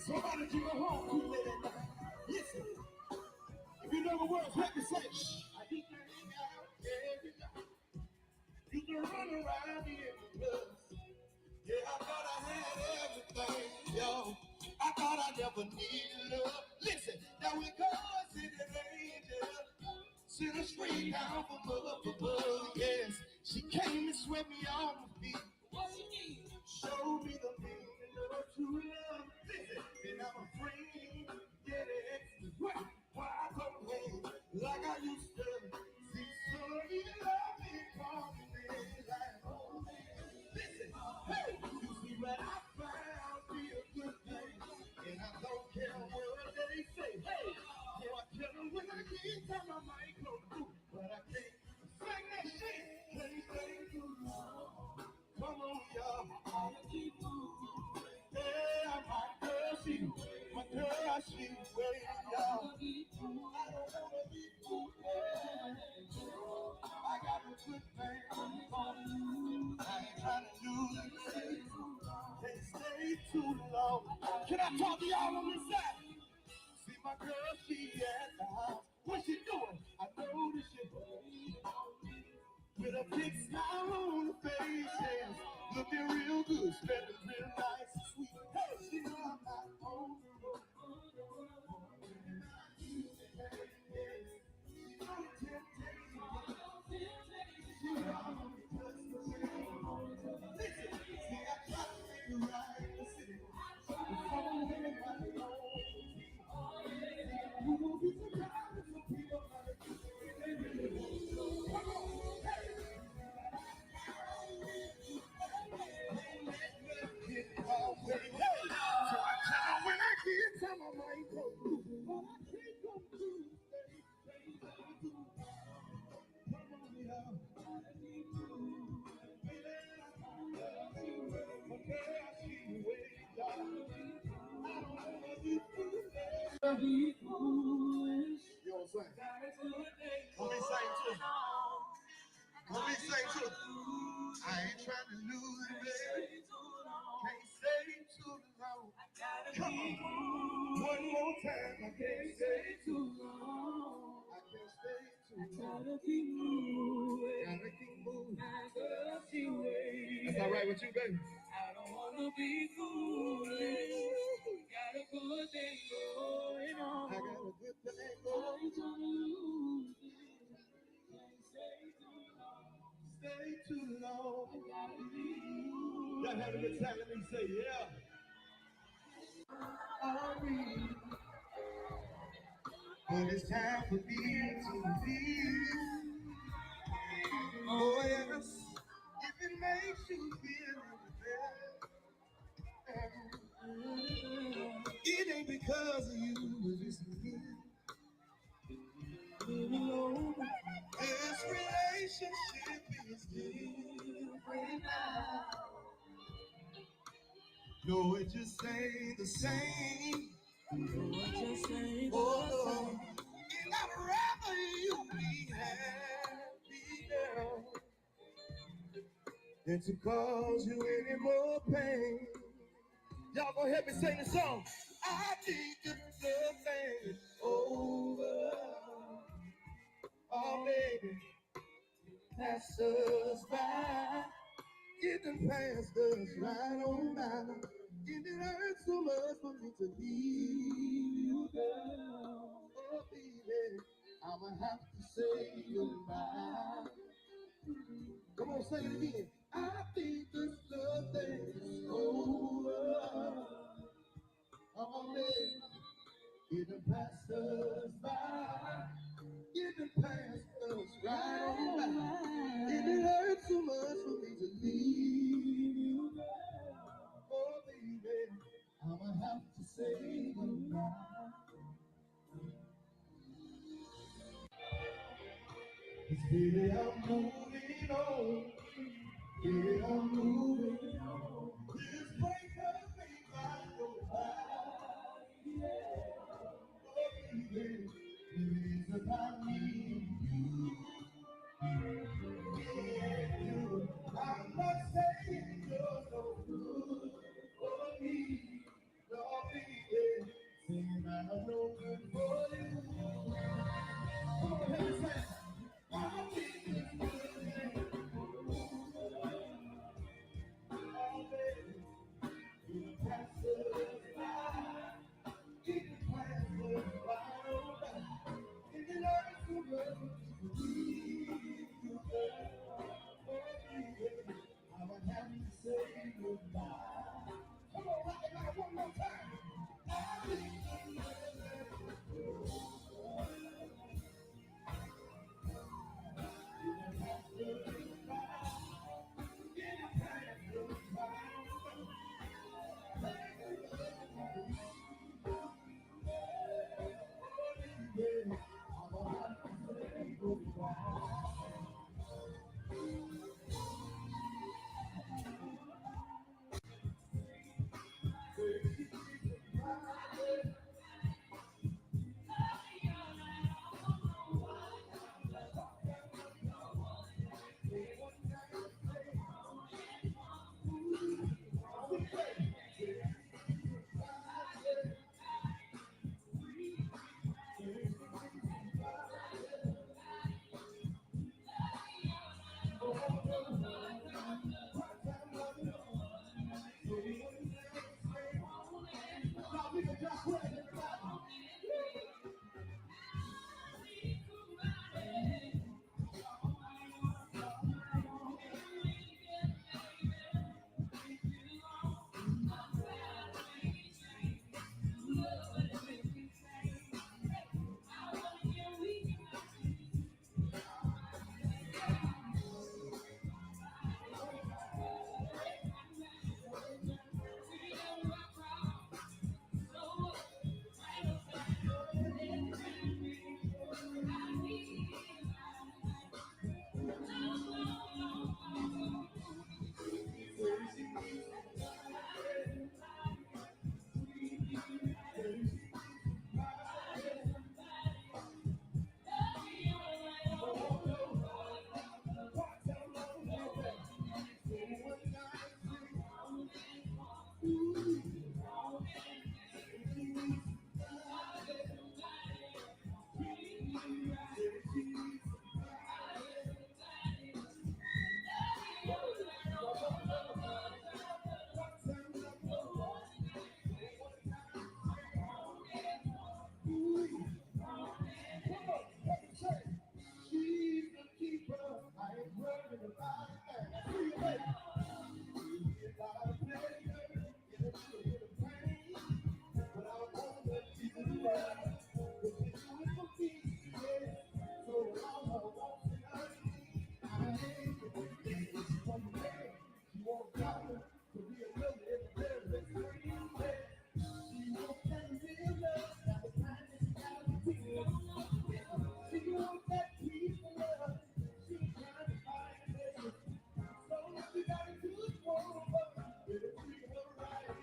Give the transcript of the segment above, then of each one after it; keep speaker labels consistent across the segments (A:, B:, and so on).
A: So how did you go home too late at night? Listen, if you know the words, help me say, shh. I used to hang out every night. Used to run around in the bus. Yeah, I thought I had everything, yo. I thought I never needed love. Listen, now we go to the angel. Sent a straight down from above, yes. She came and swept me off my feet. What she did? Showed me the meaning of true love. Listen, and I'm afraid, yeah, that's why I don't hold like I used to. See, somebody love me, call me like home. Listen, hey, you see what I found, be a good thing. And I don't care what they say, hey. So I tell them when I get time, I might come through. But I can't sing that shit, can't stay too long. Come on, y'all. Yeah, my girl, she waiting, y'all. I don't wanna be fooled. I got a good thing for you. I ain't trying to lose it. Can't stay too long. Can I talk to y'all on this side? See my girl, she at the house. What she doing? I know this shit. With a big smile on her face, yes. Looking real good, smelling real nice and sweet. Hey, she know I'm not on the road. She know the temptation. She know I'm just the same. Listen, see, I try to make it right in the city. Before everybody knows. You will be surprised with some people like you. Come on, hey. So I tell her when I get time, I might go through. But I can't go through. Come on, y'all. Okay, I see you waiting, y'all. I don't wanna be foolish. You know what I'm saying? Let me say too. Let me say too. I ain't trying to lose it, baby. Can't stay too long. Come on. One more time. I can't stay too long. I can't stay too long. Gotta keep moving. Gotta keep moving. Gotta keep waiting. That's all right with you, baby? I don't wanna be foolish. Got a good thing going on. I got a good thing going on. Can't stay too long. Stay too long. Y'all have a good time. Let me say, yeah. But it's time for me to leave. Oh yes, if it makes you feel better, it ain't because of you, it's me. This relationship is different now. No, it just ain't the same. Oh, and I'd rather you be happy, girl, than to cause you any more pain. Y'all gonna help me sing the song. I think this thing is over. Oh, baby, pass us by. It done passed us right on by. It didn't hurt so much for me to leave you, girl. Oh, baby, I'ma have to say goodbye. Come on, sing it again. I think this love thing is over. Oh, baby, it done passed us by. It done passed us right on by. It didn't hurt so much for me to leave you, girl. Oh, baby, I'ma have to say goodbye. Cause baby, I'm moving on. Baby, I'm moving on. This breakup ain't got no body. Oh, baby, it is about me and you. I'm not saying you're no good for me, no, baby. say goodbye. Come on, rock it out one more time. I need she's the keeper. I ain't worried about it. It's not a pleasure, it's a bit of pain. But I won't let you do that. Because you do it for me, yeah. So I'm a walking I ain't from the man. She won't stop me to be a little in the bed. Let's scream, yeah. She won't tell me real love. Now the time is gotta be real. She wants that peace and love. She's trying to find it. So what you gotta do is for her. Better treat her right.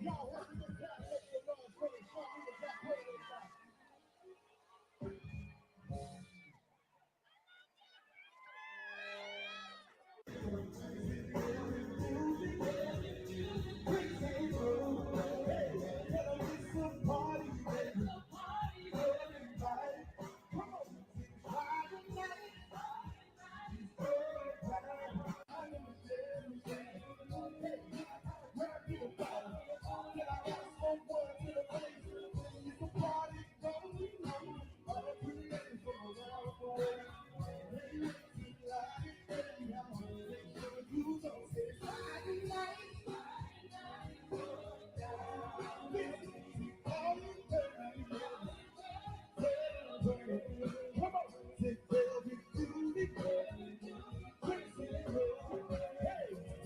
A: Y'all have a good time. Make the noise for the song. We was back way inside.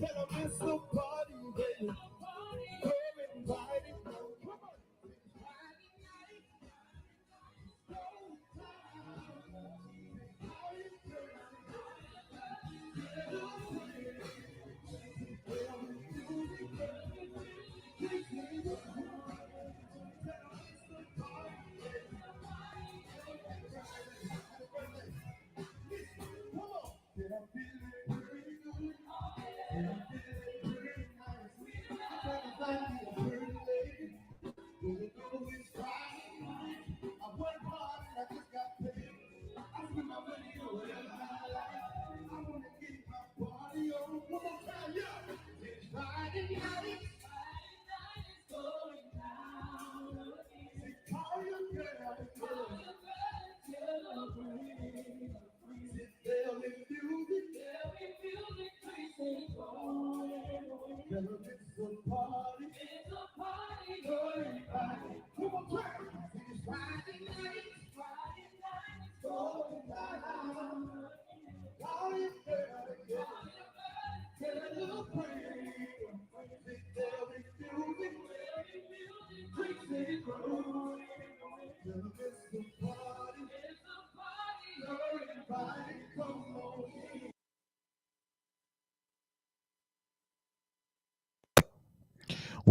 A: Tell 'em it's a party, baby. Come invited. Come on.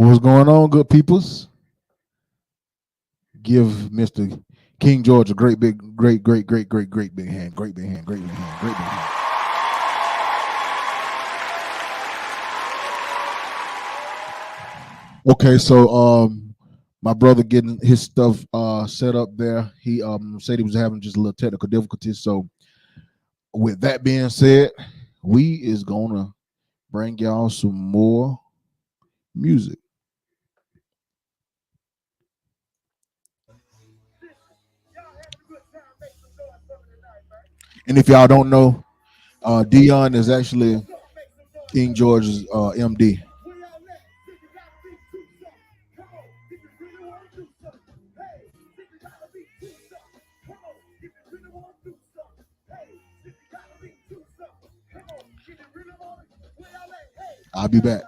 A: What's going on, good peoples? Give Mr. King George a great big, great big hand, great big hand, great big hand, great big hand. Okay, so my brother getting his stuff set up there. He said he was having just a little technical difficulties. So with that being said, we is gonna bring y'all some more music. And if y'all don't know, Deon is actually King George's MD. I'll be back.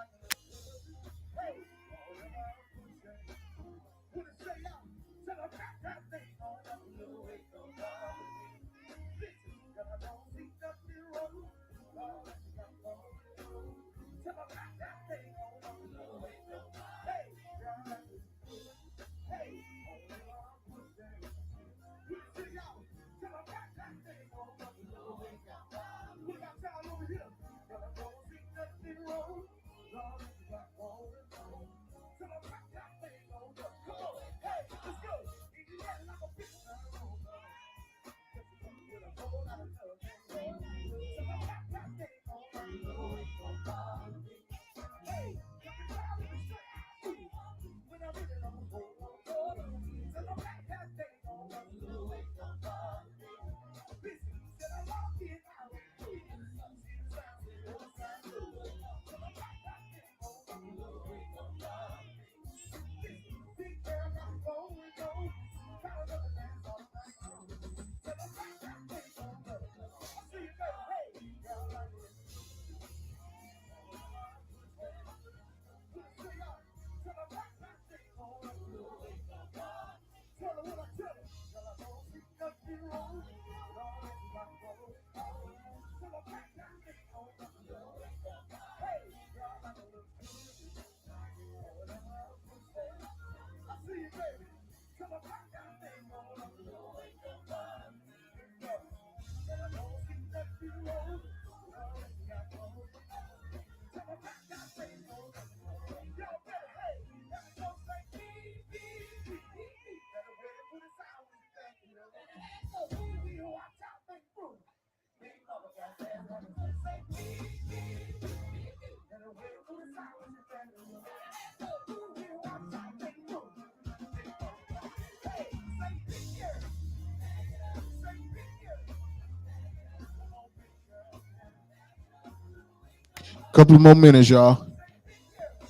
A: Couple more minutes, y'all.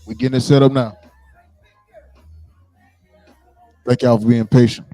A: We're getting it set up now. Thank y'all for being patient.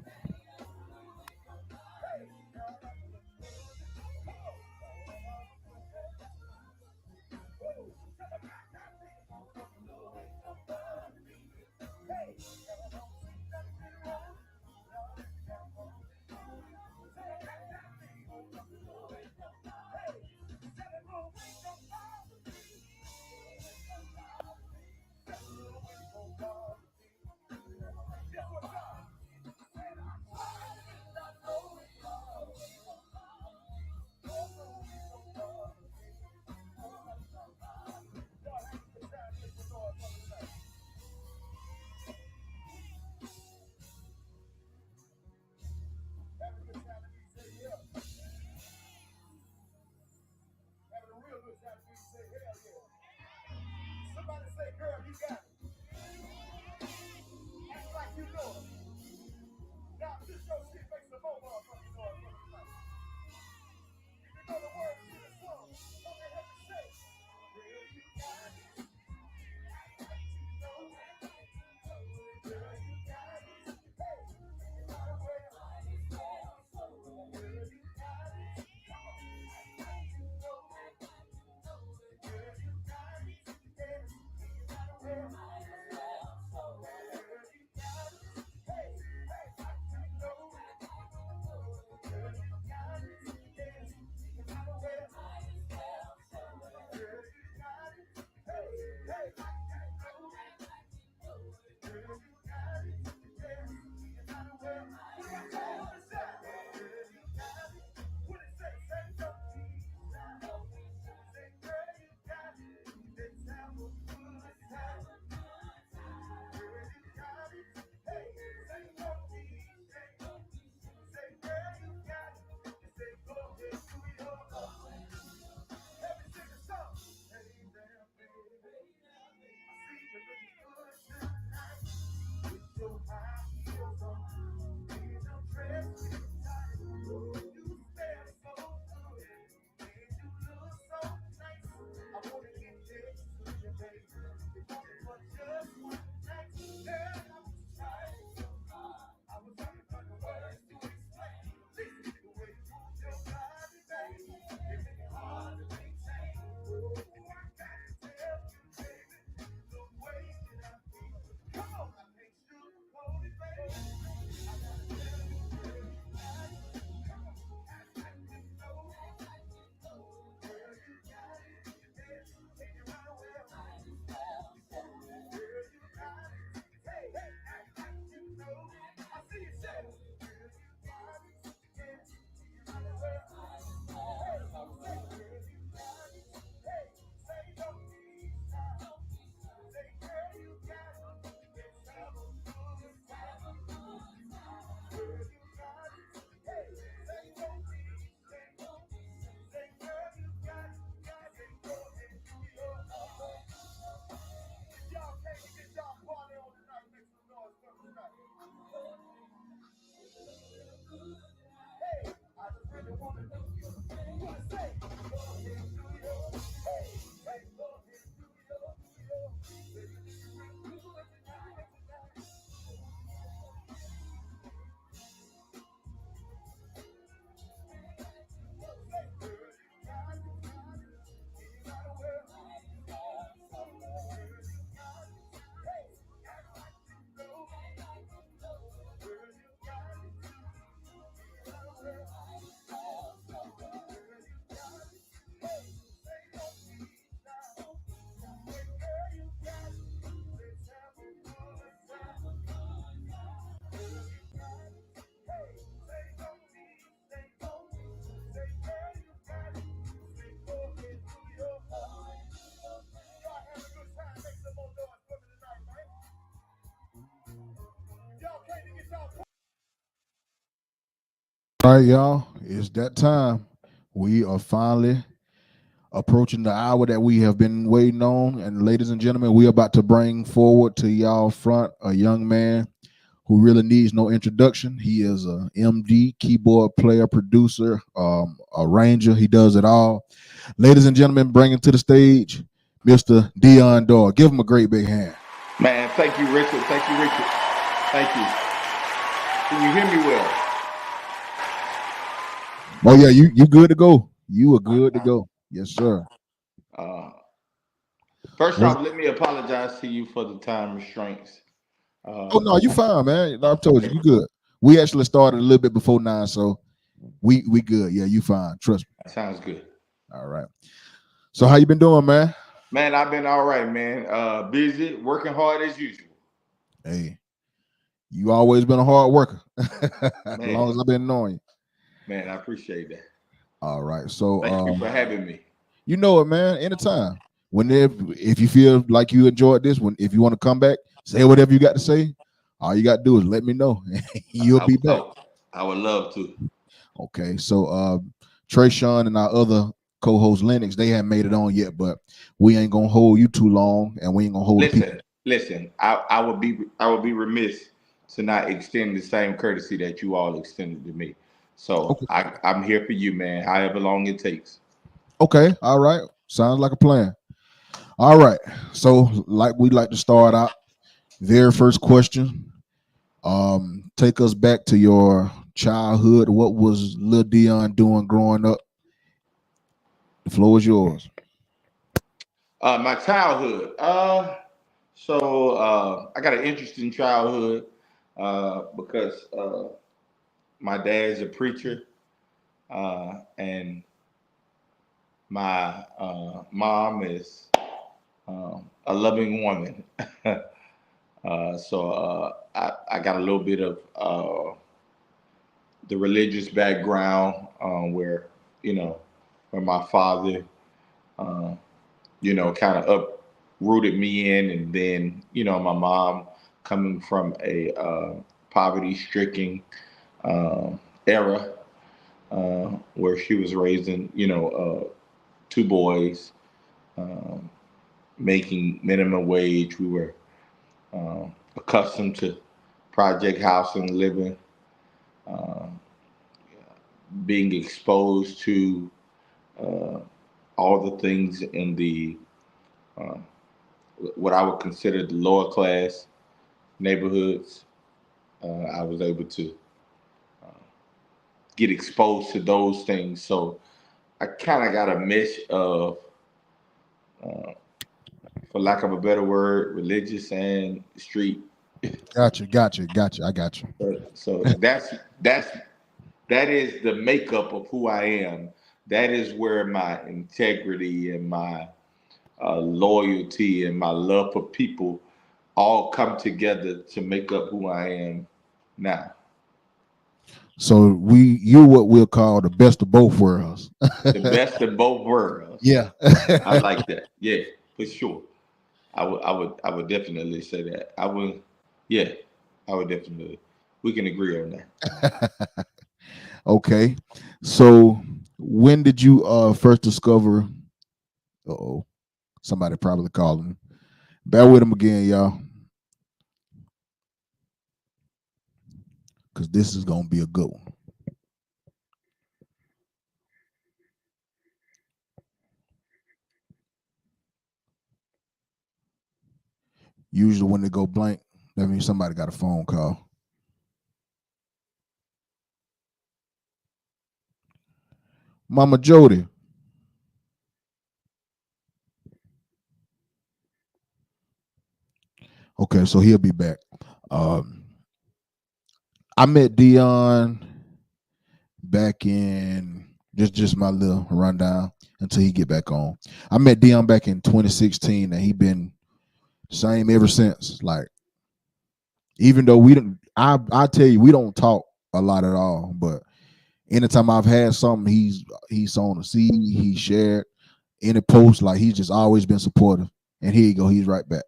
A: All right, y'all. It's that time. We are finally approaching the hour that we have been waiting on. And ladies and gentlemen, we are about to bring forward to y'all front a young man who really needs no introduction. He is a MD, keyboard player, producer, arranger. He does it all. Ladies and gentlemen, bringing to the stage Mr. Deon Doyle. Give him a great big hand.
B: Man, thank you, Richard. Thank you, Richard. Thank you. Can you hear me well?
A: Oh yeah, you good to go. You are good to go. Yes, sir.
B: Uh, First
A: Let's-
B: off, let me apologize to you for the time restraints.
A: oh
B: Uh,
A: no, you fine, man. I've told you, you good. We actually started a little bit before 9, so we good. Yeah, you fine. Trust me.
B: Sounds good.
A: All right. So how you been doing, man?
B: Man, I've been all right, man. Busy, working hard as usual.
A: Hey, you always been a hard worker. As
B: Man,
A: long as I've been knowing you.
B: man, I appreciate that.
A: All right. So
B: Thank you for having me.
A: you know it, man. Anytime. Whenever if you feel like you enjoyed this, when if you want to come back, say whatever you got to say. All you got to do is let me know. You'll
B: I,
A: be back.
B: I would love to.
A: Okay. So Trey Sean and our other co-host Lennox, they haven't made it on yet, but we ain't gonna hold you too long and we ain't gonna hold the people.
B: Listen. I would be remiss to not extend the same courtesy that you all extended to me. So
A: Okay.
B: I'm here for you, man. However long it takes.
A: Okay. All right. Sounds like a plan. All right. So like we like to start out, very first question. Take us back to your childhood. What was Lil Dion doing growing up? The floor is yours.
B: My childhood. I got an interesting childhood because my dad's a preacher, and my mom is a loving woman. I got a little bit of the religious background where you know where my father uh, kind of uprooted me in, and then my mom coming from a poverty-stricken era where she was raising two boys, um, making minimum wage. We were accustomed to project housing living, uh, being exposed to uh, all the things in the uh, what I would consider the lower class neighborhoods. I was able to uh, get exposed to those things, so I kind of got a mesh of, uh, for lack of a better word, religious and street.
A: Gotcha. I got you.
B: So that is the makeup of who I am. That is where my integrity and my loyalty and my love for people all come together to make up who I am now.
A: So you're what we'll call the best of both worlds.
B: The best of both worlds.
A: Yeah.
B: I like that. Yeah, for sure. I would definitely say that. I would, yeah, I would definitely. We can agree on that.
A: Okay. So when did you first discover? Oh, somebody probably calling me. Bear with him again, y'all, because this is gonna be a good one. Usually when they go blank, that means somebody got a phone call. Mama Jody. Okay, so he'll be back. Um, I met Dion back in just my little rundown until he get back on. I met Dion back in 2016, and he been the same ever since. Like even though we don't, I tell you we don't talk a lot at all, but anytime I've had something, he's on the seed, he shared any post, he's just always been supportive. And here you go, he's right back.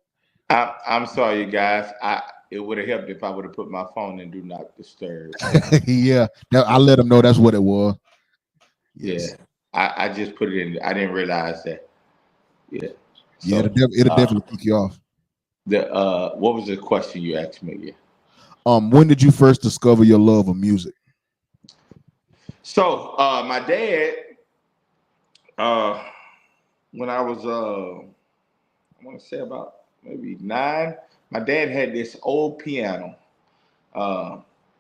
B: I'm sorry, you guys. it would have helped if I would have put my phone in do not disturb.
A: Yeah. Now I let them know that's what it was.
B: Yeah,
A: Yes.
B: I just put it in. I didn't realize that. Yeah.
A: Yeah,
B: So
A: it'll definitely kick you off.
B: the what was the question you asked me again?
A: When did you first discover your love of music?
B: So my dad, uh, when I was I want to say about maybe 9, my dad had this old piano. Uh,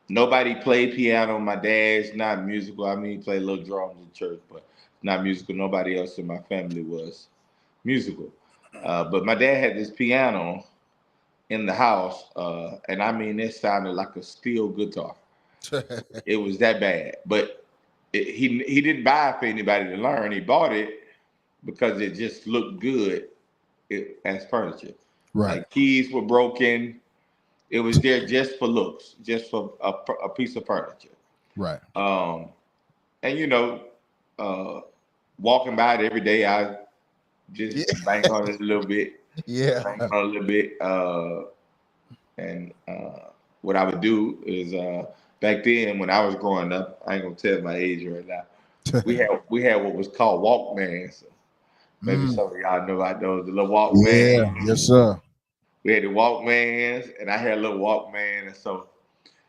B: Nobody played piano. My dad's not musical. I mean, he played little drums in church, but not musical. Nobody else in my family was musical. But my dad had this piano in the house, and I mean, it sounded like a steel guitar. It was that bad. But he didn't buy it for anybody to learn. He bought it because it just looked good as furniture.
A: Right.
B: Like keys were broken. It was there just for looks, just for a piece of furniture.
A: Right.
B: Um, and uh, walking by it every day, I just
A: Yeah.
B: bang on it a little bit,
A: Yeah.
B: bang on it a little bit. And what I would do is back then when I was growing up, I ain't gonna tell my age right now. We had what was called Walkmans. Maybe
A: Mm,
B: some of y'all know about those, the little
A: yeah.
B: Walkman.
A: Yes, sir.
B: We had the Walkmans, and I had a little Walkman, and so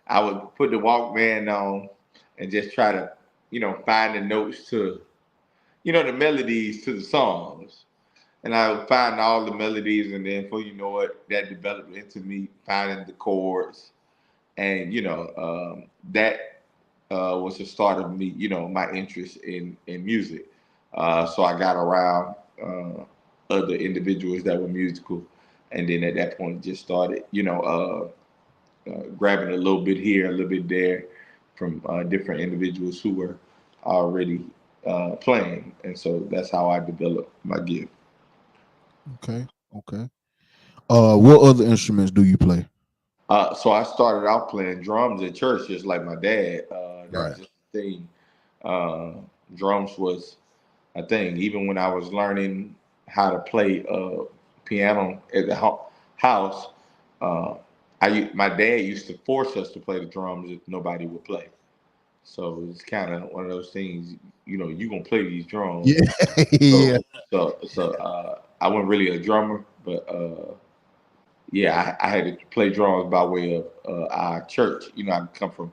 B: I would put the Walkman on and just try to, find the notes to, the melodies to the songs. And I would find all the melodies, and then before you know it, that developed into me finding the chords, and that was the start of me, my interest in music. So I got around other individuals that were musical, and then at that point just started, grabbing a little bit here, a little bit there from different individuals who were already playing, and so that's how I developed my gift.
A: Okay. Okay. What other instruments do you play?
B: So I started out playing drums at church, just like my dad. That
A: Right.
B: was just the thing. Uh, Drums was a thing. Even when I was learning how to play piano at the house, uh, my dad used to force us to play the drums if nobody would play. So it's kind of one of those things. You gonna play these drums.
A: Yeah. Yeah.
B: So I wasn't really a drummer, but yeah, I had to play drums by way of our church. I come from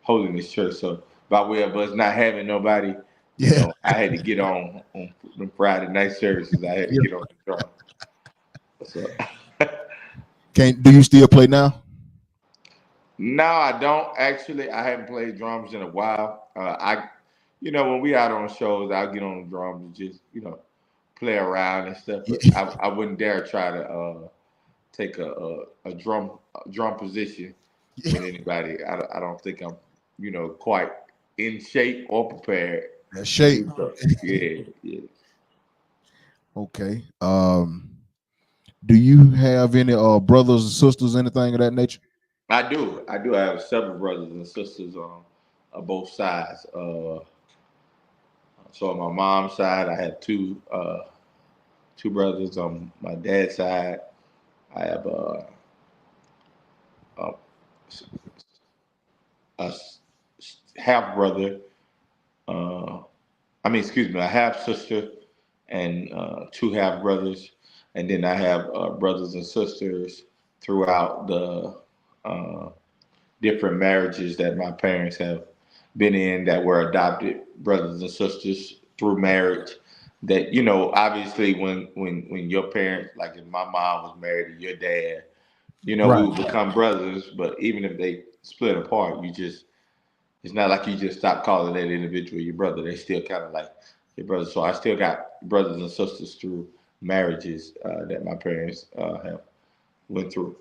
B: Holiness Church, so by way of us not having nobody,
A: Yeah.
B: I had to get on the Friday night services. I had to
A: Yeah.
B: get on the drum. So
A: Can Do you still play now?
B: no, I don't actually. I haven't played drums in a while. When we out on shows, I'll get on the drums and just play around and stuff. But
A: Yeah.
B: I wouldn't dare try to take a drum position with anybody. I don't think I'm quite in shape or prepared
A: That
B: to
A: shape.
B: do so. Yeah, yeah.
A: Okay. Do you have any brothers and sisters, anything of that nature?
B: I do. I do. I have several brothers and sisters on both sides. So on my mom's side, I have two brothers. On my dad's side, I have a, a half brother. Uh, I mean, excuse me, a half sister and two half brothers, and then I have brothers and sisters throughout the uh, different marriages that my parents have been in that were adopted brothers and sisters through marriage. That obviously, when your parents, like if my mom was married to your dad, we
A: Right.
B: would become brothers. But even if they split apart, it's not like you just stop calling that individual your brother. They still kind of like your brother. So I still got brothers and sisters through marriages that my parents have went through.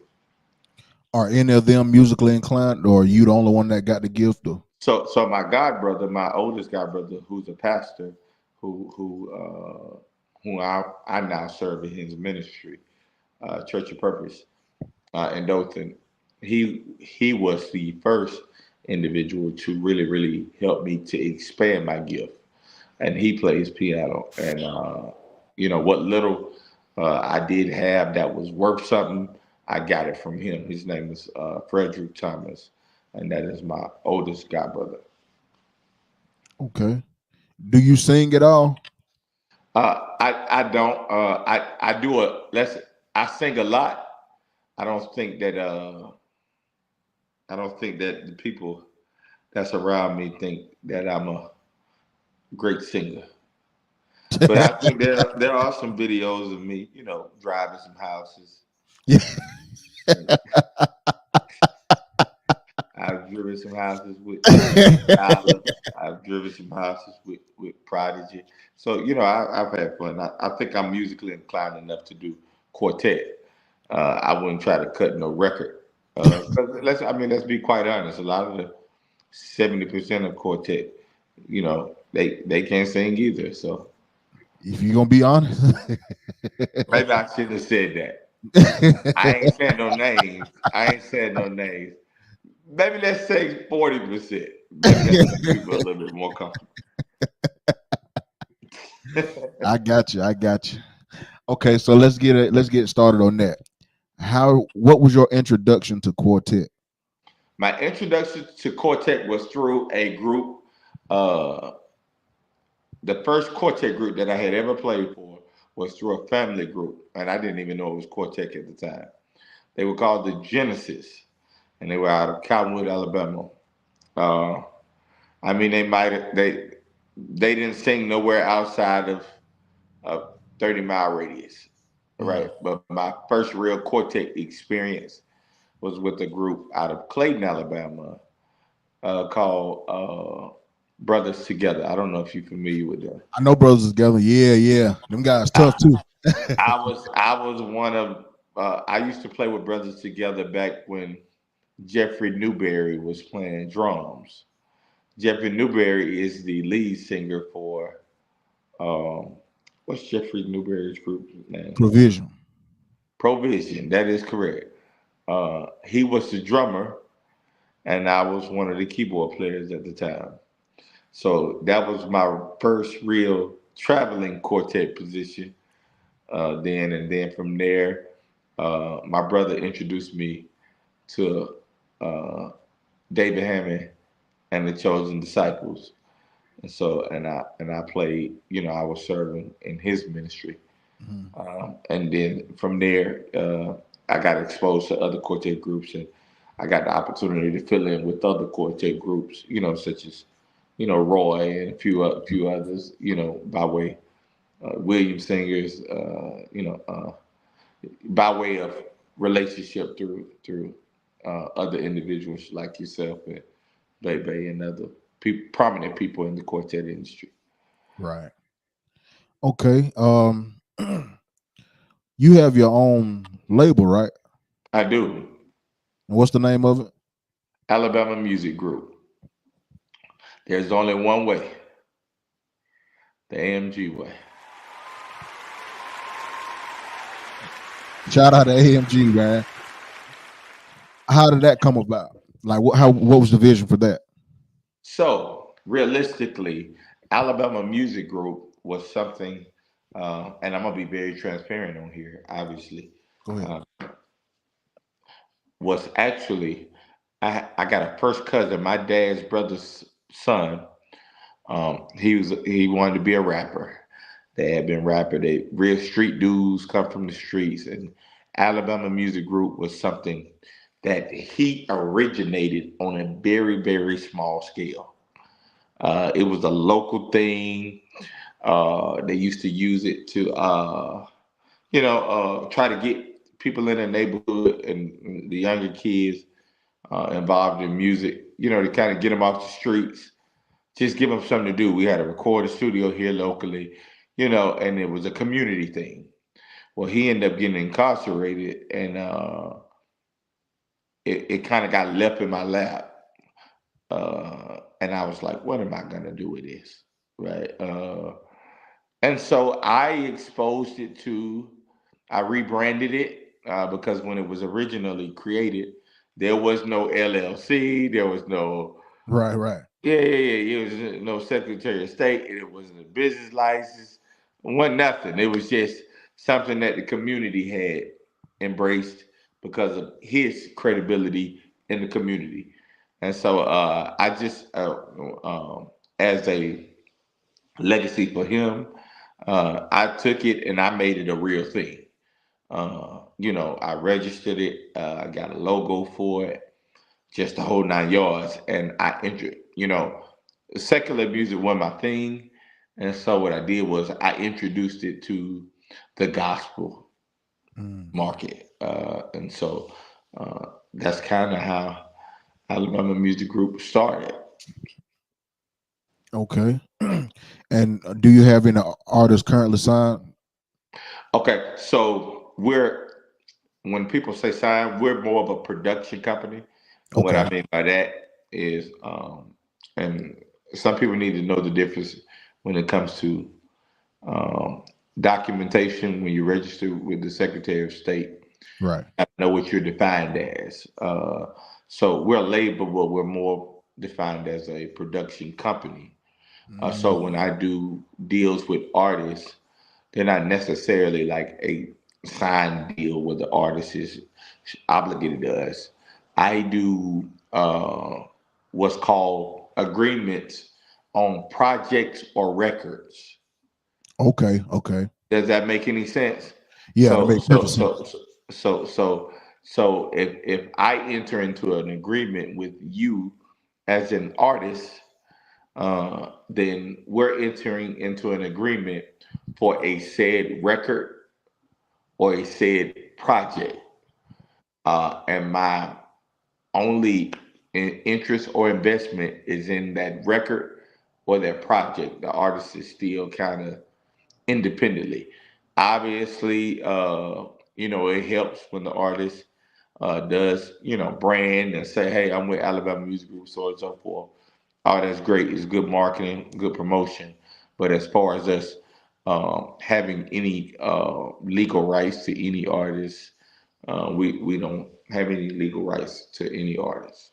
A: Are any of them musically inclined, or are you the only one that got the gift? Or
B: So my god brother, my oldest god brother, who's a pastor, who I now serve in his ministry, Church of Purpose in Dothan. He was the first individual to really help me to expand my gift, and he plays piano. And what little I did have that was worth something, I got it from him. His name is Frederick Thomas, and that is my oldest godbrother.
A: Okay. Do you sing at all?
B: I don't. I do a let's. I sing a lot. I don't think that I don't think that the people that's around me think that I'm a great singer. But I think there are some videos of me, driving some houses.
A: Yeah.
B: I've driven some houses with Tyler. I've driven some houses with Prodigy. So I've had fun. I think I'm musically inclined enough to do quartet. I wouldn't try to cut no record. 'Cause let's be quite honest. A lot of the 70% of quartet, they can't sing either. So
A: If you're gonna be honest.
B: maybe I shouldn't have said that. I ain't saying no names. I ain't saying no names. Maybe let's say 40%. Maybe that makes people a little bit more comfortable.
A: I got you. I got you. Okay, so let's get started on that. What was your introduction to quartet?
B: My introduction to quartet was through a group. Uh, the first quartet group that I had ever played for was through a family group, and I didn't even know it was quartet at the time. They were called the Genesis, and they were out of Cottonwood, Alabama. Uh, I mean, they didn't sing nowhere outside of a 30-mile radius,
A: Mm.
B: right? But my first real quartet experience was with a group out of Clayton, Alabama, called Brothers Together. I don't know if you're familiar with them.
A: I know Brothers Together. Yeah, yeah. Them guys tough
B: I,
A: too.
B: I was one of I used to play with Brothers Together back when Jeffrey Newberry was playing drums. Jeffrey Newberry is the lead singer for um, what's Jeffrey Newberry's group name?
A: Provision.
B: Provision. That is correct. He was the drummer, and I was one of the keyboard players at the time. So that was my first real traveling quartet position. And then from there, my brother introduced me to uh, David Hammond and the Chosen Disciples. And I played. I was serving in his ministry.
A: Mhm.
B: And then from there, I got exposed to other quartet groups, and I got the opportunity to fill in with other quartet groups, such as, Roy and a few others, by way William singers, by way of relationship through other individuals like yourself and Bebe and other prominent people in the quartet industry.
A: Right. Okay. You have your own label, right?
B: I do.
A: And what's the name of it?
B: Alabama Music Group. There's only one way, the AMG way.
A: Shout out to AMG, man. How did that come about? Like, what was the vision for that?
B: So, realistically, Alabama Music Group was something, and I'm going to be very transparent on here, obviously,
A: Go ahead.
B: uh, was actually, I got a first cousin, my dad's brother's son. He wanted to be a rapper. They had been rapper. They real street dudes come from the streets, and Alabama Music Group was something that he originated on a very very small scale. It was a local thing. They used to use it to try to get people in the neighborhood and the younger kids involved in music. To kind of get them off the streets, just give them something to do. We had a recording studio here locally, and it was a community thing. Well, he ended up getting incarcerated, and it kind of got left in my lap. And I was like, what am I gonna do with this, right? And so I rebranded it because when it was originally created, there was no LLC, there was no
A: Right, right.
B: yeah, yeah, yeah. It was no Secretary of State. It wasn't a business license. It wasn't nothing. It was just something that the community had embraced, because of his credibility in the community. And so I just, as a legacy for him, I took it and I made it a real thing. I registered it. I got a logo for it, just the whole 9 yards. And I entered, secular music was my thing. And so what I did was I introduced it to the gospel
A: Hmm.
B: market. And so that's kind of how Alabama Music Group started.
A: Okay. And do you have any artists currently signed?
B: Okay, so when people say sign, we're more of a production company. And what I
A: Okay.
B: mean by that is, and some people need to know the difference when it comes to um, documentation when you register with the Secretary of State.
A: Right.
B: I know what you're defined as. So we're a label, but we're more defined as a production company. So
A: Mm.
B: when I do deals with artists, they're not necessarily like a signed deal where the artist is obligated to us. I do what's called agreements on projects or records.
A: Okay. Okay.
B: Does that make any sense?
A: Yeah, that
B: So
A: makes
B: so
A: perfect
B: so
A: sense.
B: so so so, so if I enter into an agreement with you as an artist, then we're entering into an agreement for a said record or a said project. And my only interest or investment is in that record or that project. The artist is still kind of independently. Obviously, it helps when the artist does, brand and say, hey, I'm with Alabama Music Group, so on and so forth. Oh, that's great. It's good marketing, good promotion. But as far as us having any legal rights to any artist, we don't have any legal rights to any artist.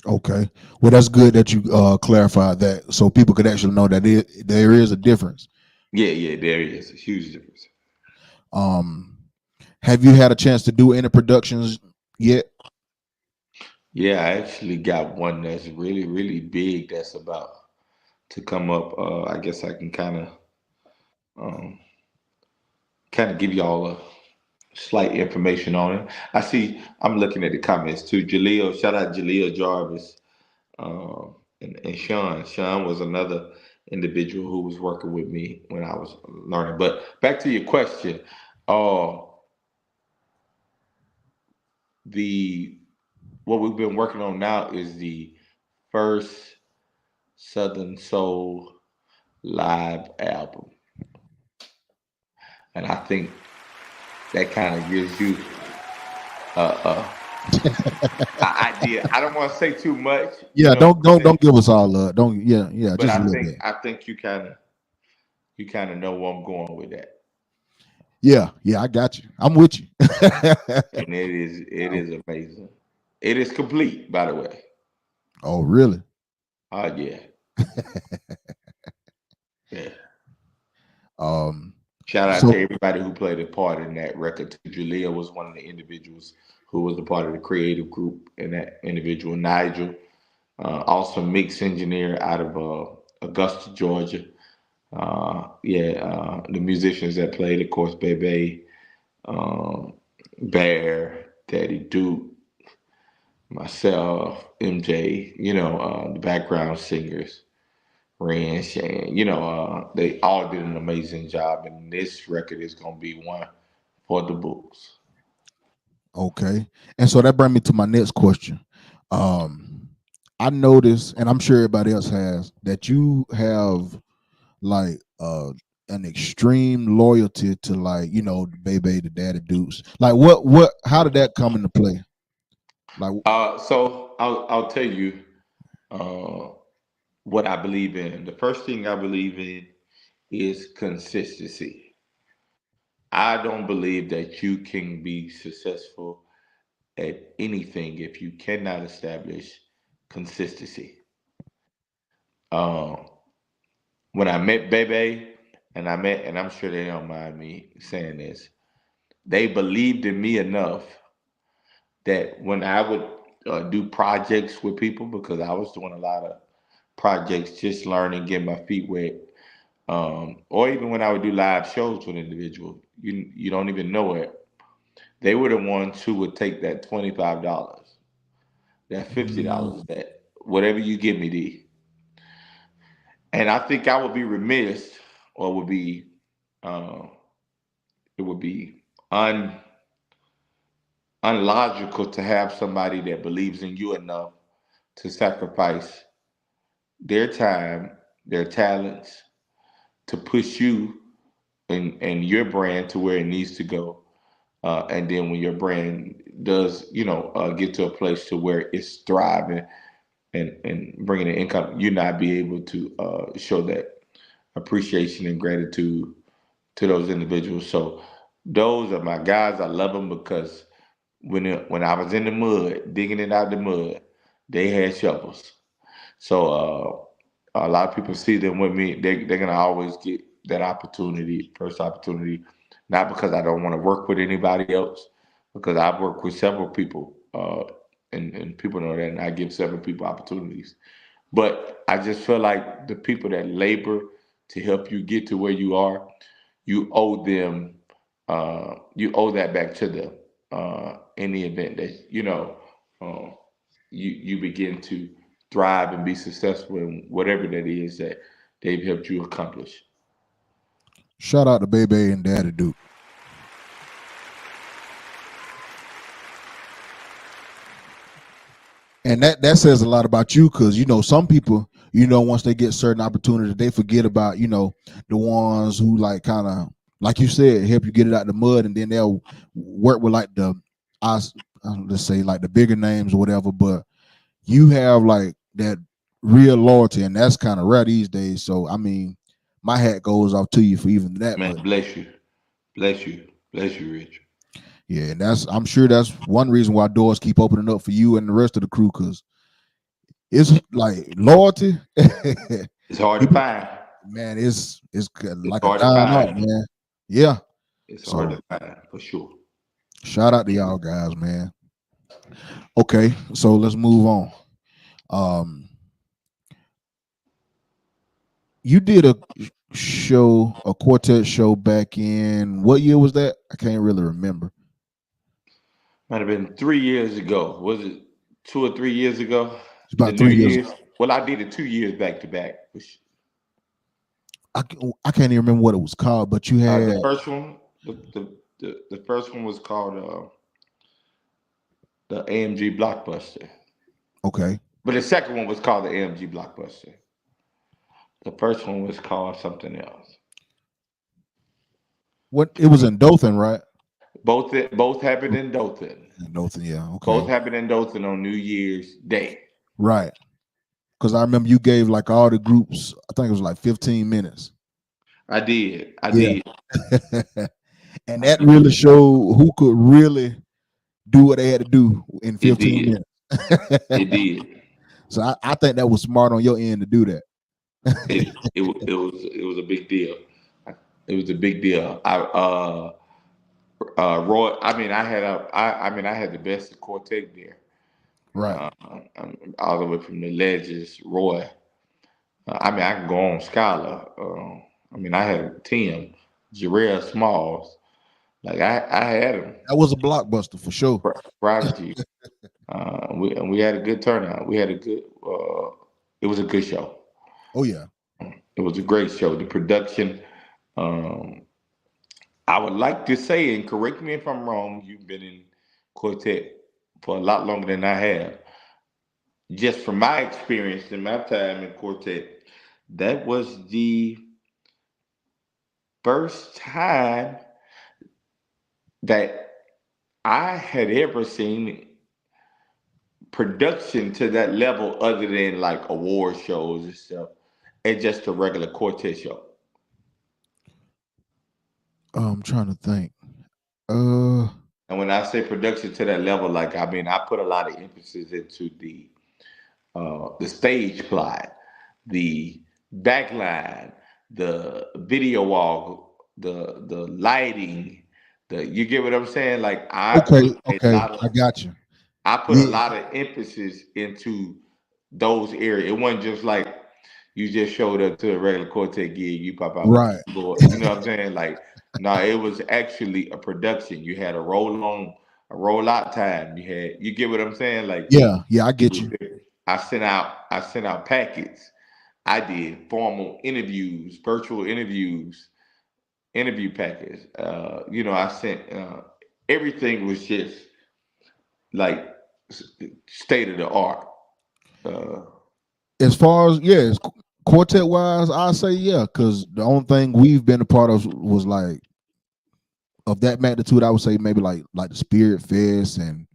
A: Okay. Well, that's good that you clarified that so people could actually know that there is a difference.
B: Yeah, yeah, there is a huge difference.
A: Um, have you had a chance to do any productions yet?
B: Yeah, I actually got one that's really, really big that's about to come up. I guess I can um, give y'all a slight information on it. I see. I'm looking at the comments too. Jaleel, shout out Jaleel Jarvis, and Sean. Sean was another individual who was working with me when I was learning. But back to your question, uh, the what we've been working on now is the first Southern Soul live album, and I think that kind of gives you an idea. I don't want to say too much,
A: Yeah, don't
B: but
A: don't don't give us all don't yeah, just a little bit.
B: I think you kind of know where I'm going with that,
A: Yeah, yeah, I got you. I'm with you.
B: and it is amazing. It is complete, by the way.
A: Oh, really?
B: Oh yeah, yeah.
A: um
B: Shout out to
A: so
B: everybody who played a part in that record. Too. Julia was one of the individuals who was a part of the creative group in that individual. Nigel, awesome mix engineer out of Augusta, Georgia. The musicians that played, of course, Bebe, um, Bear, Daddy Duke, myself, MJ, the background singers, Ren, Shan, they all did an amazing job, and this record is going to be one for the books.
A: okay. And so that brings me to my next question. Um I noticed, and I'm sure everybody else has, that you have like an extreme loyalty to, like, the baby, the daddy dukes. Like what how did that come into play? Like
B: So I'll tell you uh, what I believe in. The first thing I believe in is consistency. I don't believe that you can be successful at anything if you cannot establish consistency. Um, when I met Bebe, and I'm sure they don't mind me saying this, they believed in me enough. that when I would do projects with people, because I was doing a lot of projects, just learning, getting my feet wet, or even when I would do live shows with individuals, you don't even know it. They were the ones who would take that $25, that $50,
C: Mm.
B: that whatever you give me, and I think I would be remiss, or would be, uh, it would be unlogical to have somebody that believes in you enough to sacrifice their time, their talents, to push you and your brand to where it needs to go. And then when your brand does, get to a place to where it's thriving and bringing in income, you not be able to show that appreciation and gratitude to those individuals. So those are my guys. I love them because when I was in the mud, digging it out the mud, they had shovels. So a lot of people see them with me. They're gonna always get that opportunity, first opportunity, not because I don't want to work with anybody else, because I've worked with several people, and people know that, and I give several people opportunities. But I just feel like the people that labor to help you get to where you are, you owe them, you owe that back to them. In the event that uh, you begin to thrive and be successful in whatever that is that they've helped you accomplish.
C: Shout out to Baby and Daddy Duke. And that says a lot about you, because some people, once they get certain opportunities, they forget about the ones who, like, kind of, like you said, help you get it out the mud, and then they'll work with, like, us let's say, like, the bigger names or whatever. But you have, like, that real loyalty, and that's kind of rare these days. So I mean, my hat goes off to you for even that.
B: Man,
C: But
B: bless you, bless you, bless you, Rich.
C: yeah, and I'm sure that's one reason why doors keep opening up for you and the rest of the crew, because it's like loyalty.
B: It's hard to
C: People,
B: find.
C: man, it's
B: It's
C: like a
B: hard to
C: dying art,
B: find.
C: man. Yeah.
B: It's hard
C: So
B: to find for sure.
C: shout out to y'all guys, man. Okay, so let's move on. Um, you did a quartet show back in what year was that? I can't really remember.
B: Might have been 3 years ago. Was it 2 or 3 years ago?
C: It's
B: The
C: about
B: New
C: 3 years.
B: Year's. Well, I did it 2 years back to back.
C: I can't even remember what it was called, but you
B: The
C: had
B: first one, the first one was called the AMG Blockbuster,
C: okay.
B: but the second one was called the AMG Blockbuster. The first one was called something else.
C: What, it was in Dothan, right?
B: Both happened in Dothan.
C: In Dothan, yeah.
B: Both
C: Okay,
B: happened in Dothan on New Year's Day.
C: right. Because I remember you gave, like, all the groups. I think it was like 15 minutes.
B: I did. I
C: Yeah.
B: did.
C: And
B: I
C: that
B: did.
C: really showed who could really do what they had to do in
B: It
C: 15
B: did.
C: minutes.
B: It did.
C: So I think that was smart on your end to do that.
B: It was a big deal. It was a big deal. Roy. I had the best quartet there.
C: Right.
B: Uh, all the way from the legends, Roy. I can go on Scholar. I had Tim, Jarrell Smalls. Like I had him.
C: That was a blockbuster for sure.
B: Prodigy. We had a good turnout. We had a good. It was a good show.
C: Oh yeah.
B: It was a great show. The production. Um, I would like to say, and correct me if I'm wrong. You've been in quartet for a lot longer than I have. Just from my experience in my time in quartet, that was the first time that I had ever seen production to that level other than like award shows and stuff, and just a regular quartet show.
C: I'm trying to think. Uh
B: And when I say production to that level, I put a lot of emphasis into the stage plot, the backline, the video wall, the lighting, the you get what I'm saying? Like I
C: okay,
B: put a
C: okay.
B: lot of
C: I got you.
B: I put a
C: Yeah,
B: lot of emphasis into those areas. It wasn't just like you just showed up to a regular quartet gig, you pop out with the
C: right.
B: keyboard. You know what I'm saying? Like, no, it was actually a production. You had a roll on, a roll out time. You get what I'm saying? Like,
C: Yeah, yeah, I
B: it
C: get
B: was
C: you.
B: different. I sent out packets. I did formal interviews, virtual interviews, interview packets. I sent everything was just like state of the art. Uh,
C: As far as quartet wise, I say yeah, because the only thing we've been a part of was like of that magnitude. I would say maybe like the Spirit Fest and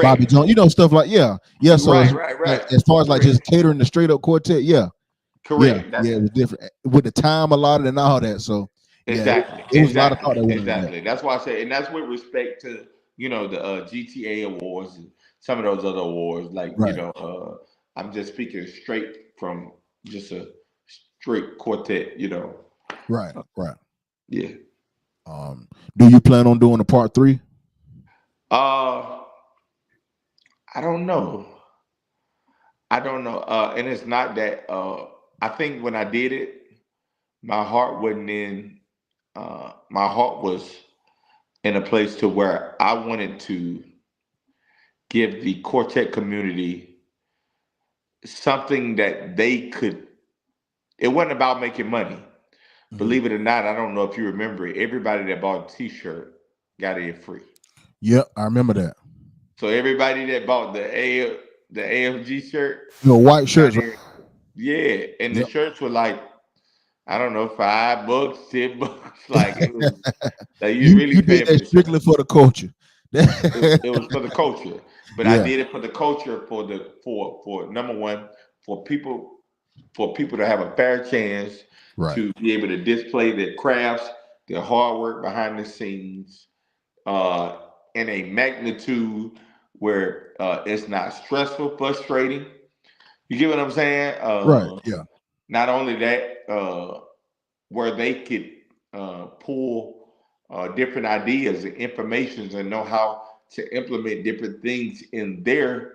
C: Bobby
B: correct.
C: Jones, stuff like yeah. So
B: Right,
C: it's
B: right,
C: like
B: right.
C: as far as like just
B: Correct.
C: catering the straight up quartet, yeah, yeah,
B: Correct.
C: yeah.
B: That's
C: It was different with the time allotted and all that. So yeah,
B: exactly,
C: it was a lot of thought
B: exactly,
C: that went into that.
B: exactly. That's why I say, and that's with respect to the GTA awards and some of those other awards. Like
C: Right,
B: I'm just speaking straight from just a straight quartet.
C: right, right.
B: Yeah.
C: Um, do you plan on doing a part three?
B: Uh, I don't know. I don't know. And it's not that. I think when I did it, my heart wasn't in. My heart was in a place to where I wanted to give the quartet community something that they could. It wasn't about making money.
C: Mhm.
B: Believe it or not, I don't know if you remember it. Everybody that bought a T-shirt got it free.
C: Yep, I remember that.
B: So everybody that bought the AFG shirt
C: White shirts,
B: got
C: right?
B: it. Yeah, and the
C: Yep.
B: shirts were like I don't know, $5, $10. Like it was like you
C: You
B: really
C: did
B: paying for
C: that
B: the shirt.
C: strictly for the culture.
B: It was for the culture, but I
C: Yeah,
B: did it for the culture for number one for people to have a fair chance
C: right.
B: to be able to display their crafts, their hard work behind the scenes, uh, in a magnitude where it's not stressful, frustrating. You get what I'm saying?
C: Right. Yeah.
B: Not only that, where they could pull different ideas and informations and know how to implement different things in their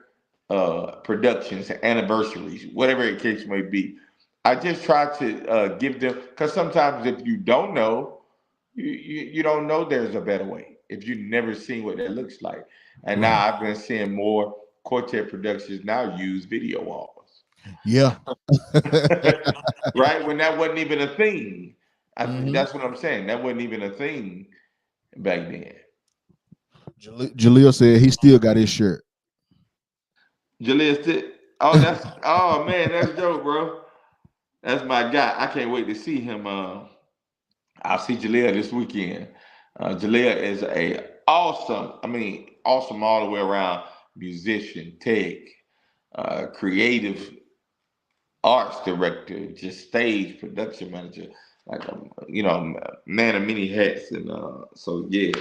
B: productions, anniversaries, whatever the case may be. I just try to give them because sometimes if you don't know, you don't know there's a better way. If you've never seen what that looks like, and
C: Right.
B: now I've been seeing more quartet productions now use video walls.
C: Yeah.
B: Right? When that wasn't even a thing.
C: hmm
B: That's what I'm saying. That wasn't even a thing back then.
C: Jaleel said he still got his shirt.
B: Jaleel said, oh man, that's dope, bro. That's my guy. I can't wait to see him. I'll see Jaleel this weekend. Jaleel is awesome all the way around musician, tech, creative arts director, just stage production manager, like man of many hats, and so yeah,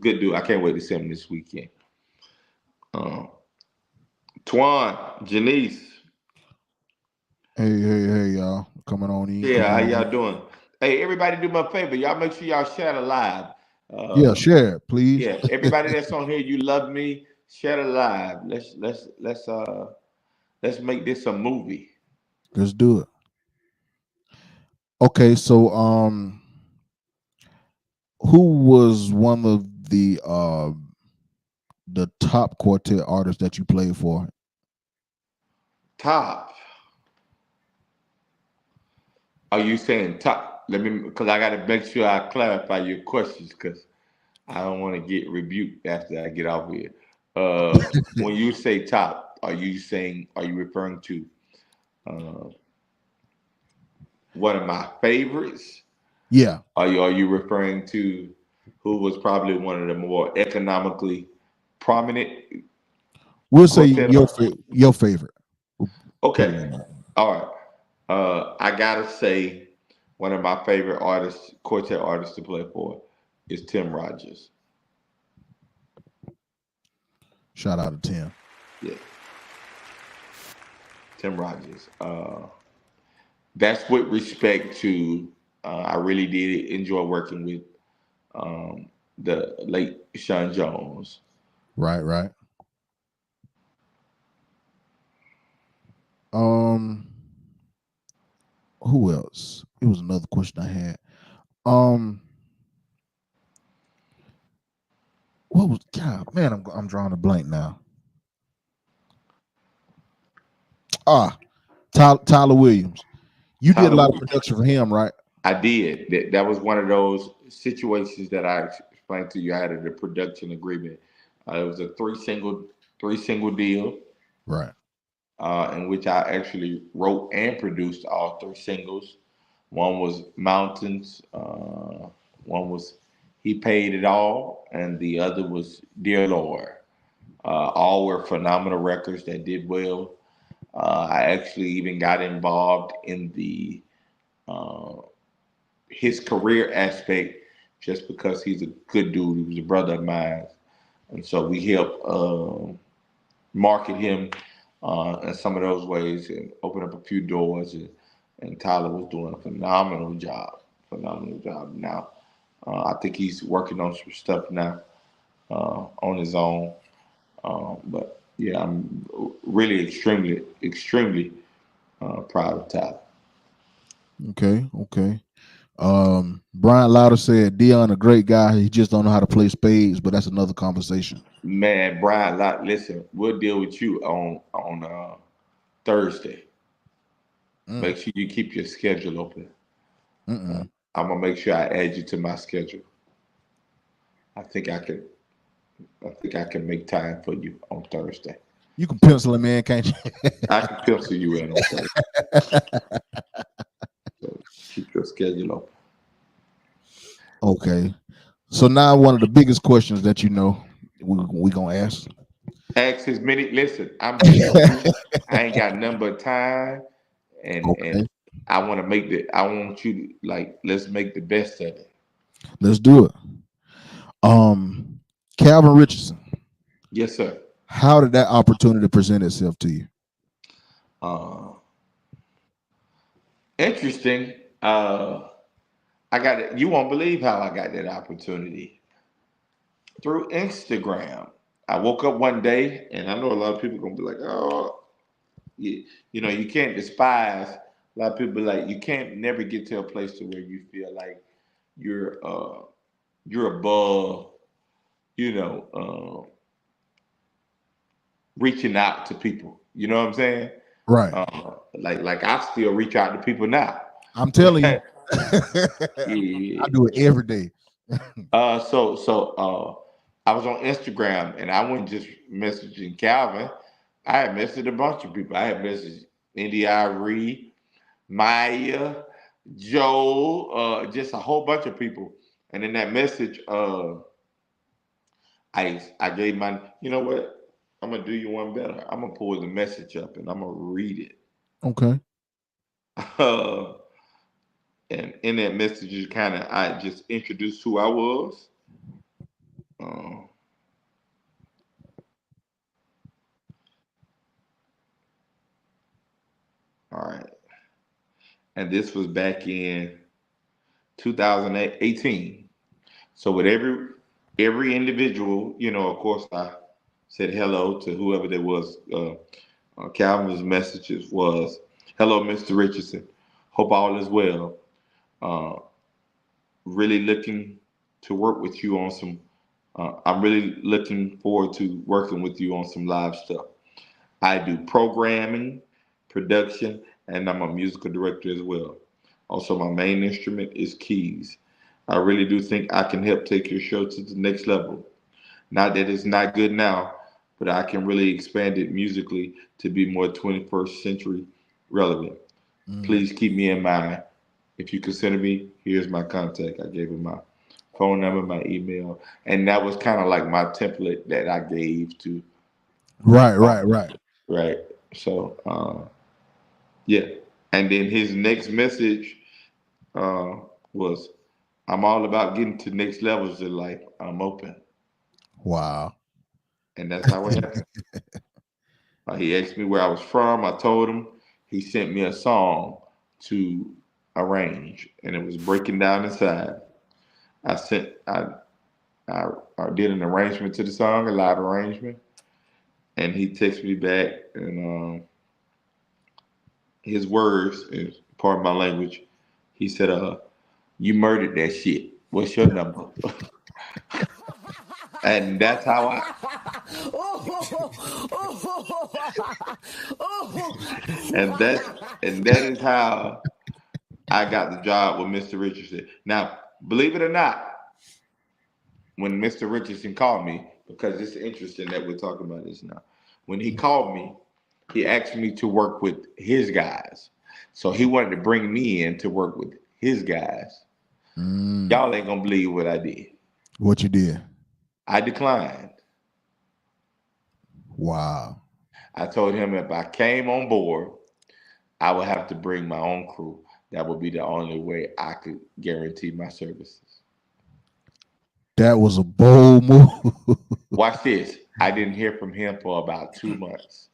B: good dude. I can't wait to see him this weekend. Uh, Twan, Janice,
C: Hey, y'all. Coming on in.
B: yeah,
C: Coming
B: how
C: on
B: y'all
C: in.
B: doing? Hey, everybody, do me a favor. Y'all make sure y'all share the live.
C: Yeah,
B: Uh,
C: share it, please.
B: yeah, everybody that's on here, you love me. Share the live. Let's make this a movie.
C: Let's do it. Okay, so who was one of the top quartet artists that you played for?
B: Top. Are you saying top? Let me, because I got to make sure I clarify your questions, because I don't want to get rebuked after I get off here. When you say top, are you referring to uh, one of my favorites?
C: Yeah,
B: Are you referring to who was probably one of the more economically prominent
C: we'll say
B: quartet artists?
C: your favorite. We'll put it
B: Okay,
C: in there.
B: all right. I gotta say, one of my favorite artists, quartet artists to play for, is Tim Rogers.
C: Shout out to Tim.
B: Yeah, Tim Rogers. That's with respect to. I really did enjoy working with the late Sean Jones.
C: Right, right. Um, who else? It was another question I had. Um, what was God? Man, I'm drawing a blank now. Ah, Tyler Williams. You did a
B: Tyler
C: lot of
B: Williams.
C: production for him, right?
B: I did. That was one of those situations that I explained to you. I had a production agreement. It was a three single deal,
C: Right.
B: in which I actually wrote and produced all three singles. One was Mountains. One was He Paid It All, and the other was Dear Lord. All were phenomenal records that did well. I actually even got involved in the uh, his career aspect just because he's a good dude. He was a brother of mine, and so we helped market him in some of those ways and open up a few doors. And Tyler was doing a phenomenal job. Phenomenal job. Now, I think he's working on some stuff now on his own. But yeah, I'm really extremely proud of Tyler.
C: Okay. Okay. Brian Lauder said Dion a great guy. He just don't know how to play spades, but that's another conversation.
B: Man, Brian, listen, we'll deal with you on Thursday.
C: Mm,
B: Make sure you keep your schedule open.
C: mm-mm.
B: I'm gonna make sure I add you to my schedule. I think I can. I think I can make time for you on Thursday.
C: You can pencil him in, can't you?
B: I can pencil you in on Thursday. So keep your schedule open.
C: Okay. So now one of the biggest questions that we gonna ask.
B: Ask as many. Listen, I'm just you. I ain't got nothing but time, and
C: Okay.
B: I want to make the. I want you to like. Let's make the best of it.
C: Let's do it. Calvin Richardson.
B: Yes, sir.
C: How did that opportunity present itself to you?
B: Uh, Interesting. I got it. You won't believe how I got that opportunity through Instagram. I woke up one day, and I know a lot of people gonna be like, "Oh, you know, you can't despise." A lot of people be like, "You can't never get to a place to where you feel like you're you're above, you know, reaching out to people." You know what I'm saying?
C: Right.
B: Like I still reach out to people now.
C: I'm telling you. I
B: Yeah.
C: do it every day.
B: I was on Instagram and I wasn't just messaging Calvin. I had messaged a bunch of people. I had messaged Indy Irie, Maya, Joe, just a whole bunch of people. And in that message, I gave my, you know what? I'm gonna do you one better. I'm gonna pull the message up and I'm gonna read it.
C: Okay.
B: Uh, and in that message, I just introduced who I was. Uh, all right, and this was back in 2018. So with every individual, you know, of course, I said hello to whoever there was. Calvin's messages was, "Hello, Mr. Richardson. Hope all is well. Uh, really looking to work with you on some. I'm really looking forward to working with you on some live stuff. I do programming, production, and I'm a musical director as well. Also, my main instrument is keys. I really do think I can help take your show to the next level. Not that it's not good now, but I can really expand it musically to be more 21st century relevant.
C: Mm.
B: Please keep me in mind. If you consider me, here's my contact." I gave him my phone number, my email, and that was kind of like my template that I gave to
C: Right,
B: all,
C: right, right.
B: right. So yeah, and then his next message uh, was, "I'm all about getting to next levels in life. I'm open,"
C: Wow.
B: and that's how it happened. He asked me where I was from. I told him. He sent me a song to arrange, and it was breaking down inside. I sent. I did an arrangement to the song, a live arrangement, and he texted me back, and his words, and part of my language, he said, you murdered that shit. What's your number? And that's how I and that is how I got the job with Mr. Richardson. Now, believe it or not, when Mr. Richardson called me, because it's interesting that we're talking about this now. When he called me, he asked me to work with his guys. So he wanted to bring me in to work with his guys.
C: Mm.
B: Y'all ain't gonna believe what I did.
C: What you did?
B: I declined.
C: Wow.
B: I told him if I came on board, I would have to bring my own crew. That would be the only way I could guarantee my services.
C: That was a bold move.
B: Watch this. I didn't hear from him for about 2 months.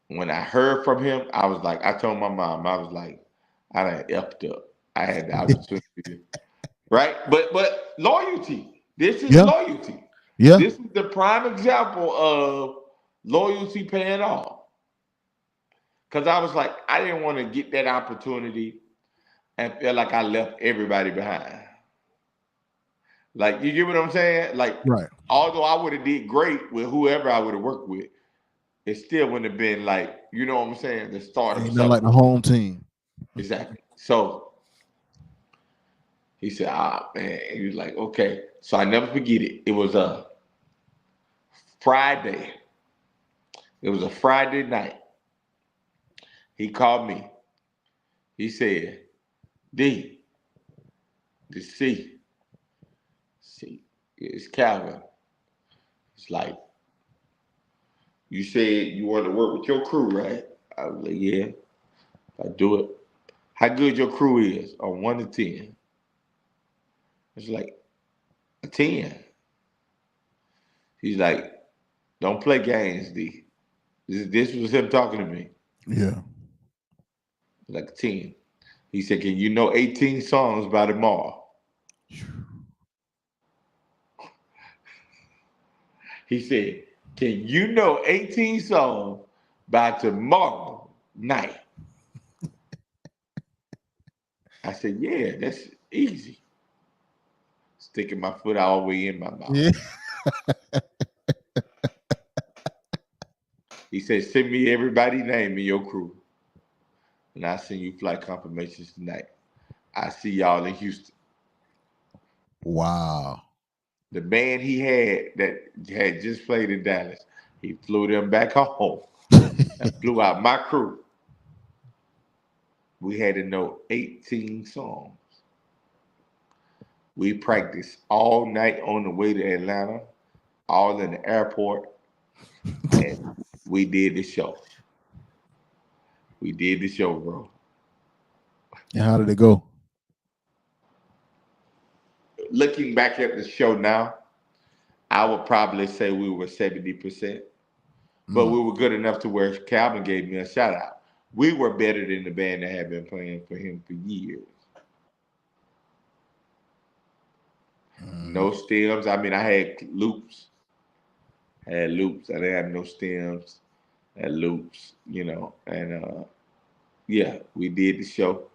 B: When I heard from him, I was like, I told my mom, I was like, I done effed up. I had the opportunity, right? But loyalty. This is
C: Yeah.
B: loyalty.
C: Yeah.
B: This is the prime example of loyalty paying off. Because I was like, I didn't want to get that opportunity and feel like I left everybody behind. Like, you get what I'm saying? Like,
C: Right.
B: although I would have did great with whoever I would have worked with, it still wouldn't have been like, you know what I'm saying, the start of
C: Ain't nothing like the
B: something.
C: home team.
B: Exactly. So he said, ah, man. He was like, okay. So I never forget it. It was a Friday. It was a Friday night. He called me. He said, D, the C, it's Calvin. It's like, you said you want to work with your crew, right? I was like, yeah, I do it. How good your crew is on 1 to 10? It's like a 10. He's like, don't play games, D. This was him talking to me.
C: Yeah.
B: Like a 10. He said, can you know 18 songs by tomorrow? He said, can you know 18 songs by tomorrow night? I said, yeah, that's easy. Sticking my foot all the way in my mouth.
C: Yeah.
B: He said, send me everybody's name in your crew. And I send you flight confirmations tonight. I see y'all in Houston.
C: Wow.
B: The band he had that had just played in Dallas, he flew them back home and flew out my crew. We had to know 18 songs. We practiced all night on the way to Atlanta, all in the airport, and we did the show. We did the show, bro.
C: And how did it go?
B: Looking back at the show now, I would probably say we were 70%, but we
C: Mm.
B: were good enough to where Calvin gave me a shout out. We were better than the band that had been playing for him for years. No
C: Mm.
B: stems. I mean, I had loops. I had loops. I didn't have no stems. I had loops, and yeah, we did the show.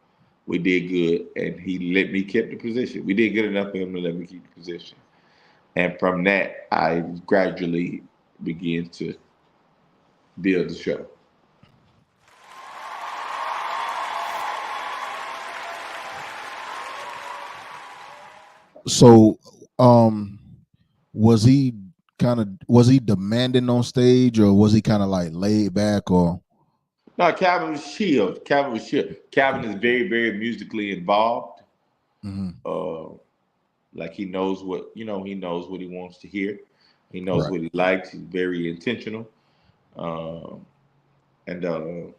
B: We did good, and he let me keep the position. We did good enough for him to let me keep the position. And from that, I gradually began to build the show.
C: So, um, was he demanding on stage, or was he kind of like laid back, or?
B: No, Calvin was chill. Calvin was chill. Calvin is very, very musically involved.
C: Mhm.
B: Uh, like he knows he knows what he wants to hear. He knows
C: Right.
B: what he likes. He's very intentional. Um, and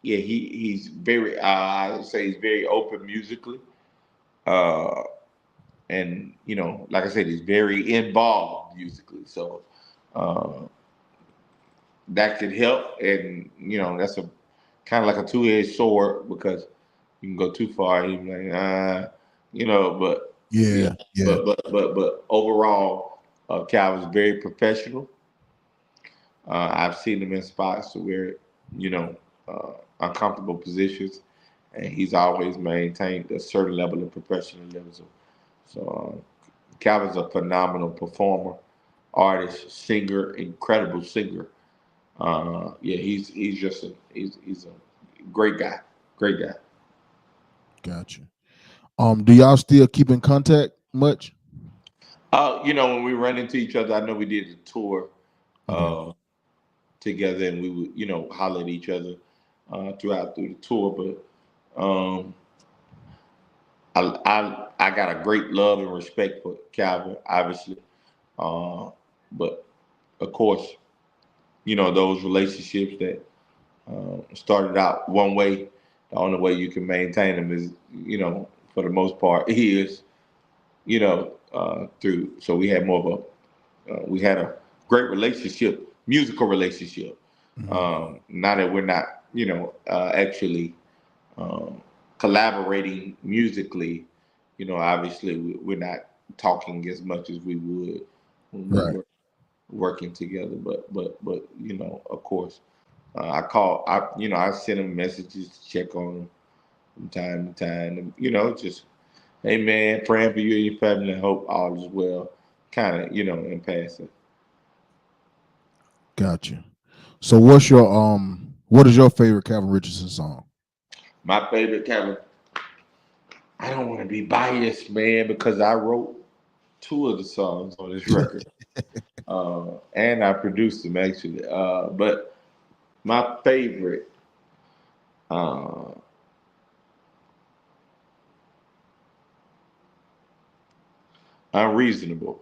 B: yeah, he's very. I would say he's very open musically. Uh, and like I said, he's very involved musically. So uh, that could help, and that's a kind of like a two-edged sword because you can go too far. You can like, but yeah,
C: Yeah. Yeah.
B: but overall, Calvin's very professional. I've seen him in spots where, you know, uncomfortable positions, and he's always maintained a certain level of professionalism. So Calvin's a phenomenal performer, artist, singer, incredible singer. Yeah, he's just he's a great guy, great guy.
C: Gotcha. Do y'all still keep in contact much?
B: When we run into each other, I know we did a tour
C: Okay.
B: uh, together, and we would, holler at each other through the tour. But I got a great love and respect for Calvin, obviously. Uh, but of course, those relationships that started out one way, the only way you can maintain them is, for the most part, is, through. So we had more of we had a great relationship, musical relationship.
C: Mhm.
B: Now that we're not, actually collaborating musically, obviously we're not talking as much as we would when we
C: Right.
B: were working together. But of course, I call, I send them messages to check on them from time to time, and just, hey man, praying for you and your family, and hope all is well. Kind of, in passing.
C: Gotcha. So what is your favorite Calvin Richardson song?
B: My favorite kind of, I don't want to be biased, man, because I wrote two of the songs on this record, and I produced them actually. But my favorite, uh, "Unreasonable."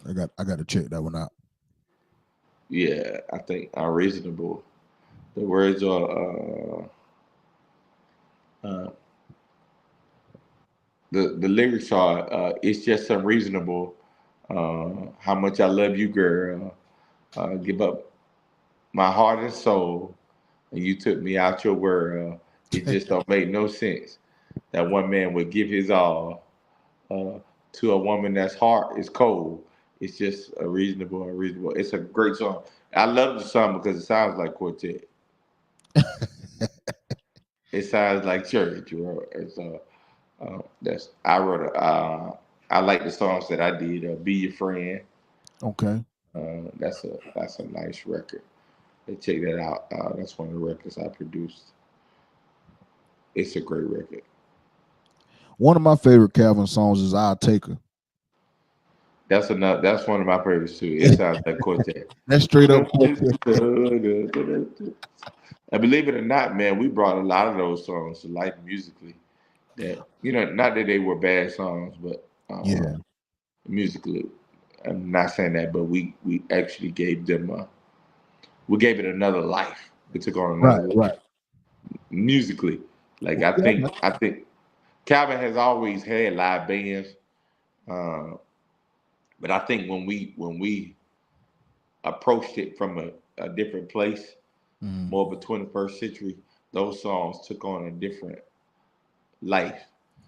C: I got to check that one out.
B: Yeah, I think "Unreasonable." The words are uh, the lyrics are, "It's just unreasonable. How much I love you, girl. Give up my heart and soul, and you took me out your world. It just don't make no sense that one man would give his all uh, to a woman that's heart is cold. It's just unreasonable. It's a great song. I love the song because it sounds like quartet. It sounds like church. It's that's I wrote. I like the songs that I did. Be your friend.
C: Okay.
B: That's a nice record. Check that out. That's one of the records I produced. It's a great record.
C: One of my favorite Calvin songs is "I'll Take Her."
B: That's enough. That's one of my favorites too. It sounds like quartet.
C: That's straight up quartet.
B: And believe it or not, man, we brought a lot of those songs to life musically. That, not that they were bad songs, but
C: Yeah.
B: musically, I'm not saying that, but we actually gave them we gave it another life. We took on
C: Right.
B: another
C: Right.
B: life musically. Like I
C: Yeah.
B: think I think Calvin has always had live bands, uh, but I think when we approached it from a different place,
C: Mhm.
B: more of a 21st century, those songs took on a different life.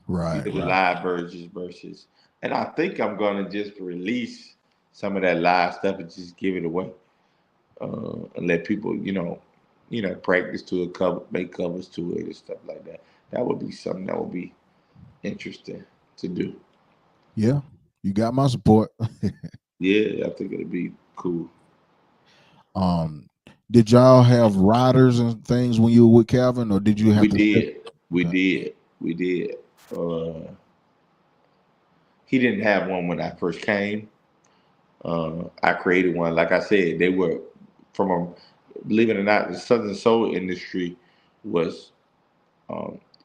C: Right.
B: The
C: Right.
B: live versus, and I think I'm gonna just release some of that live stuff and just give it away, and let people, practice to it, make covers to it and stuff like that. That would be something that would be interesting to do.
C: Yeah. You got my support.
B: Yeah, I think it'd be cool.
C: um, did y'all have riders and things when you were with Calvin, or did you
B: We
C: have to step?
B: did, we
C: Okay.
B: did, we did. He didn't have one when I first came. I created one. Like I said, they were from believe it or not, the Southern Soul industry was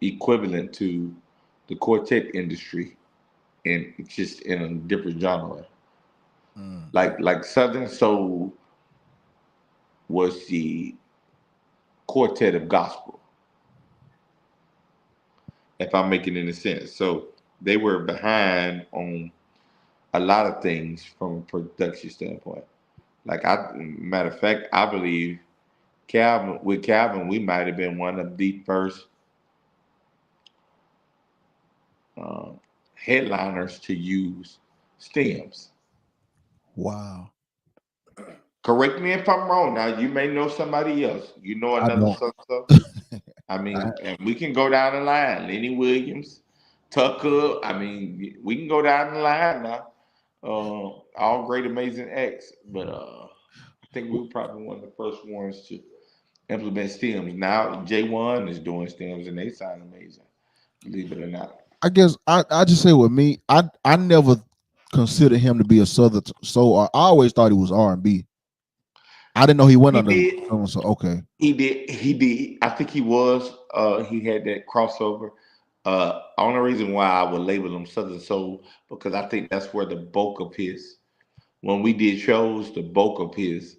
B: equivalent to the quartet industry, and just in a different genre.
C: Mm.
B: Like Southern Soul was the quartet of gospel, if I'm making any sense. So they were behind on a lot of things from a production standpoint. Like matter of fact, I believe Calvin, we might have been one of the first uh, headliners to use stems.
C: Wow.
B: Correct me if I'm wrong. Now you may know somebody else. You know
C: I
B: another
C: don't.
B: so. I
C: I,
B: mean, and we can go down the line. Lenny Williams, Tucker. I mean, we can go down the line now. All great, amazing acts. But I think we were probably one of the first ones to implement stems. Now J1 is doing stems, and they sound amazing. Believe it or not.
C: I guess I just say with me, I never considered him to be a southern soul. I always thought he was R&B. I didn't know he went
B: He
C: under.
B: did.
C: So okay.
B: He did. He did. I think he was. He had that crossover. Only reason why I would label him Southern Soul because I think that's where the bulk of his. When we did shows, the bulk of his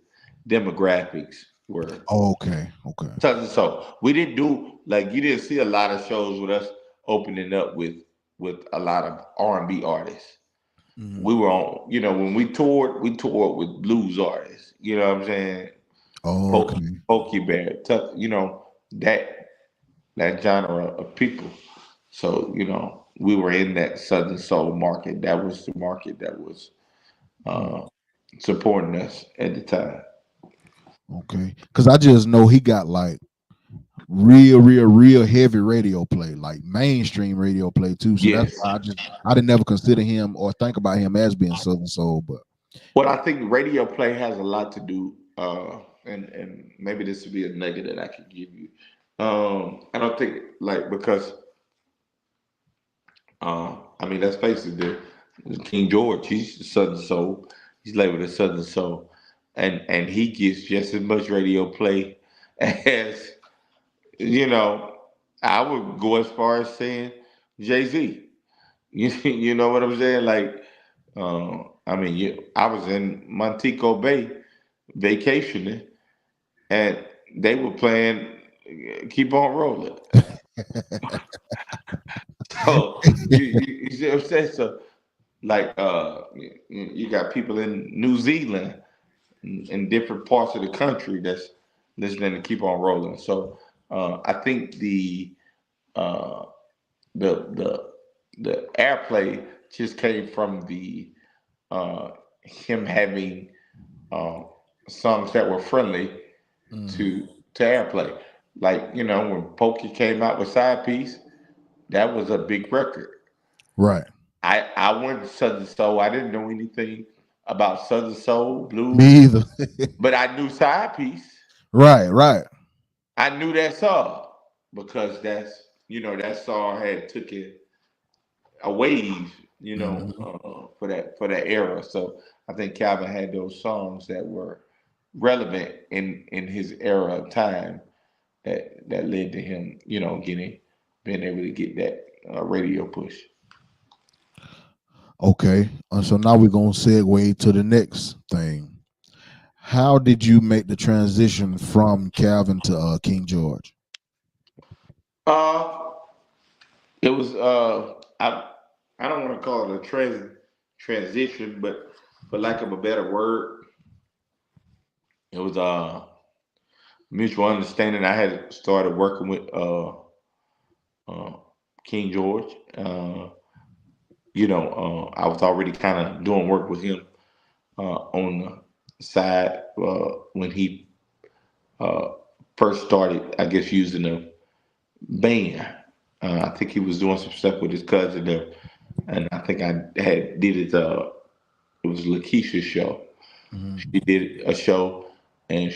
B: demographics were
C: Okay. Okay.
B: Southern Soul. We didn't do like you didn't see a lot of shows with us opening up with a lot of R&B artists.
C: Mhm.
B: We were on. When we toured with blues artists. You know what I'm saying?
C: Okay.
B: Pokey Bear, that genre of people. So we were in that Southern Soul market. That was the market that was
C: Mm,
B: uh, supporting us at the time.
C: okay. Because I just know he got like real heavy radio play, like mainstream radio play too. So that's
B: Yes.
C: why I didn't never consider him or think about him as being Southern Soul. But
B: Well, I think radio play has a lot to do, and maybe this would be a nugget that I could give you. I don't think like because I mean, let's face it, King George, he's the Southern Soul. He's labeled as Southern Soul, and he gets just as much radio play as you know. I would go as far as saying Jay Z. You know what I'm saying? Like, I mean, I was in Montego Bay vacationing, and they were playing "Keep on Rolling." So you see what I'm saying? So like you got people in New Zealand in different parts of the country that's listening to keep on rolling. So I think uh, the the the airplay just came from the him having uh, songs that were friendly
C: Mhm.
B: to airplay. Like when Pokey came out with Side Piece, that was a big record.
C: Right.
B: I went to Southern Soul. I didn't know anything about Southern Soul blues,
C: Me either.
B: but I knew Side Piece.
C: Right. Right.
B: I knew that song because that song had took it a wave,
C: Mhm.
B: for that era. So I think Calvin had those songs that were relevant in his era of time that led to him, being able to get that radio push.
C: Okay. So now we're gonna segue to the next thing. How did you make the transition from Calvin to King George?
B: Uh, it was I don't want to call it a transition, but for lack of a better word, it was mutual understanding. I had started working with uh, King George. I was already kind of doing work with him on the side when he uh, first started, I guess, using the band. I think he was doing some stuff with his cousin there, and I think I had did it. It was Lakeisha's show.
C: Mhm.
B: She did a show, and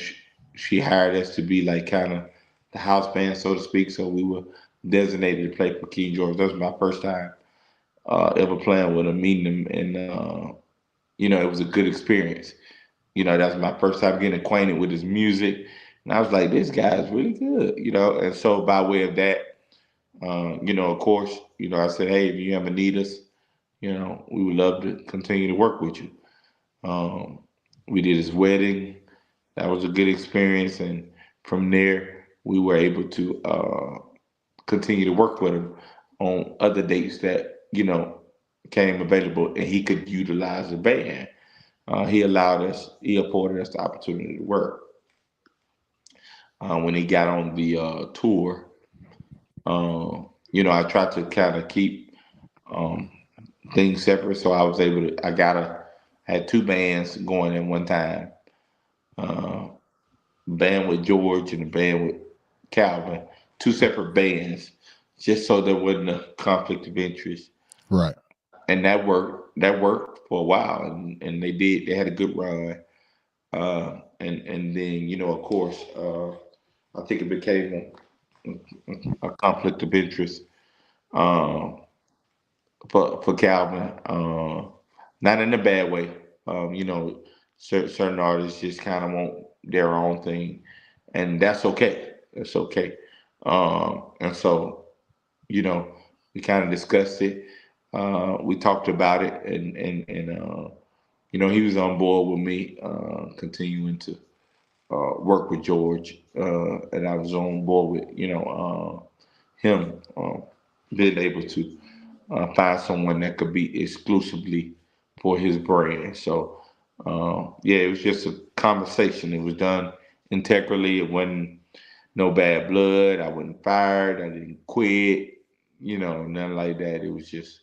B: she hired us to be like kind of the house band, so to speak. So we were designated to play for King George. That was my first time ever playing with him, meeting him, and it was a good experience. That was my first time getting acquainted with his music, and I was like, this guy's really good. And so by way of that, of course, I said, hey, if you ever need us, we would love to continue to work with you. Um, we did his wedding. That was a good experience, and from there, we were able to continue to work with him on other dates that came available, and he could utilize the band. He afforded us the opportunity to work. When he got on the tour, I tried to kind of keep um, things separate, so I was able to. I had two bands going at one time, uh, band with George and a band with Calvin, two separate bands, just so there wasn't a conflict of interest.
C: Right.
B: And that worked. That worked for a while, and they did. They had a good run. And then of course, I think it became a conflict of interest um, for Calvin. Not in a bad way. Certain artists just kind of want their own thing, and that's okay. That's okay. And so, you know, we kind of discussed it. We talked about it, and he was on board with me continuing to work with George, and I was on board with him being able to find someone that could be exclusively for his brand. So yeah, it was just a conversation. It was done integrally. It wasn't no bad blood. I wasn't fired. I didn't quit. Nothing like that. It was just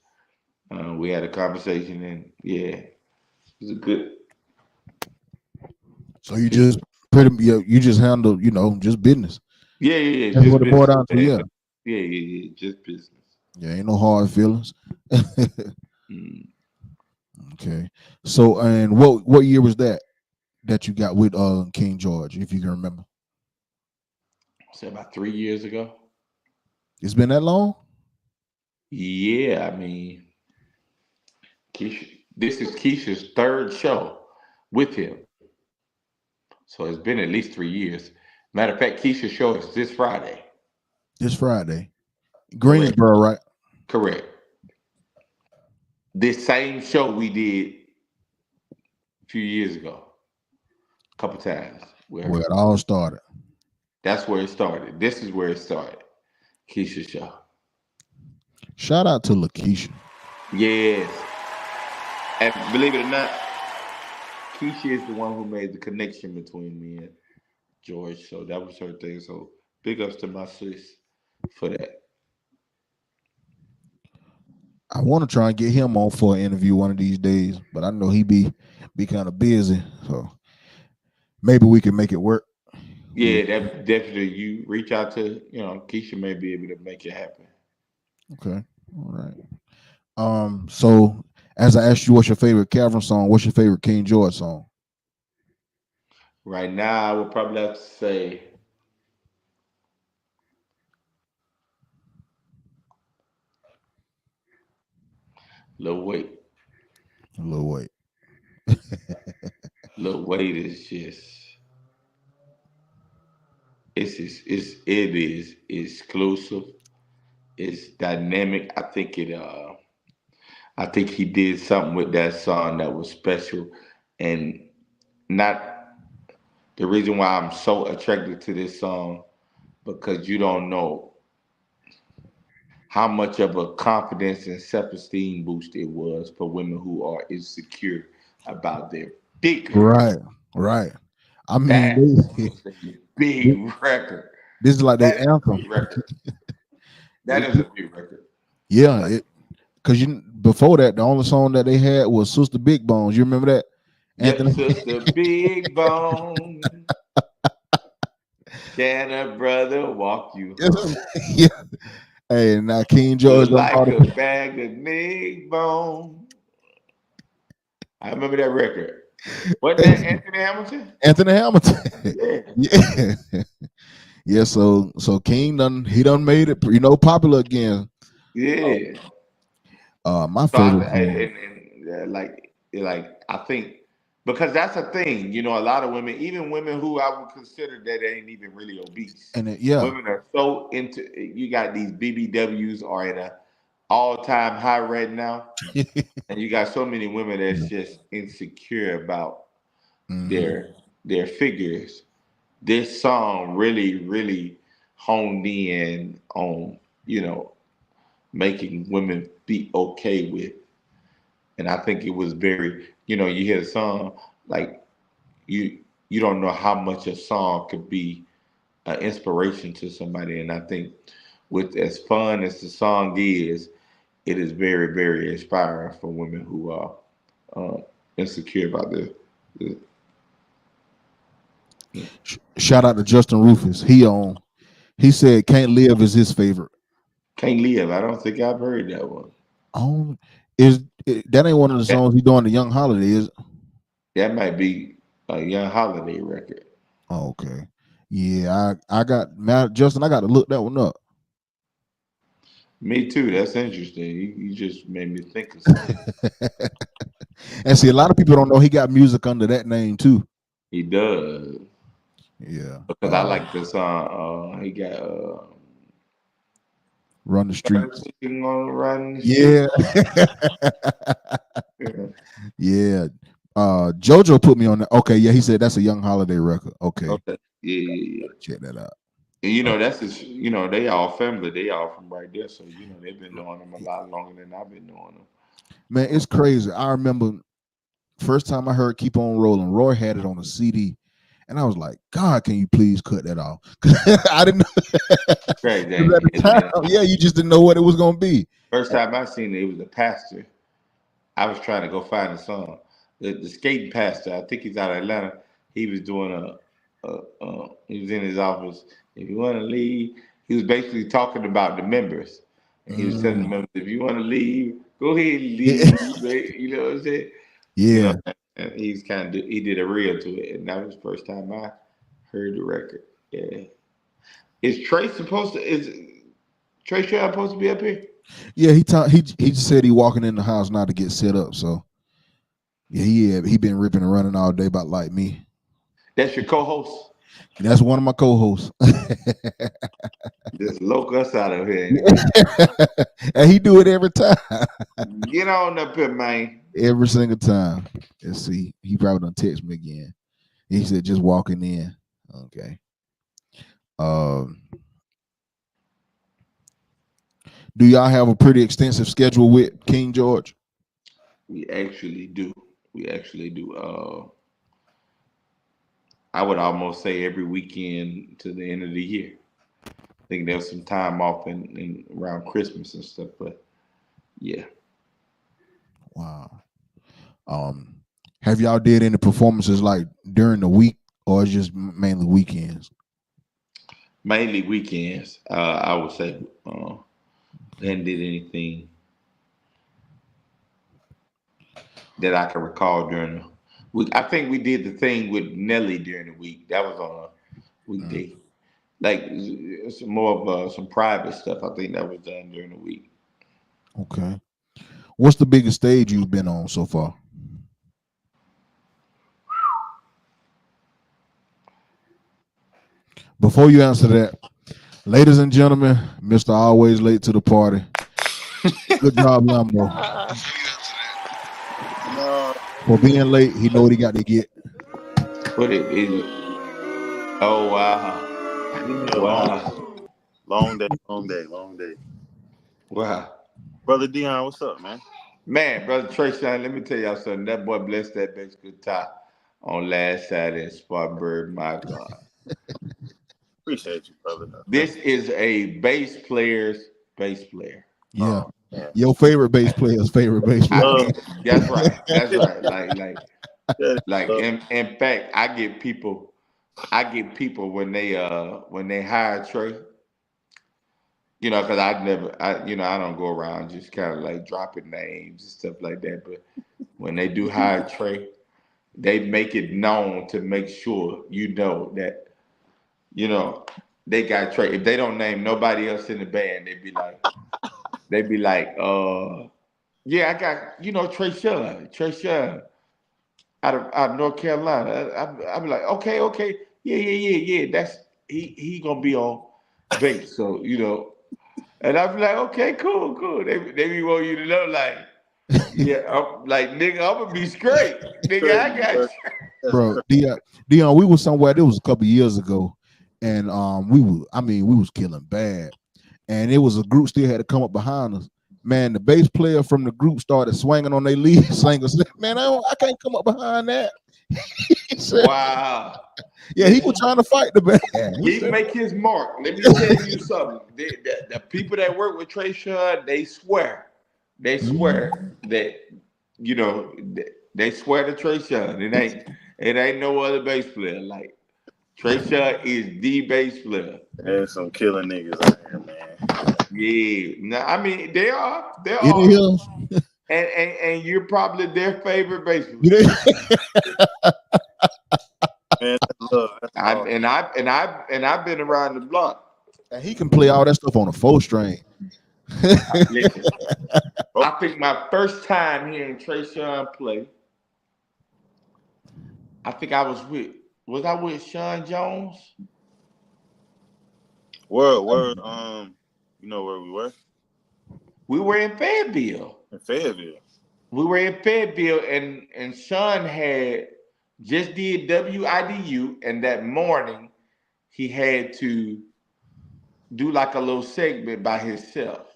B: we had a conversation, and yeah, it was a good.
C: So you just you just handle, just business.
B: Yeah, yeah, yeah.
C: That's
B: Just
C: what it boiled
B: business,
C: down to.
B: man.
C: Yeah.
B: Yeah, yeah, yeah. Just business.
C: Yeah. Ain't no hard feelings.
B: Mm.
C: Okay. So, and what year was that you got with King George, if you can remember?
B: Say about 3 years ago.
C: It's been that long?
B: Yeah, I mean, Keisha, this is Keisha's third show with him, so it's been at least 3 years. Matter of fact, Keisha's show is this Friday.
C: This Friday.
B: Correct.
C: Greensboro, right?
B: Correct. This same show we did a few years ago, a couple times with
C: Where
B: her.
C: it all started.
B: That's where it started. This is where it started. Keisha's show.
C: Shout out to Lakeisha.
B: Yes. And believe it or not, Keisha is the one who made the connection between me and George. So that was her thing. So big ups to my sis for that.
C: I want to try and get him on for an interview one of these days, but I know he be kind of busy. So maybe we can make it work. Yeah.
B: Yeah, that definitely you reach out to, Keisha may be able to make it happen.
C: Okay. All right. So as I asked you what's your favorite Calvin song, what's your favorite King George song?
B: Right now I would probably have to say Lil Wait.
C: A little wait.
B: Lil Wait is just it is exclusive. It's dynamic. I think he did something with that song that was special, and not the reason why I'm so attracted to this song because you don't know how much of a confidence and self-esteem boost it was for women who are insecure about their figure.
C: Right. Right. I mean,
B: That was a big record.
C: this is like they
B: That is a
C: anthem.
B: big record. That
C: It-
B: is a big record.
C: yeah,
B: Like,
C: because before that, the only song that they had was Sister Big Bones. You remember that,
B: yep,
C: Anthony?
B: sister, big bone. Can a brother walk you home?
C: Yeah. Hey, now King George
B: Look
C: done
B: like
C: brought
B: a
C: it.
B: bag of big bone. I remember that record. Wasn't that Anthony Hamilton?
C: Anthony Hamilton.
B: Yeah.
C: Yeah. Yeah. So King done made it, popular again.
B: Yeah.
C: My
B: So
C: favorite song.
B: like I think because that's a thing, a lot of women, even women who I would consider that ain't even really obese.
C: Yeah.
B: Women are so into you got these BBWs are at a all-time high right now, and you got so many women that's just insecure about
C: Hmm.
B: their figures. This song really, really honed in on, you know, making women be okay with. And I think it was very, you hear the song, like you you don't know how much a song could be an inspiration to somebody. And I think with as fun as the song is, it is very, very inspiring for women who are uh, insecure about their
C: Shout out to Justin Rufus. He said "Can't Live" is his favorite.
B: Can't Live. I don't think I've heard that one.
C: Oh, that ain't one of the
B: That,
C: songs he doing the Young Holiday, is it?
B: that might be a Young Holiday record.
C: Oh, okay. Yeah, I got Justin. I got to look that one up.
B: Me too. That's interesting. You just made me think of something.
C: And see, a lot of people don't know he got music under that name too.
B: He does
C: Yeah.
B: because I like the song. He got
C: Run the streets.
B: "Sitting on Run the Street."
C: Yeah.
B: Yeah.
C: Yeah. JoJo put me on that. Okay, yeah, he said that's a Young Holiday record. Okay.
B: Okay. Yeah, yeah, yeah.
C: Check that out.
B: And that's his. They all family. They all from right there. So they've been knowing him a lot longer than I've been knowing him.
C: Man, it's crazy. I remember first time I heard "Keep On Rolling," Roy had it on a CD, and I was like, "God, can you please cut that off?" I didn't know.
B: Crazy.
C: 'Cause at the time, yeah, you just didn't know what it was gonna be.
B: First time I seen it, it was a pastor. I was trying to go find a song. The skating pastor, I think he's out of Atlanta. He was doing he was in his office. If you want to leave, he was basically talking about the members. And he was telling the
C: Mm.
B: members, if you want to leave, go ahead and
C: Yeah.
B: leave. You know what I'm saying?
C: Yeah.
B: And he did a reel to it, and that was the first time I heard the record. Yeah. Is Trey Sean supposed to be up here?
C: Yeah, he just said he walking in the house now to get set up. So yeah, he been ripping and running all day about like me.
B: That's your co-host.
C: That's one of my co-hosts.
B: Just loc us out of here.
C: And he do it every time.
B: Get on up here, man.
C: Every single time. Let's see. He probably done text me again. He said just walking in. Okay. Um do y'all have a pretty extensive schedule with King George?
B: We actually do. We actually do. I would almost say every weekend to the end of the year. I think there's some time off in around Christmas and stuff, but yeah.
C: Wow. Have y'all did any performances like during the week or it's just mainly weekends?
B: Mainly weekends. I would say then did anything that I can recall during the week. I think we did the thing with Nelly during the week. That was on a
C: Mm,
B: weekday. Like some more of some private stuff. I think that was done during the week.
C: okay. What's the biggest stage you've been on so far? Before you answer that, ladies and gentlemen, Mr. Always Late to the Party. Good job, Lambo.
A: No,
C: For being late, he know what he got to get.
B: Put it in. Oh wow.
A: yeah,
B: Wow.
A: long day, long day, long day.
B: Wow.
A: Brother Deon, what's up, man?
B: Man, brother Trey Sean, let me tell y'all something. That boy blessed that bass guitar on last Saturday in Spartanburg. My God.
A: Appreciate you, brother. Thank
B: This is a bass player's bass player.
A: you.
C: Yeah.
A: Oh, man.
C: Your favorite bass player's favorite bass player.
A: Love
B: That's right. That's right.
A: that.
B: Like
A: Love.
B: in fact, I get people when they hire Trey, because I don't go around just kind of like dropping names and stuff like that. But when they do hire Trey, they make it known to make sure that you know they got Trey. If they don't name nobody else in the band, they be like, yeah, I got Trey Sean, out of North Carolina. I be like, okay, yeah. That's he gonna be on bass, so and I be like, okay, cool. They be want you to know, like, yeah, I'm like, nigga, I'm gonna be straight, nigga. I
A: Crazy,
B: got
A: bro.
B: you.
A: That's
C: Bro,
A: crazy.
C: Dion, we was somewhere. It was a couple years ago, and we was killing bad, and it was a group still had to come up behind us. Man, the bass player from the group started swinging on their lead singer. Said, "Man, I can't come up behind that." He said,
B: Wow.
C: "Yeah, he was trying to fight the band." He
B: He
C: said,
B: make his mark. Let me tell you something. The people that work with Trey Sean, they
C: "Mm,
B: swear that you know they swear to Trey Sean. It ain't no other bass player like. Trey Sean is the bass player.
A: There's some killer niggas out here, man.
B: Yeah. No, I mean they are. They
C: It
B: are.
C: is.
B: And you're probably their favorite bass player.
C: It is.
A: Man, that's love. That's all.
B: I've been around the block.
C: And he can play all that stuff on a 4-string.
B: Listen, I think my first time hearing Trey Sean play, I think was I with Sean Jones?
A: Where, you know where we were?
B: We were in Fayetteville.
A: In Fayetteville.
B: We were in Fayetteville, and Sean had just did WIDU, and that morning he had to do like a little segment by himself.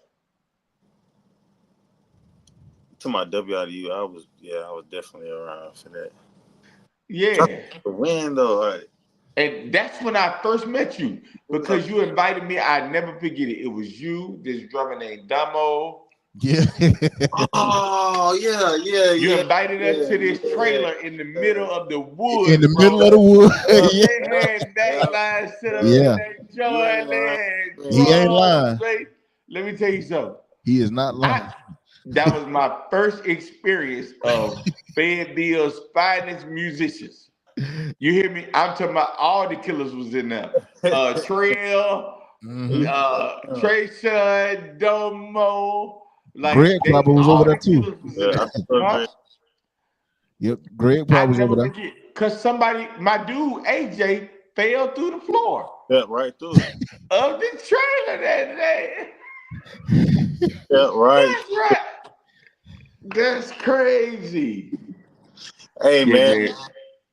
A: To my WIDU, I was definitely around for that.
B: Yeah.
A: The win though, right?
B: And that's when I first met you because you invited me. I never forget it. It was you, this drummer named Damo.
C: Yeah.
A: Oh yeah.
B: You invited us to this trailer in the middle of the woods.
C: In the middle of the wood.
B: They had backline set up in that joint.
C: He ain't lying.
B: Let me tell you something.
C: He is not lying.
B: That was my first experience of Fayetteville's finest musicians. You hear me? I'm talking about all the killers was in there. Trail, Trey Sean, Domo. Like
C: Greg probably was over there too. Yep, Greg probably was over there.
B: Because my dude AJ fell through the floor.
A: Yeah, right through
B: of the trailer that day.
A: Yeah, right.
B: That's right. That's crazy.
A: Hey man,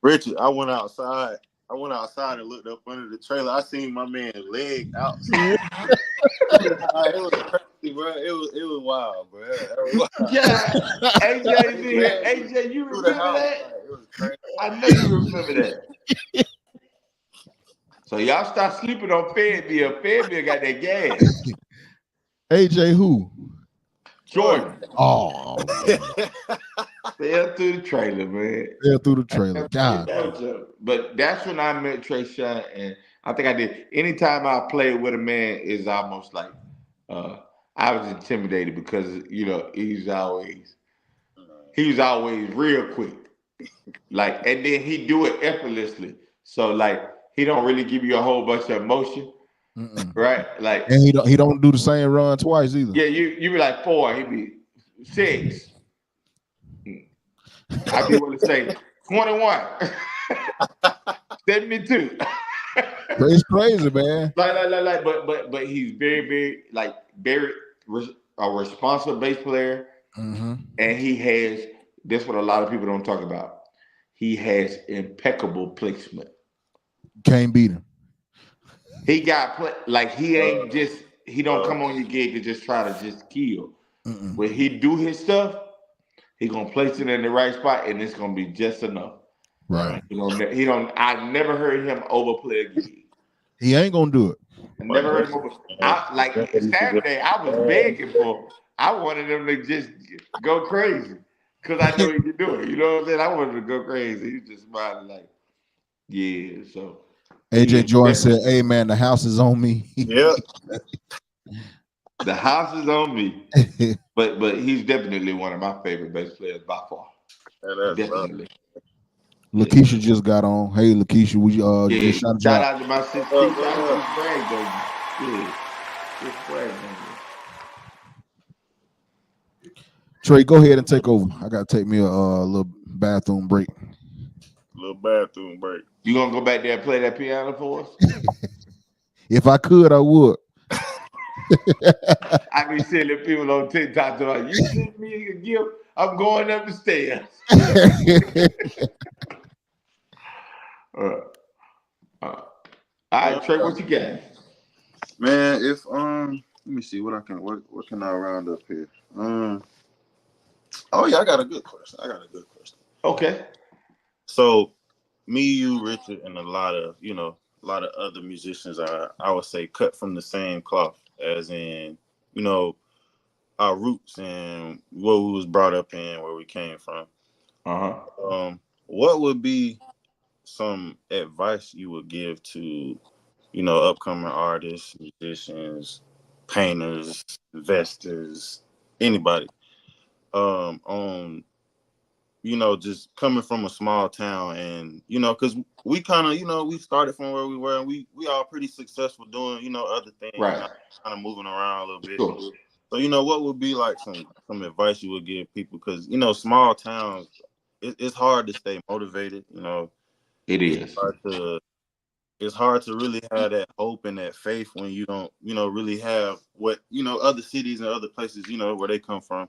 A: Richard, I went outside and looked up under the trailer. I seen my man's leg outside. It was crazy, bro. It was wild, bro.
B: Yeah, AJ's here. AJ, you remember that?
A: It was crazy.
B: I know you remember that. So y'all start sleeping on Fayetteville. Fayetteville got that gas.
C: AJ who?
B: Jordan.
C: Oh.
B: Fell through the trailer, man.
C: Fell through the trailer. God.
B: But that's when I met Trey Sean, and I think I did. Anytime I played with a man, is almost like I was intimidated because he was always real quick, like, and then he do it effortlessly. So like he don't really give you a whole bunch of emotion. Right, like,
C: and he don't do the same run twice either.
B: Yeah, you be like 4, he be 6. I be want to say 21, 72.
C: It's crazy, man.
B: But he's very a responsible bass player, and he has. That's what a lot of people don't talk about. He has impeccable placement.
C: Can't beat him.
B: He got he don't come on your gig and just try to just kill. When he do his stuff, he gonna place it in the right spot, and it's gonna be just enough.
C: Right.
B: I never heard him overplay a gig.
C: He ain't gonna do it.
B: I never heard him overplay. Saturday, I was begging for. I wanted him to just go crazy because I know he could do it. You know what I'm saying? I wanted to go crazy. He just smiled like, yeah. So.
C: AJ Jordan said, "Hey man, the house is on me."
A: Yeah,
B: the house is on me. But he's definitely one of my favorite bass players by far. Definitely.
C: Lakeisha just got on. Hey, Lakeisha, we just
B: shout out to my sister.
C: Trey, go ahead and take over. I gotta take me a little bathroom break.
B: You gonna go back there and play that piano for us?
C: If I could, I would.
B: I be sending people on TikTok like, you send me a gift, I'm going up the stairs. All right, Trey, what you got?
A: Man, if let me see what can I round up here. Oh yeah, I got a good question.
B: Okay.
A: So me, you, Richard, and a lot of other musicians are, I would say, cut from the same cloth, as in, our roots and what we was brought up in, where we came from. What would be some advice you would give to, upcoming artists, musicians, painters, investors, anybody, on, just coming from a small town, and because we kind of, we started from where we were, and we all pretty successful doing, other things,
B: Right.
A: kind of moving around a little bit.
B: Sure.
A: So, what would be like some advice you would give people? Because, small towns, it's hard to stay motivated.
B: It
A: It's
B: is.
A: hard to it's hard to really have that hope and that faith when you don't, really have what, other cities and other places, where they come from.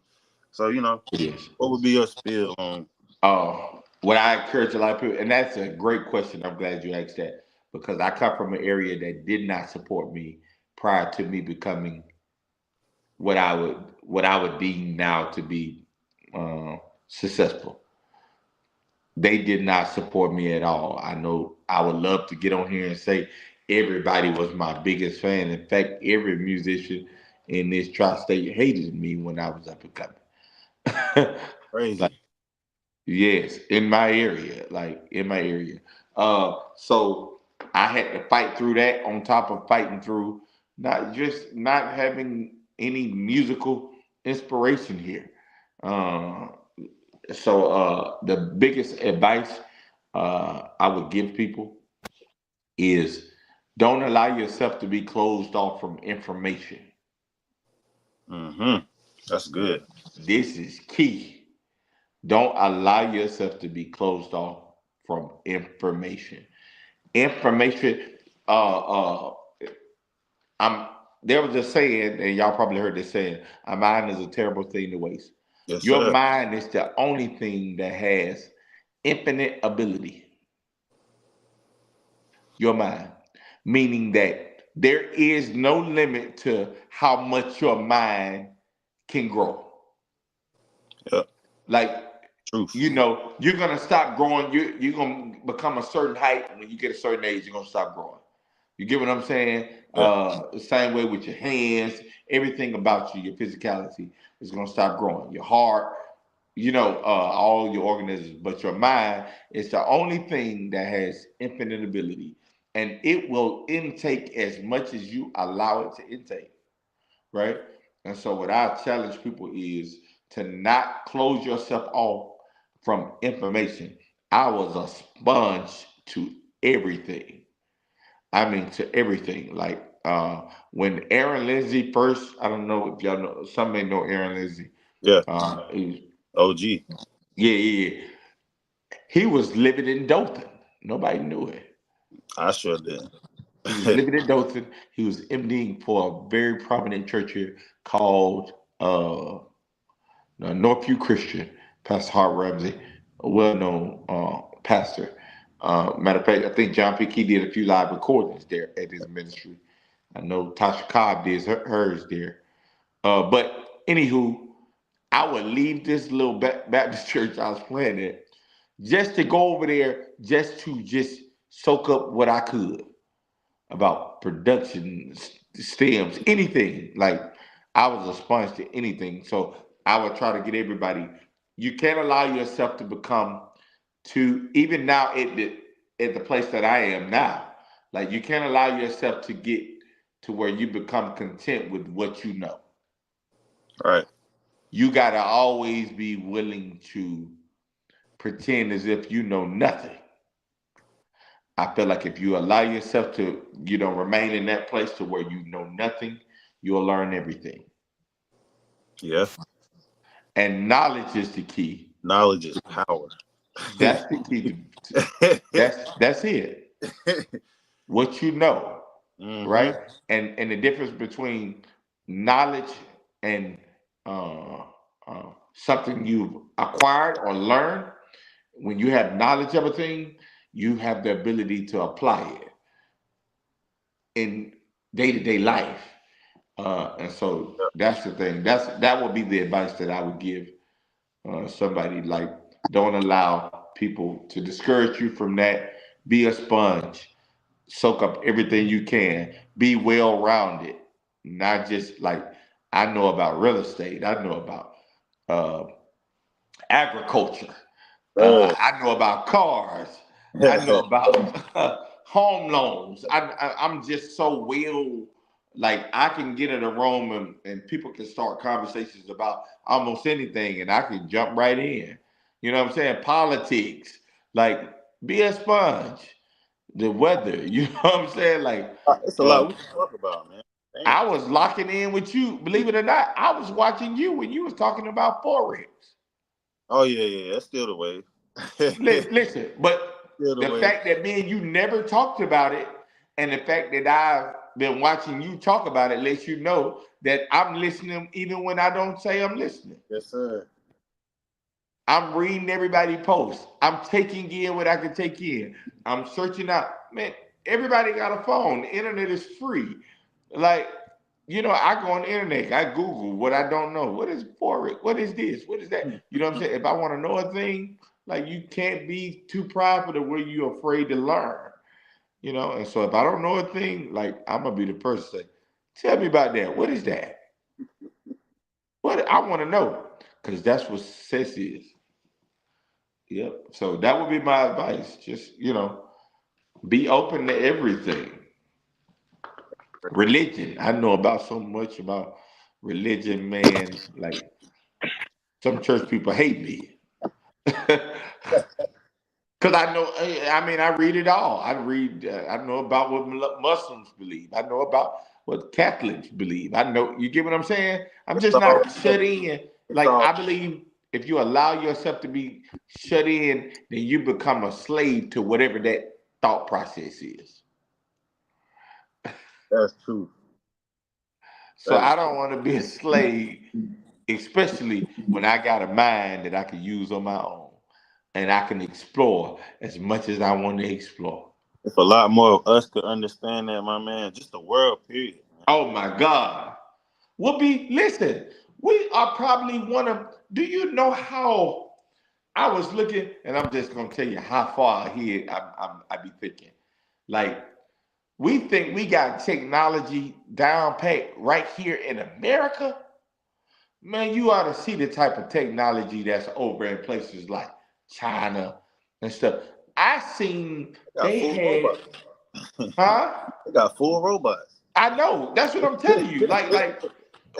A: So,
B: It is.
A: what would be your spill on?
B: What I encourage a lot of people, and that's a great question. I'm glad you asked that because I come from an area that did not support me prior to me becoming what I would deem now to be successful. They did not support me at all. I know I would love to get on here and say everybody was my biggest fan. In fact, every musician in this tri-state hated me when I was up and coming. Like,
A: Crazy.
B: yes, in my area, like in my area. So I had to fight through that on top of fighting through not having any musical inspiration here. Uh, so the biggest advice I would give people is don't allow yourself to be closed off from information.
A: Mm-hmm. That's good.
B: This is key. Don't allow yourself to be closed off from information. Information. Uh, uh, I'm. There was a saying, and y'all probably heard this saying: "A mind is a terrible thing to waste."
A: Yes,
B: Your
A: sir.
B: mind is the only thing that has infinite ability. Your mind, meaning that there is no limit to how much your mind can grow.
A: Yep.
B: Like,
A: Truth.
B: you're gonna stop growing. You're gonna become a certain height. When you get a certain age, you're gonna stop growing. You get what I'm saying?
A: Yeah.
B: The same way with your hands, everything about you, your physicality is gonna stop growing. Your heart, all your organisms, but your mind is the only thing that has infinite ability, and it will intake as much as you allow it to intake, right? And so, what I challenge people is to not close yourself off from information. I was a sponge to everything. I mean, to everything. Like when Aaron Lindsay first, I don't know if y'all know, some may know Aaron Lindsay.
A: Yeah.
B: He was,
A: OG.
B: yeah, yeah, yeah. He was living in Dothan. Nobody knew it.
A: I sure did.
B: He was living in Dothan. He was emptying for a very prominent church here called Northview Christian. Pastor Hart Ramsey, a well-known pastor. Matter of fact, I think John P. Key did a few live recordings there at his ministry. I know Tasha Cobb did hers there. But anywho, I would leave this little Baptist church I was playing at just to go over there, just soak up what I could about production, stems, anything. Like I was a sponge to anything. So I would try to get everybody. You can't allow yourself to become too, even now at the place that I am now. Like you can't allow yourself to get to where you become content with what you know.
A: Right.
B: You gotta always be willing to pretend as if you know nothing. I feel like if you allow yourself to, remain in that place to where you know nothing, you'll learn everything.
A: Yeah.
B: And knowledge is the key.
A: Knowledge is power.
B: That's the key. That's it. What you know,
A: Mm-hmm.
B: right? And the difference between knowledge and uh, something you've acquired or learned. When you have knowledge of a thing, you have the ability to apply it in day-to-day life. And so that's the thing. That would be the advice that I would give somebody. Like, don't allow people to discourage you from that. Be a sponge. Soak up everything you can. Be well-rounded. Not just like I know about real estate. I know about uh, agriculture.
A: Uh,
B: I know about cars. I know about home loans. I'm just so well, like I can get in a room and people can start conversations about almost anything, and I can jump right in. You know what I'm saying? Politics, like be a sponge. The weather, you know what I'm saying? Like,
A: It's a lot
B: uh,
A: we can talk about, man. Damn.
B: I was locking in with you. Believe it or not, I was watching you when you was talking about forex.
A: Oh yeah. That's still the way.
B: Listen, but
A: Still the
B: the
A: way.
B: fact that me and you never talked about it, and the fact that I've been watching you talk about it, lets you know that I'm listening even when I don't say I'm listening.
A: Yes, sir.
B: I'm reading everybody posts. I'm taking in what I can take in. I'm searching out. Man, everybody got a phone. The internet is free. Like, I go on the internet. I Google what I don't know. What is forex? What is this? What is that? You know what I'm saying? If I want to know a thing, like you can't be too prideful to where you're afraid to learn. And so if I don't know a thing, like I'm gonna be the person to say, tell me about that. What is that? What I want to know. Because that's what success is. Yep. So that would be my advice. Just, be open to everything. Religion. I know about so much about religion, man. Like some church people hate me. Because I know, I mean, I read it all. I know about what Muslims believe. I know about what Catholics believe. I know, you get what I'm saying? I'm
A: It's
B: just
A: all.
B: not shut in.
A: It's
B: Like,
A: all.
B: I believe if you allow yourself to be shut in, then you become a slave to whatever that thought process is.
A: That's true.
B: So
A: That
B: I
A: is
B: don't want to be a slave, especially when I got a mind that I can use on my own and I can explore as much as I want to explore.
A: If a lot more of us could understand that, my man, just the world, period, man.
B: Oh my God. Listen, we are probably one of, do you know how I was looking, and I'm just going to tell you how far ahead I be thinking. Like, we think we got technology down pat right here in America. Man, you ought to see the type of technology that's over in places like China and stuff. I seen
A: They got
B: they
A: full
B: had,
A: robots.
B: huh?
A: They got full robots.
B: I know. That's what I'm telling you. Like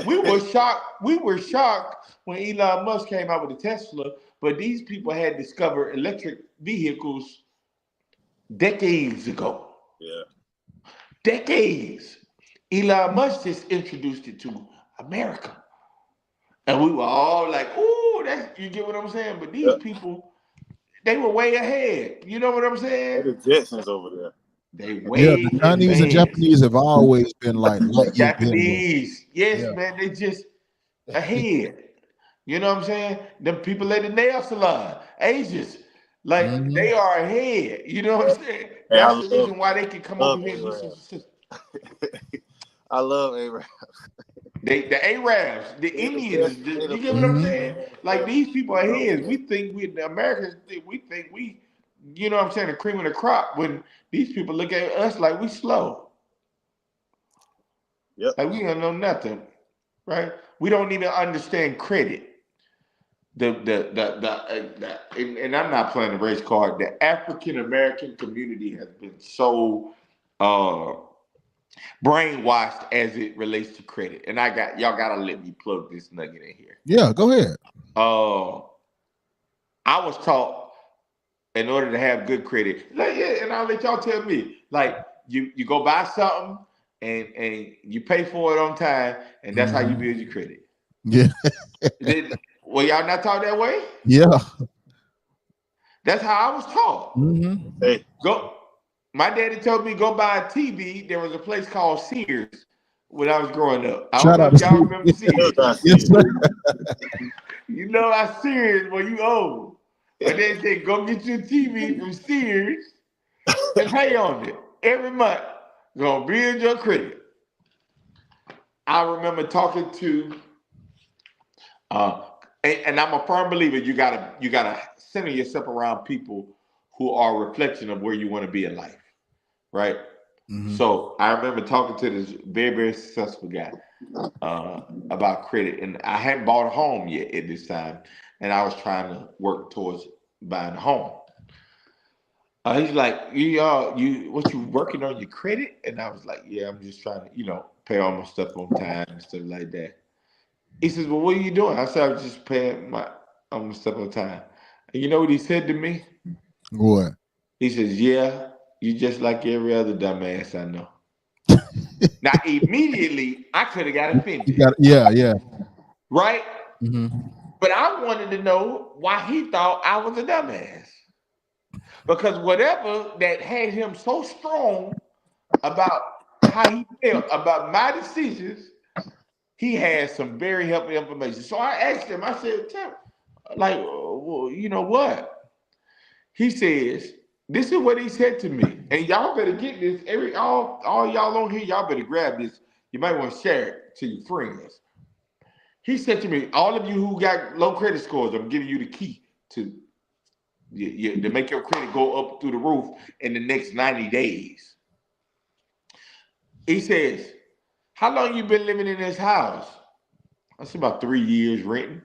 B: we were shocked. We were shocked when Elon Musk came out with the Tesla, but these people had discovered electric vehicles decades ago.
A: Yeah.
B: Decades. Elon Musk just introduced it to America. And we were all like, ooh, that's, you get what I'm saying? But these
A: Yep.
B: people, they were way ahead. You know what I'm
A: They're
B: saying?
A: the Jetsons over there.
B: They
C: Yeah,
B: way
C: the Chinese and
B: advanced.
C: Japanese have always been like light years ahead of us.
B: Japanese, yes,
C: Yeah.
B: man, they just ahead. You know what I'm saying? Them people at the nail salon, Asians, like
C: Hmm.
B: they are ahead. You know what I'm saying?
A: Hey,
B: That's the reason why they can come over
A: love
B: here and do
A: Arab.
B: some.
A: I love Arab.
B: The Arabs, the
A: They the
B: Indians,
A: best. They the
B: you get what
A: best,
B: I'm
C: Hmm.
B: saying?
A: man.
B: Like
A: Ever.
B: these people
A: I
B: are
A: love
B: his.
A: them.
B: The Americans, we think we, you know what I'm saying, the cream of the crop. When these people look at us like we slow,
A: Yep.
B: like we don't know nothing, right? We don't even understand credit. And I'm not playing the race card. The African American community has been so uh brainwashed as it relates to credit. And y'all gotta let me plug this nugget in here.
C: Yeah, go ahead.
B: Uh, I was taught in order to have good credit, like, yeah, and I'll let y'all tell me, like you go buy something and you pay for it on time, and that's how you
C: Hmm.
B: build your credit.
C: Yeah,
B: Well, y'all not taught that way?
C: yeah.
B: That's how I was taught.
C: Hmm.
A: Hey,
B: Go. My daddy told me go buy a TV. There was a place called Sears when I was growing up. I don't
C: Shout
B: know
C: out
B: if
C: to
B: y'all
C: Steve.
B: remember
A: still
B: Sears.
A: got
C: Yes,
A: serious.
C: sir.
B: You know I Sears when you old. And they said go get your TV from Sears and pay on it every month. Gonna build your credit. I remember talking to uh and I'm a firm believer you gotta center yourself around people who are a reflection of where you want to be in life, right?
C: Hmm.
B: So I remember talking to this very, very successful guy uh, about credit, and I hadn't bought a home yet at this time, and I was trying to work towards buying a home. He's like, you what you working on your credit? And I was like, yeah, I'm just trying to, pay all my stuff on time and stuff like that. He says, well, what are you doing? I said, I was just paying my stuff on time. And you know what he said to me?
C: What?
B: He says, yeah, you just like every other dumbass I know. Now, immediately, I could have got
C: You
B: offended,
C: got yeah, yeah.
B: right?
C: Mm-hmm.
B: But I wanted to know why he thought I was a dumbass. Because whatever that had him so strong about how he felt about my decisions, he had some very helpful information. So I asked him, I said, like, well, you know what? He says, this is what he said to me. And y'all better get this. All y'all on here, y'all better grab this. You might want to share it to your friends. He said to me, all of you who got low credit scores, I'm giving you the key to make your credit go up through the roof in the next 90 days. He says, how long you been living in this house? I said, about 3 years renting.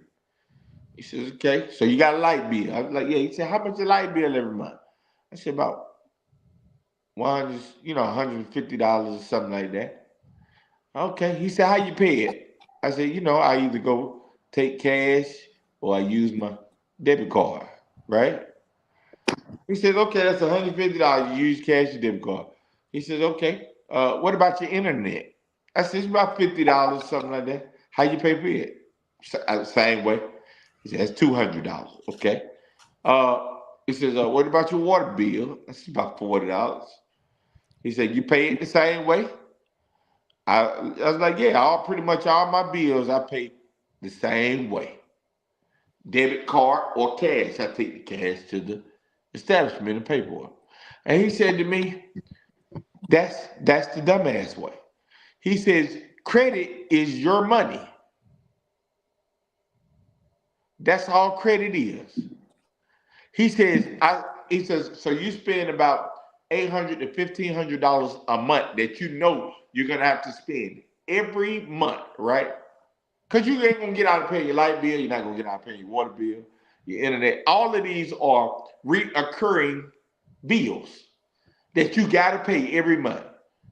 B: He says, okay, so you got a light bill. I was like, yeah. He said, how much a light bill every month? I said, about 100, $150 or something like that. Okay. He said, how you pay it? I said, I either go take cash or I use my debit card, right? He says, okay, that's $150. You use cash or debit card. He says, okay. What about your internet? I said, it's about $50, something like that. How you pay for it? Same way. He said, that's $200. Okay. He says, what about your water bill? That's about $40. He said, you pay it the same way? I was like, yeah, pretty much all my bills I pay the same way. Debit card or cash. I take the cash to the establishment and pay for it. And he said to me, that's the dumbass way. He says, credit is your money. That's all credit is. He says, so you spend about $800 to $1,500 a month that you're gonna have to spend every month, right? Because you ain't gonna get out of paying your light bill, you're not gonna get out of paying your water bill, your internet. All of these are reoccurring bills that you gotta pay every month,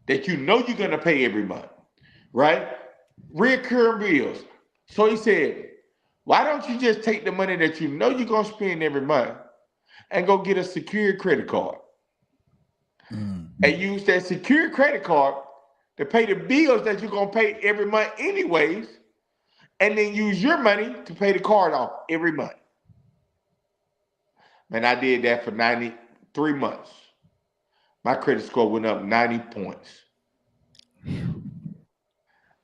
B: that you're gonna pay every month, right? Reoccurring bills. So he said, why don't you just take the money that you're gonna spend every month and go get a secured credit card and use that secured credit card to pay the bills that you're gonna pay every month anyways, and then use your money to pay the card off every month. Man, I did that for 93 months. My credit score went up 90 points.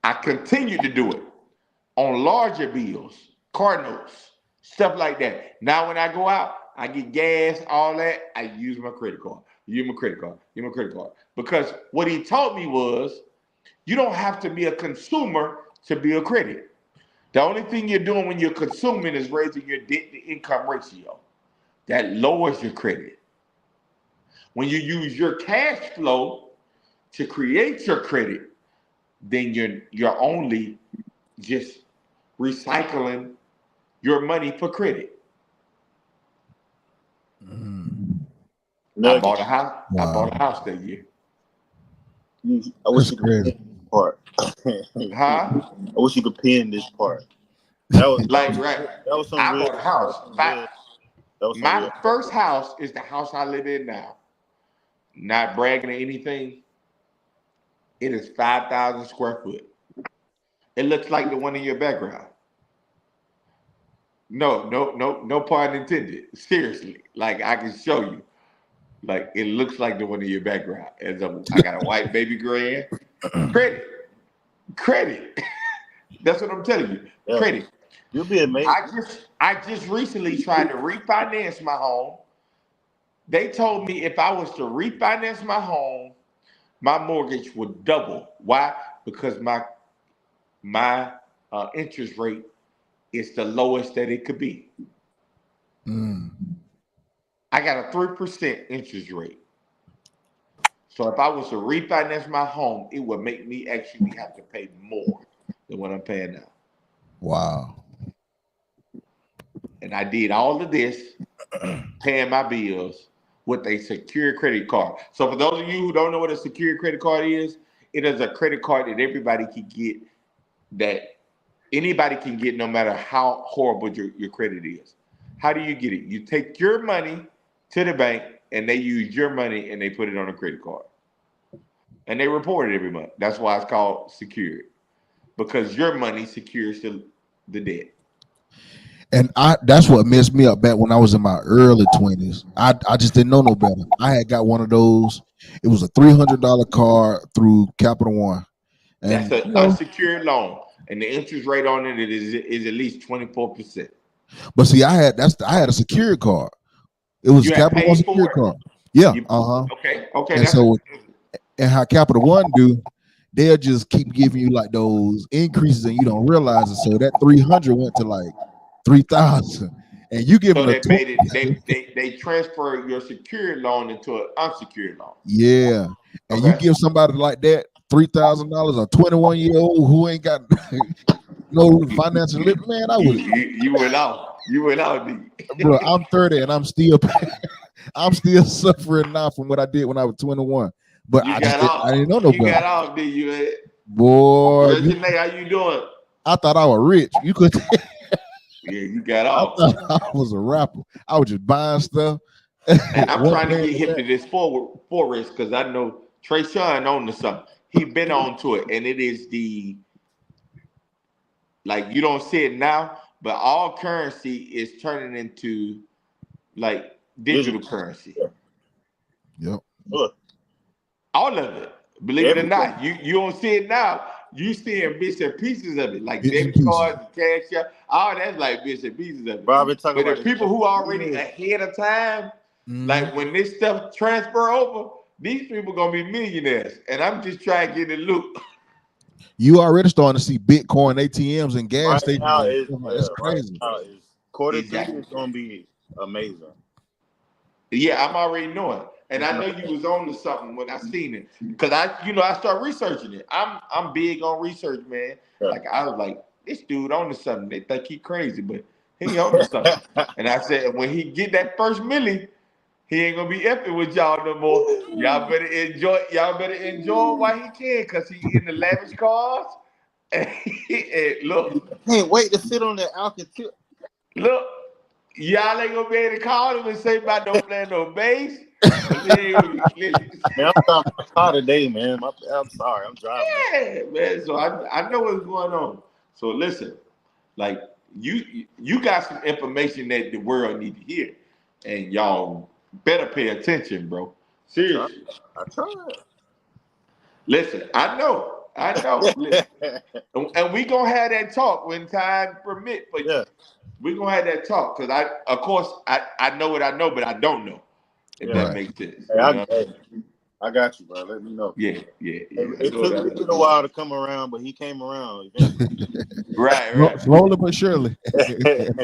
B: I continued to do it on larger bills, car notes, stuff like that. Now when I go out, I get gas, all that, I use my credit card. Use my credit card. Use my credit card. Because what he taught me was you don't have to be a consumer to build credit. The only thing you're doing when you're consuming is raising your debt to income ratio. That lowers your credit. When you use your cash flow to create your credit, then you're only just recycling your money for credit. I bought a
A: Nuggets.
B: house. I
C: Wow.
B: bought a house that year.
A: I wish
C: That's
A: you could
C: crazy.
A: pin this part.
B: Huh?
A: I wish you could pin this part. That was that
B: Like,
A: was
B: right.
A: that was some
B: I
A: real.
B: bought a
A: That was
B: house.
A: some
B: Fact,
A: real. That was some
B: my
A: real.
B: first house is the house I live in now. Not bragging or anything. It is 5,000 square foot. It looks like the one in your background. No, no, no, no pun intended. Seriously, like I can show you. Like it looks like the one in your background. I got a white baby grand. Credit, credit. That's what I'm telling you.
A: Yeah,
B: Credit.
A: you'll be amazed.
B: I just recently tried to refinance my home. They told me if I was to refinance my home, my mortgage would double. Why? Because my interest rate is the lowest that it could be. I got a 3% interest rate. So if I was to refinance my home, it would make me actually have to pay more than what I'm paying now.
C: Wow.
B: And I did all of this, paying my bills with a secure credit card. So for those of you who don't know what a secure credit card is, it is a credit card that everybody can get, that anybody can get no matter how horrible your credit is. How do you get it? You take your money to the bank and they use your money and they put it on a credit card. And they report it every month. That's why it's called secured. Because your money secures the debt.
C: And that's what messed me up back when I was in my early 20s. I just didn't know no better. I had got one of those. It was a $300 card through Capital One.
B: That's
C: And
B: an unsecured loan. And the interest rate on it is at least 24%.
C: but see, I had a secured card. It was
B: You
C: a
B: had
C: Capital One
B: paid for
C: secured
B: it?
C: card. Yeah.
B: You,
C: Uh-huh.
B: okay,
C: And
B: that's
C: so and how Capital One do, they'll just keep giving you like those increases and you don't realize it. So that 300 went to like 3,000, and you
B: so
C: giving a
B: they made it. They transfer your secured loan into an unsecured loan.
C: yeah, and you
B: Okay.
C: give somebody like that $3,000, a 21-year-old who ain't got no financial limit, man, I would,
B: You went out. You went out.
C: bro. I'm 30 and I'm still I'm still suffering now from what I did when I was 21. But
B: You
C: I
B: got
C: I didn't know
B: off.
C: no
B: You
C: better.
B: got off, did you?
C: Boy,
B: Janae, how you doing?
C: I thought I was rich. You could
B: Yeah, you got
C: I
B: off.
C: thought I was a rapper. I was just buying stuff.
B: And I'm
C: One
B: trying to
C: paying
B: get
C: the
B: hip
C: back.
B: to this forest because I know Trey Sean on to something. He been on to it, and it is the, like, you don't see it now, but all currency is turning into like digital currency.
C: Yep.
D: Look,
B: All of it. Believe it or
D: everything.
B: not. You don't see it now. You seeing bits and pieces of it, like
C: Bits and
B: debit
C: pieces.
B: cards, cash out. All that's like bits and pieces of it.
D: Bro, I've been talking
B: But
D: about
B: the
D: this
B: people
D: for
B: who already
D: years.
B: ahead of time,
C: Mhm.
B: like when this stuff transfer over, these people gonna be millionaires. And I'm just trying to get a look.
C: You already starting to see Bitcoin ATMs and gas
D: Right
C: stations.
D: now
C: And
D: is
C: stuff. That's
D: right
C: crazy.
D: now is quarter
B: Exactly.
D: three is gonna be amazing.
B: Yeah, I'm already knowing. And
D: It's
B: I know
D: not-
B: you was on to something when I seen it. Because I started researching it. I'm big on research, man.
D: Yeah.
B: Like I was like, this dude on to something. They think he crazy, but he on to something. And I said, when he get that first milli, he ain't gonna be effing with y'all no more. Y'all better enjoy while he can, cause he in the lavish cars. And look,
D: Can't wait to sit on that Alcatraz.
B: look, y'all ain't gonna be able to call him and say about don't play no bass. Listen.
D: Man, I'm driving my car today, man. I'm sorry, I'm driving.
B: Yeah, man. So I know what's going on. So listen, like you got some information that the world need to hear, and y'all better pay attention, bro. Seriously.
D: I tried.
B: Listen, I know. Listen, and we gonna have that talk when time permit. But
D: Yeah.
B: we gonna have that talk because of course, I know what I know, but I don't know. If
D: Yeah.
B: that
C: Right.
B: makes sense.
D: Hey, I got you, bro. Let me know.
B: Yeah.
D: It took me a while to come around, but he came around eventually.
B: Right.
C: Slowly but surely.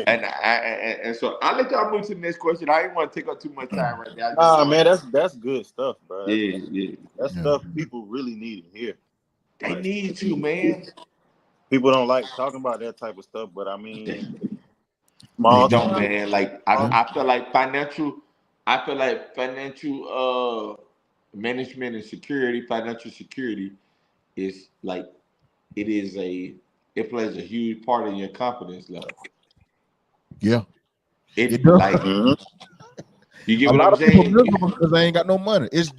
B: And so I'll let y'all move to the next question. I didn't want to take up too much time right now.
D: Man, that's good stuff, bro.
B: Yeah.
D: That's stuff people really need to hear.
B: They need to, man.
D: People don't like talking about that type of stuff, but I mean,
B: They
D: small
B: don't,
D: time.
B: man. Like I feel like financial management and financial security is like it plays a huge part in your confidence level.
C: Yeah.
B: It
C: It does.
B: like
D: Mhm.
B: you get
C: A
B: what
C: lot
B: I'm
C: of people
B: saying?
C: miserable because they ain't got no money. It's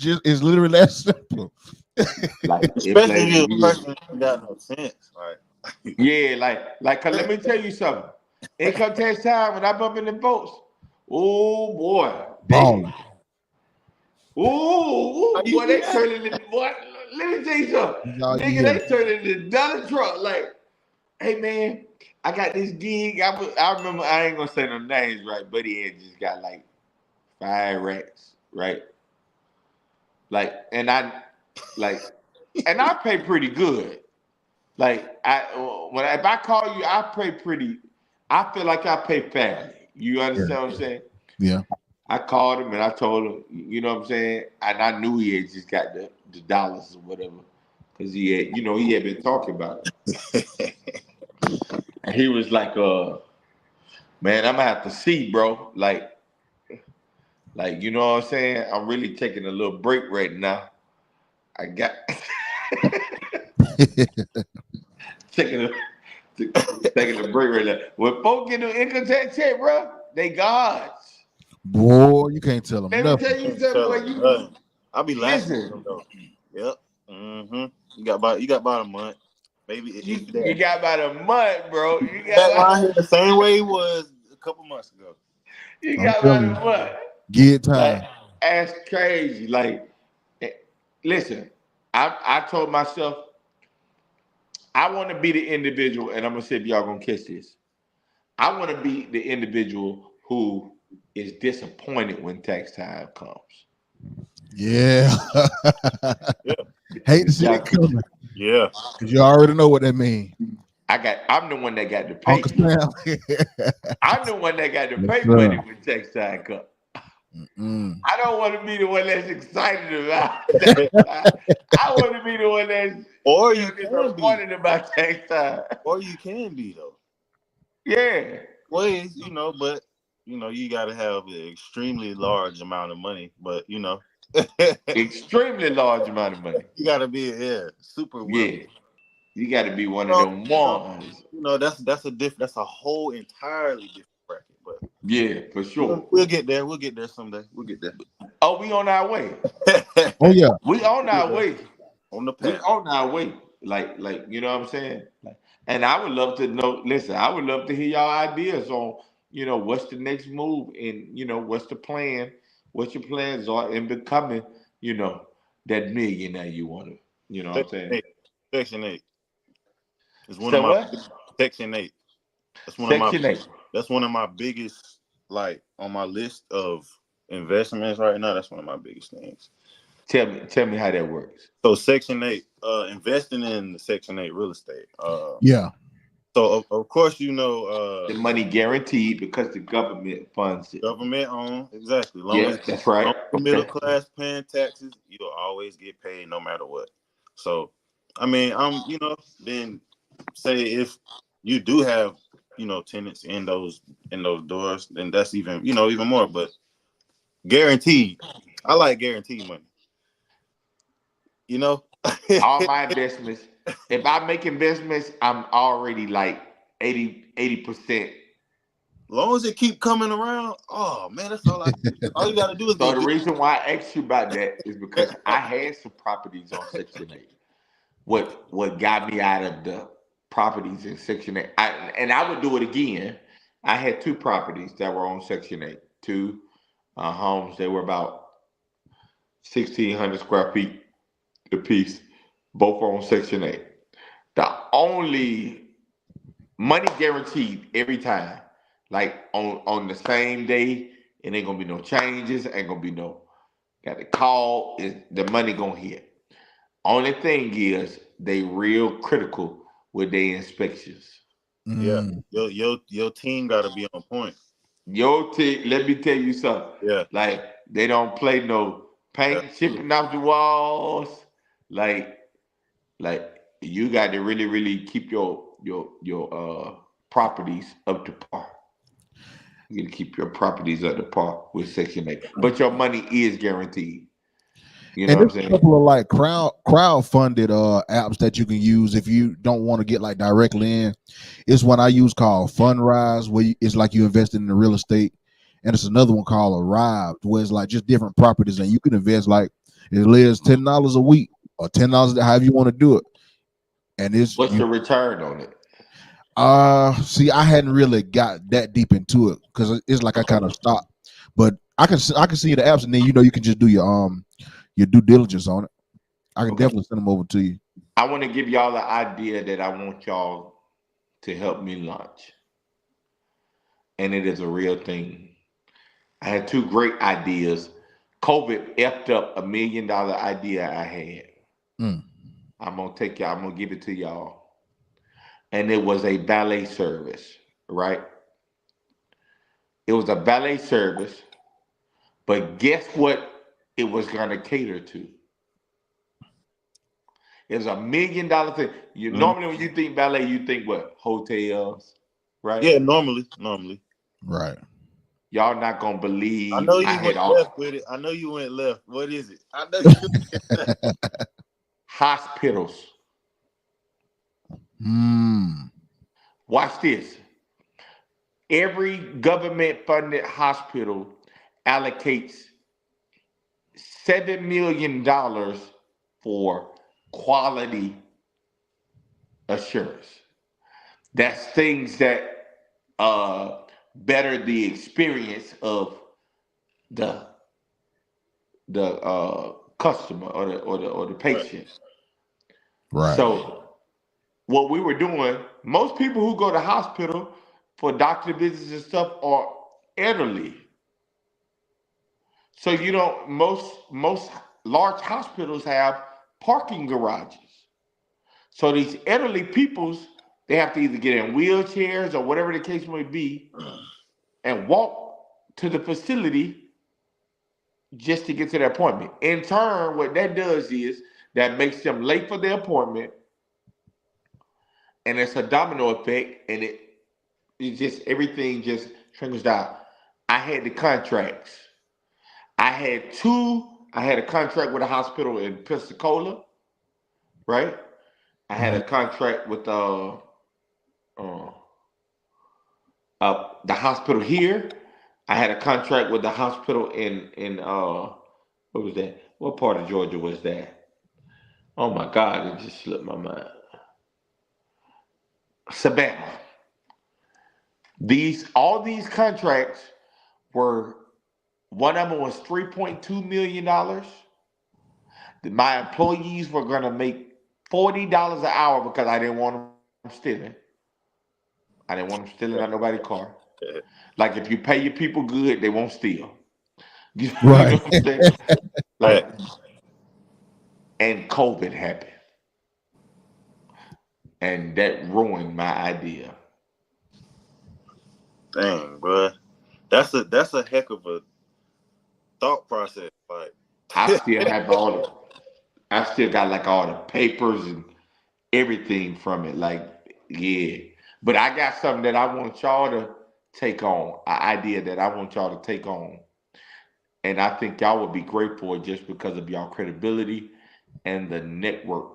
C: literally that simple.
B: Like it
D: Especially
B: plays
D: if you're
B: a
D: a
B: huge.
D: person who got no sense. Like,
B: Yeah, like, 'cause let me tell you something. Income tax time when I bump in the boats. Oh boy,
C: Balling.
D: how you
B: boy,
D: do
B: they
D: that?
B: turning into boy. Let me tell you something,
C: Y'all
B: nigga.
C: hear.
B: They turning into Donald Trump. Like, hey man, I got this gig. I remember I ain't gonna say no names, right? But he had just got like 5 racks, right? Like, and I pay pretty good. Like if I call you, I pay pretty. I feel like I pay fairly. You understand what I'm saying?
C: Yeah.
B: I called him and I told him, you know what I'm saying? And I knew he had just got the dollars or whatever. Cause he had been talking about it. And he was like, man, I'm gonna have to see, bro. Like, Like, you know what I'm saying? I'm really taking a little break right now. I got taking a taking a break right now. When folks get the income tax check, bro, they gods.
C: Boy, you can't tell them
B: Let me
C: nothing.
B: tell you
D: Can't
B: something,
D: tell
B: boy.
D: them
B: You
D: nothing. I'll be laughing at
B: listen.
D: them though. Yep. Mm-hmm. You got about a month, maybe if
B: You
D: that.
B: got about a month, bro.
D: Back around here the same way it was a couple months ago.
B: You
C: I'm
B: got about
C: telling
B: a
C: you,
B: month.
C: get
B: Like
C: time.
B: that's crazy. Like, eh, listen, I told myself I want to be the individual, and I'm gonna see if y'all gonna catch this. I want to be the individual who is disappointed when tax time comes.
C: Yeah.
D: Yeah.
C: Hate to see
B: Y'all
C: it
B: catch it.
C: coming
D: Yeah.
C: because you already know what that means.
B: I'm the one that got to pay.
C: Uncle Sam.
B: I'm the one that got to
C: Yes,
B: pay money
C: sir.
B: when tax time comes.
C: Mm.
B: I don't want to be the one that's excited about tax time. I want to be the one that's
D: Or you can be.
B: disappointed about tax time.
D: Or you can be though.
B: Yeah,
D: Ways, but you gotta have an extremely large amount of money. But
B: extremely large amount of money.
D: you gotta be super wealthy.
B: Yeah, you got to be one of
D: So,
B: them ones.
D: that's a whole entirely different bracket. But
B: Yeah, for
D: we'll,
B: sure.
D: we'll get there. We'll get there someday. We'll get there.
B: Oh, we on our way.
C: Oh yeah.
B: We on
D: Yeah,
B: our way.
D: on the
B: We
D: path.
B: on our way. Like you know what I'm saying? Like, and I would love to know. Listen, I would love to hear y'all ideas on what's the next move and what's the plan, what your plans are in becoming that millionaire you want to. You know what I'm
D: Section
B: saying?
D: eight. Section 8 is one of
B: So
D: my
B: what?
D: Section 8. That's one of my
B: Section 8.
D: that's one of my biggest, like, on my list of investments right now. That's one of my biggest things.
B: Tell me how that works.
D: So Section 8, investing in Section 8 real estate.
C: Yeah.
D: So of course
B: The money guaranteed because the government funds it.
D: government owned, exactly. Long
B: Yeah,
D: as
B: that's right.
D: the middle
B: Okay.
D: class paying taxes, you'll always get paid no matter what. So, I mean, then say if you do have tenants in those doors, then that's even more. But guaranteed, I like guaranteed money. You know,
B: All my investments, if I make investments, I'm already like 80%.
D: long as it keep coming around, oh man, that's all you got to do is
B: So
D: go
B: the
D: get.
B: reason why I asked you about that is because I had some properties on Section 8. What got me out of the properties in Section 8, and I would do it again. I had two properties that were on Section 8, two homes. They were about 1,600 square feet apiece. Both were on Section 8. The only money guaranteed every time, like on the same day, and ain't gonna be no changes, ain't gonna be no got the call, is the money gonna hit. Only thing is they real critical with their inspections.
D: Yeah,
C: Mm.
D: your team got to be on point.
B: Let me tell you something.
D: Yeah,
B: Like they don't play no paint
D: absolutely.
B: chipping off the walls. Like like you got to really, really keep your properties up to par. You got to keep your properties up to par with Section 8. But your money is guaranteed. You know
C: And
B: what I'm
C: there's a
B: saying?
C: couple of like crowd funded apps that you can use if you don't want to get like directly in. It's one I use called Fundrise, where it's like you invested in the real estate, and it's another one called Arrived, where it's like just different properties, and you can invest like it is $10 a week or $10 however you want to do it, and it's
B: What's
C: you.
B: the return on it?
C: See, I hadn't really got that deep into it because it's like I kind of stopped, but I can see the apps, and then you can just do your due diligence on it. I can
B: Okay.
C: definitely send them over to you.
B: I want to give y'all the idea that I want y'all to help me launch. And it is a real thing. I had two great ideas. COVID effed up $1 million idea I had.
C: Mm.
B: I'm gonna give it to y'all. And it was a valet service, right? It was a valet service, but guess what it was gonna cater to? It was $1 million thing. You
D: Mhm.
B: normally when you think valet, you think what? Hotels, right?
D: Yeah, normally.
C: Right.
B: y'all not gonna
D: I
B: believe
D: know
B: I
D: you
B: had
D: went
B: all
D: left with it. I know you went left. What is it? I know you.
B: hospitals.
C: Mm.
B: Watch this. Every government funded hospital allocates $7 million for quality assurance. That's things that better the experience of the customer or the
D: Right.
B: patient.
C: Right.
B: So what we were doing, most people who go to hospital for doctor visits and stuff are elderly. So you know most large hospitals have parking garages. So these elderly peoples, they have to either get in wheelchairs or whatever the case may be and walk to the facility just to get to their appointment. In turn, what that does is that makes them late for their appointment, and it's a domino effect, and it just everything just trickles down. I had the contracts. I had two. I had a contract with a hospital in Pensacola, right? I had
C: Mhm.
B: a contract with uh, the hospital here. I had a contract with the hospital in what was that? What part of Georgia was that? Oh my God, it just slipped my mind. Savannah. These all these contracts were one of them was $3.2 million. My employees were gonna make $40 an hour because I didn't want them stealing. I didn't want them stealing out nobody's car. Like if you pay your people good, they won't steal. You know
C: Right.
B: what I'm saying? Like,
D: Right.
B: and COVID happened, and that ruined my idea.
D: Dang, bro. That's a heck of a thought process. Like,
B: I still have I still got like all the papers and everything from it. Like, yeah. But I got something that I want y'all to take on, an idea that I want y'all to take on. And I think y'all would be great for it just because of y'all credibility and the network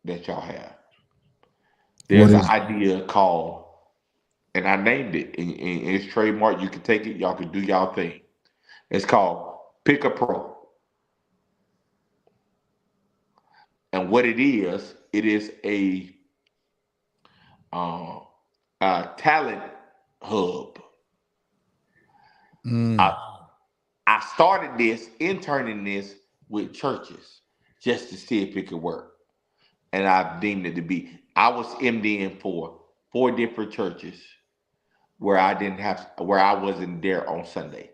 B: that y'all have.
C: What
B: There's an
C: is
B: idea called, and I named it, and it's trademark. You can take it, y'all can do y'all thing. It's called Pick a Pro. And what it is uh, a talent hub.
C: mm,
B: I, I started this, interning this with churches just to see if it could work. And I've deemed it to be. I was MDing for 4 different churches where I wasn't there on Sunday.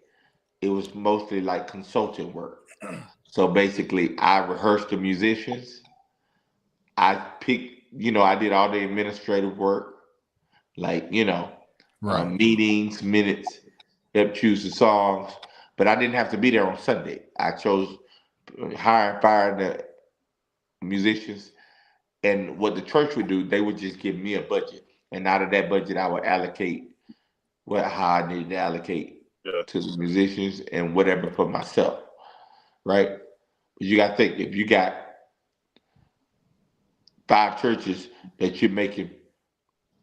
B: It was mostly like consulting work. So basically, I rehearsed the musicians. I picked, I did all the administrative work, like,
C: right?
B: meetings, minutes, help choose the songs. But I didn't have to be there on Sunday. I chose hire and fire the musicians. And what the church would do, they would just give me a budget. And out of that budget, I would allocate how I needed to allocate
D: yeah,
B: to the musicians and whatever for myself, right? But you got to think if you got 5 churches that you're making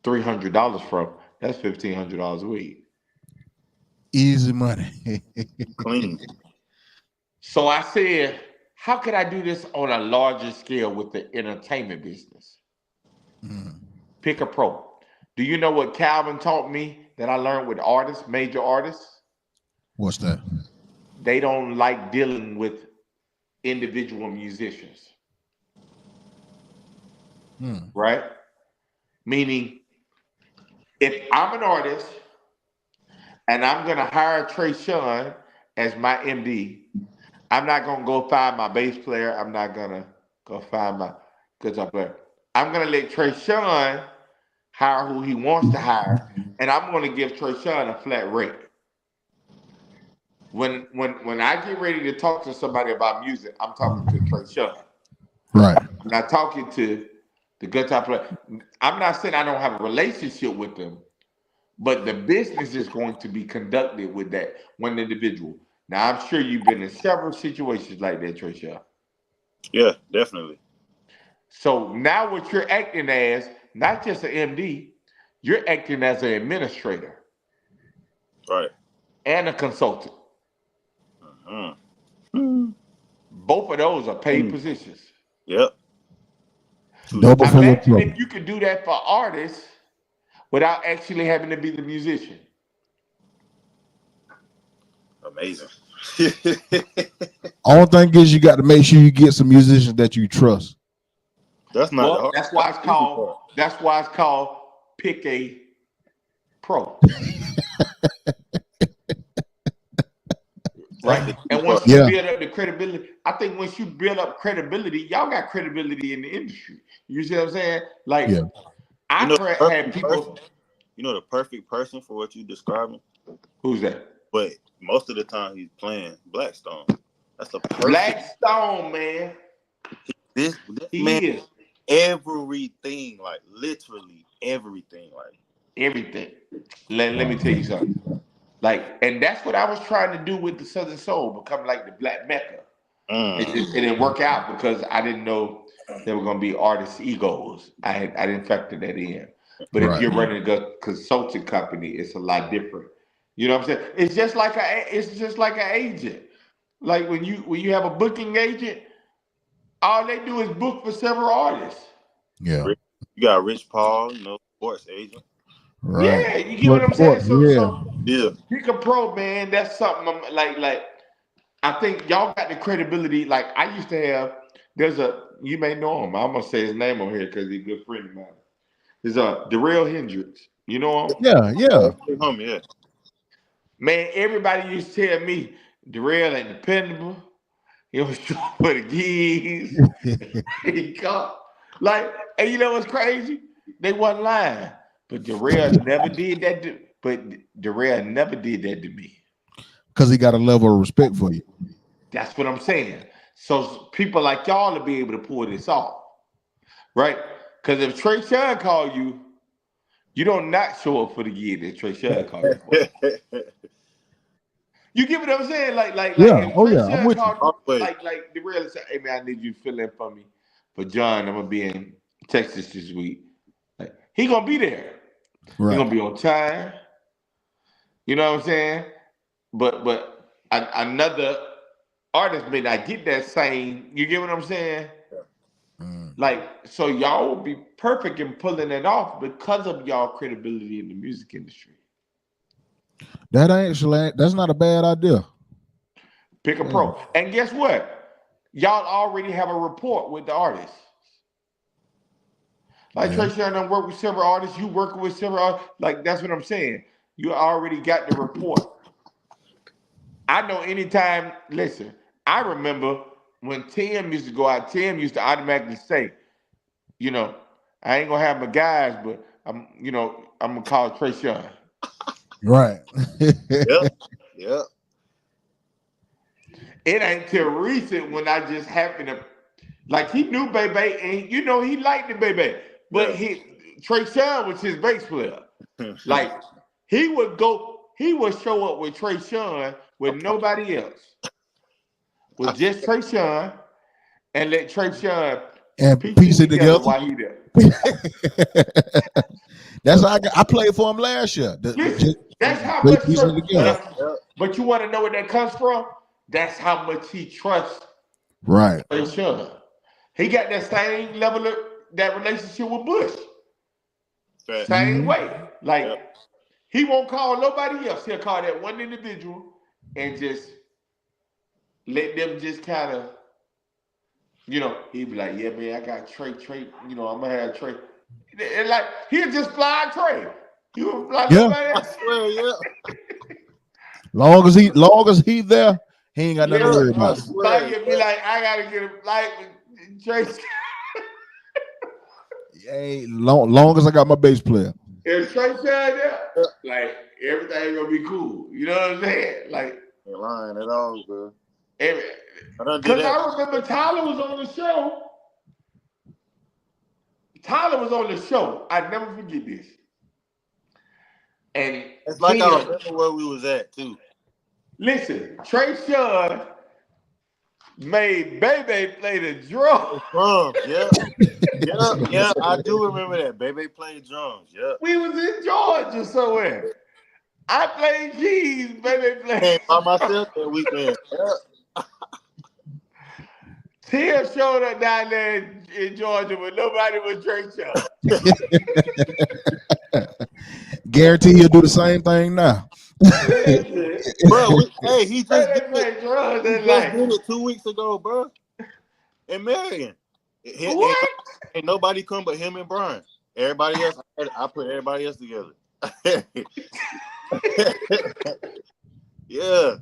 B: $300 from, that's $1,500 a week.
C: Easy money.
D: clean.
B: So I said, how could I do this on a larger scale with the entertainment business?
C: Mm.
B: Pick a pro. Do you know what Calvin taught me that I learned with artists, major artists?
C: What's that?
B: They don't like dealing with individual musicians,
C: Mm.
B: right? Meaning, if I'm an artist and I'm gonna hire Trey Sean as my MD, I'm not gonna go find my bass player. I'm not gonna go find my guitar player. I'm gonna let Trey Sean hire who he wants to hire, and I'm gonna give Trey Sean a flat rate. When I get ready to talk to somebody about music, I'm talking to Trey Sean.
C: Right.
B: I'm not talking to the guitar player. I'm not saying I don't have a relationship with them, but the business is going to be conducted with that one individual. Now, I'm sure you've been in several situations like that, Trisha.
D: Yeah, definitely.
B: So now what you're acting as, not just an MD, you're acting as an administrator
D: Right.
B: and a consultant.
D: Mm-hmm.
B: Both of those are paid positions.
D: Yep. Two
C: Double
D: different.
C: for your
B: Imagine
C: trouble.
B: if you could do that for artists without actually having to be the musician.
D: Amazing.
C: Only thing is you got to make sure you get some musicians that you trust.
D: That's not the
B: Well,
D: hard.
B: that's
D: That's
B: why it's
D: the easy
B: called.
D: part.
B: That's why it's called pick a pro,
D: That's
B: right?
D: the key
B: And once
D: part.
B: you
C: Yeah.
B: build up the credibility, I think once you build up credibility, y'all got credibility in the industry. You see what I'm saying? Like
C: Yeah.
D: You
B: I've
D: know, the
B: had
D: perfect
B: people.
D: person. You know the perfect person for what you describing.
B: Who's that?
D: But most of the time he's playing Blackstone. That's the perfect.
B: Blackstone, man.
D: This man,
B: He is
D: everything, like literally everything, like.
B: everything. Let me tell you something. Like, and that's what I was trying to do with the Southern Soul, become like the Black Mecca. It didn't work out because I didn't know there were going to be artist egos. I didn't factor that in. But if
C: Right.
B: you're running a consulting company, it's a lot different. You know what I'm saying? It's just like an agent. Like when you have a booking agent, all they do is book for several artists.
C: Yeah.
D: You got Rich Paul, you know, sports agent.
C: Right.
B: Yeah, you get what I'm saying? So
C: Yeah.
B: so
D: Yeah.
B: pick a pro, man. That's something I'm like. I think y'all got the credibility. Like I used to have. There's a you may know him. I'm gonna say his name on here because he's a good friend of mine. There's a Darrell Hendricks. You know him?
C: Yeah. Yeah.
D: Homie, yeah.
B: Man, everybody used to tell me Darrell ain't dependable. He was short for the gigs. He caught like, and you know what's crazy? They wasn't lying. But Darrell never did that. But Darrell never did that to me.
C: Because he got a level of respect for you.
B: That's what I'm saying. So people like y'all to be able to pull this off, right? Because if Trey Sean call you, you don't not show up for the gig that Trey Sean call you for. You get what I'm saying? Like
C: Yeah.
B: if
C: Oh
B: Trey
C: yeah. I'm
B: Sean
C: with you.
B: called you,
D: Always.
B: like the real say, hey man, I need you to fill in for me. For John, I'm gonna be in Texas this week. Like, he gonna be there. He
C: Right.
B: gonna be on time. You know what I'm saying? But another artist may not get that same. You get what I'm saying?
C: Mm.
B: Like, so y'all will be perfect in pulling it off because of y'all credibility in the music industry.
C: That's not a bad idea.
B: Pick a
C: Yeah.
B: pro. And guess what? Y'all already have a rapport with the artist. Like
C: Yeah.
B: Tracy, I done work with several artists. You working with several artists. Like, that's what I'm saying. You already got the rapport. I know anytime, listen, I remember when Tim used to go out, Tim used to automatically say, you know, I ain't gonna have my guys, but I'm gonna call Trey Sean.
C: Right.
D: Yep. Yep.
B: It ain't till recent when I just happened to like he knew Bebe and he liked the Bebe. But
D: Yeah.
B: Trey Sean was his bass player. Like he would show up with Trey Sean with nobody else. With just Trey Sean and let Trey Sean
C: And
B: piece it
C: piece it
B: together
C: together.
B: while he there.
C: That's how I played for him last year.
B: Listen, that's how
C: They
B: much
C: piecing it
B: trust.
C: together.
D: Yep.
B: But you want to know where that comes from? That's how much he trusts
C: Right.
B: Trey Sean. He got that same level of that relationship with Bush.
D: Facts.
B: Same
C: Mhm.
B: way. Like
D: Yep.
B: he won't call nobody else. He'll call that one individual and just let them just kind of, he'd be like, yeah, man, I got Trey, I'm gonna have Trey. And like he'll just fly Trey. He will fly
C: Yeah.
B: nobody
D: I
B: else.
D: swear, yeah.
C: Long as he there, he ain't got nothing to
D: Yeah,
C: worry
D: I
C: about.
B: Like
D: swear.
B: he'll be
D: Yeah.
B: like, I gotta get a flight with Trey.
C: Hey, long as I got my bass player.
B: If Trey Sean there,
D: Yeah.
B: like everything gonna be cool. You know what I'm saying? Like
D: Ain't lying at all, bro.
B: every,
D: I done did
B: cause
D: that.
B: I remember Tyler was on the show. Tyler was on the show. I never forget this. And
D: It's like I
B: Tim,
D: remember where we was at too.
B: listen, Trey Sean made Bebe play the drum.
D: Drums, yeah. Yeah, I do remember that. Baby played drums, yeah.
B: We was in Georgia somewhere. I played keys, Bebe
D: Came
B: played
D: by
B: drums.
D: myself that weekend. Yeah.
B: Tim showed up down there in Georgia, but nobody was Trey Sean.
C: Guarantee he'll do the same thing now.
B: Listen,
D: Bro, hey, he just did
B: Bebe
D: it.
B: played drums
D: He
B: and
D: just
B: like,
D: did it 2 weeks ago, bro. In Marion. Ain't,
B: what?
D: ain't nobody come but him and Brian. Everybody else, I put everybody else together. Yeah.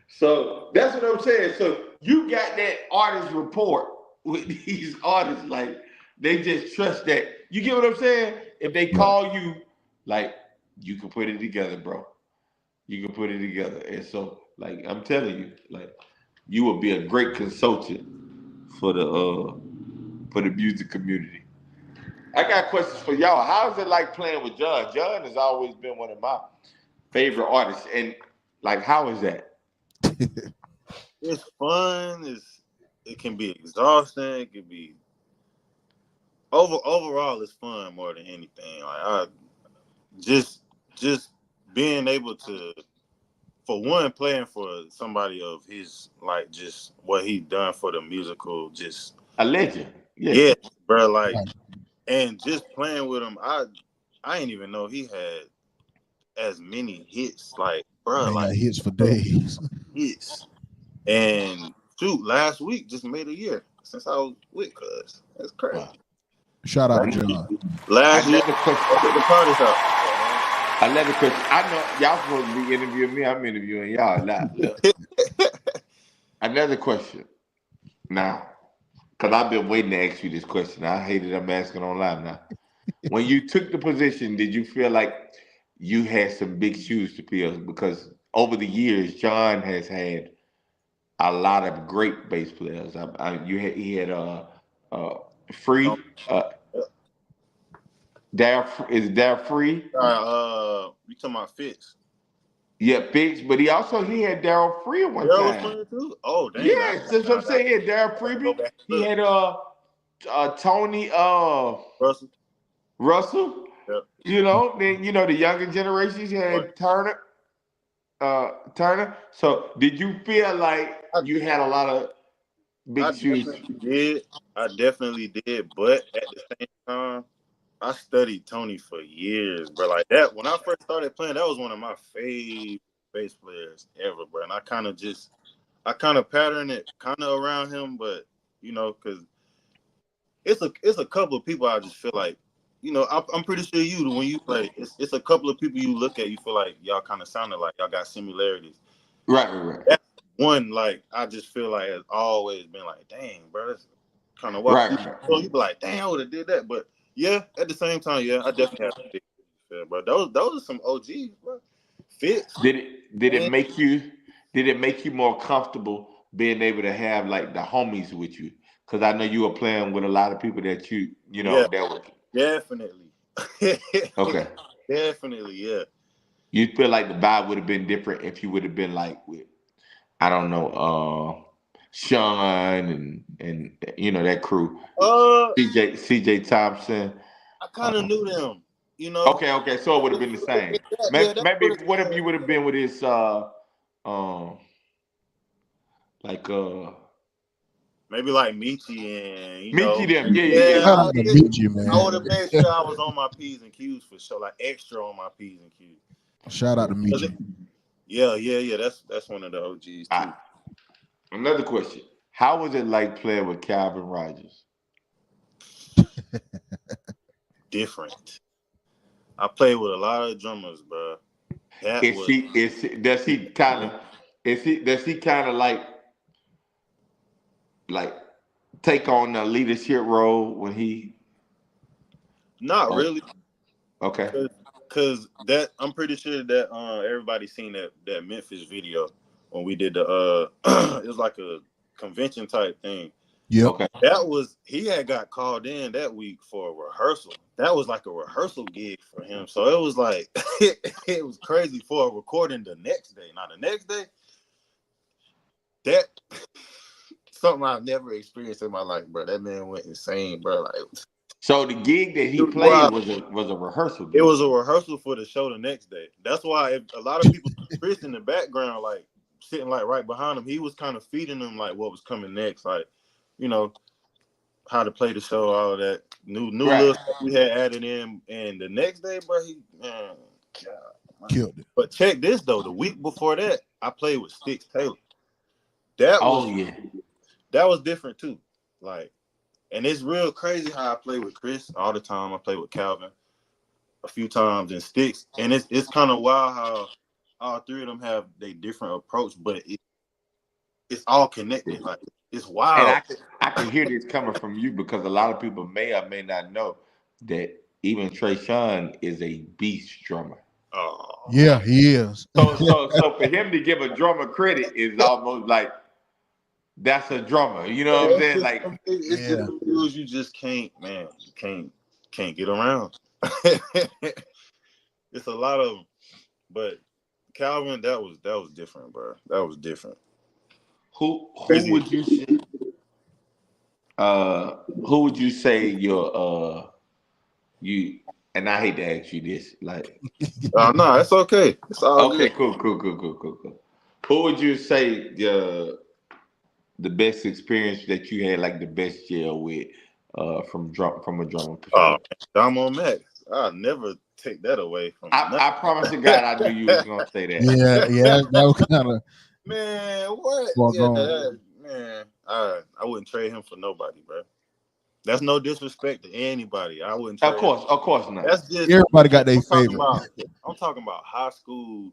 B: So that's what I'm saying. So you got that artist report with these artists, like they just trust that. You get what I'm saying? If they
C: Right.
B: call you, like you can put it together, bro. You can put it together. And so, like I'm telling you, like you will be a great consultant for the music community. I got questions for y'all. How is it like playing with John? John has always been one of my favorite artists, and like, how is that?
D: It's fun. It can be exhausting. It can be overall it's fun more than anything. Like I just just being able to, for one, playing for somebody of his, like, just what he done for the musical, just
B: A legend. Yeah.
D: yeah, bro. Like,
C: Right.
D: and just playing with him, I didn't even know he had as many hits. Like, bro,
C: Man got
D: like
C: hits for days.
D: hits. And shoot, last week just made a year since I was with Cuz. That's crazy.
B: Wow.
C: Shout out to John.
D: Last year,
B: Another question.
D: I took the parties out.
B: Another question. I know y'all supposed to be interviewing me. I'm interviewing y'all. Now, look. Another question. Now, because I've been waiting to ask you this question. I hated I'm asking online now. When you took the position, did you feel like you had some big shoes to fill? Because over the years, John has had a lot of great bass players. He had uh, Free. Uh, is Dare Free?
D: You talking about Fitz?
B: Yeah, Biggs, but he had Daryl Free at one
D: Daryl was
B: time.
D: playing too. Oh dang!
B: Yes, that's what I'm saying. He had Daryl
D: Go
B: Freebie.
D: back
B: He
D: and look.
B: had Tony
D: Russell.
B: Russell.
D: Yep.
B: Then the younger generations
D: Right.
B: had Turner. So did you feel like
D: I,
B: you had a lot of
D: I
B: big shoes?
D: definitely did. I definitely did. But at the same time, I studied Tony for years, bro. Like that, when I first started playing, that was one of my favorite bass players ever, bro. And I kind of patterned it kind of around him, but because it's a couple of people I just feel like, I'm pretty sure when you play, it's a couple of people you look at, you feel like y'all kind of sounded like y'all got similarities.
B: Right.
D: That's one, like, I just feel like has always been like, dang, bro, that's kind of what
B: Right.
D: so you be like, dang, I would have did that. But yeah, at the same time, yeah, I definitely have to feel, bro. Those are some OGs, bro. Fitz.
B: Did it make you more comfortable being able to have like the homies with you? Because I know you were playing with a lot of people that
D: Yeah,
B: that were
D: definitely.
B: okay.
D: Definitely, yeah.
B: You feel like the vibe would have been different if you would have been like with, I don't know, Sean and that crew,
D: Uh,
B: CJ Thompson.
D: I kind of knew them, you know.
B: Okay, so it would have been the same.
D: Yeah,
B: Maybe what if you would have been with his um like
D: maybe like Michi and
B: Mickey them,
D: yeah,
C: Shout out to Michi,
D: I would
C: man.
D: have made sure I was on my P's and Q's for sure, like extra on my P's and Q's.
C: Shout out to Michi.
D: Yeah. That's one of the OGs
B: All
D: too.
B: right. Another question. How was it like playing with Calvin Rogers?
D: Different. I played with a lot of drummers, bro. That
B: Is
D: was
B: he is he- does he kind of is he does he kind of like take on the leadership role when he
D: not
B: or
D: really,
B: okay.
D: cause that I'm pretty sure that everybody seen that Memphis video when we did the it was like a convention type thing,
C: Yep.
B: Okay.
D: He had got called in that week for a rehearsal. That was like a rehearsal gig for him. So it was like it was crazy for a recording the next day. Now the next day, that something I've never experienced in my life, bro. That man went insane, bro. Like
B: So the gig that he
D: it was
B: played
D: wild.
B: was a rehearsal
D: It
B: gig.
D: was a rehearsal for the show the next day. That's why if a lot of people, Chris in the background, like sitting like right behind him, he was kind of feeding them like what was coming next, like how to play the show, all of that new
B: Right.
D: little stuff we had added in. And the next day, bro, God,
C: Killed it.
D: But check this though, the week before that, I played with Sticks Taylor. That was different too. Like, and it's real crazy how I play with Chris all the time. I play with Calvin a few times and Sticks, and it's kind of wild how all three of them have their different approach, but it's all connected. Like it's
B: And
D: wild.
B: I can hear this coming from you because a lot of people may or may not know that even Trey Sean is a beast drummer.
D: Oh,
C: Yeah, he is.
B: So for him to give a drummer credit is almost like that's a drummer. You know what I'm saying? Like,
D: it's just some dudes you just can't, man. You can't get around. It's a lot of them, but Calvin, that was different, bro. That was different.
B: who
D: Crazy.
B: would you say? Who would you say your you? And I hate to ask you this, like,
D: No, it's okay. It's all
B: okay,
D: good.
B: cool. Who would you say the best experience that you had, like the best year with, from a drummer
D: Oh,
B: perspective?
D: Damo Max. I'll never take that away from nothing.
B: I promise to God, I knew you was gonna say that.
C: Yeah, that was kind of
D: Man, what?
C: far
D: Yeah,
C: gone.
D: man. I wouldn't trade him for nobody, bro. That's no disrespect to anybody. I wouldn't trade him.
B: Of course not.
D: That's just
C: Everybody got their
D: I'm talking
C: favorite.
D: about. I'm talking about high school.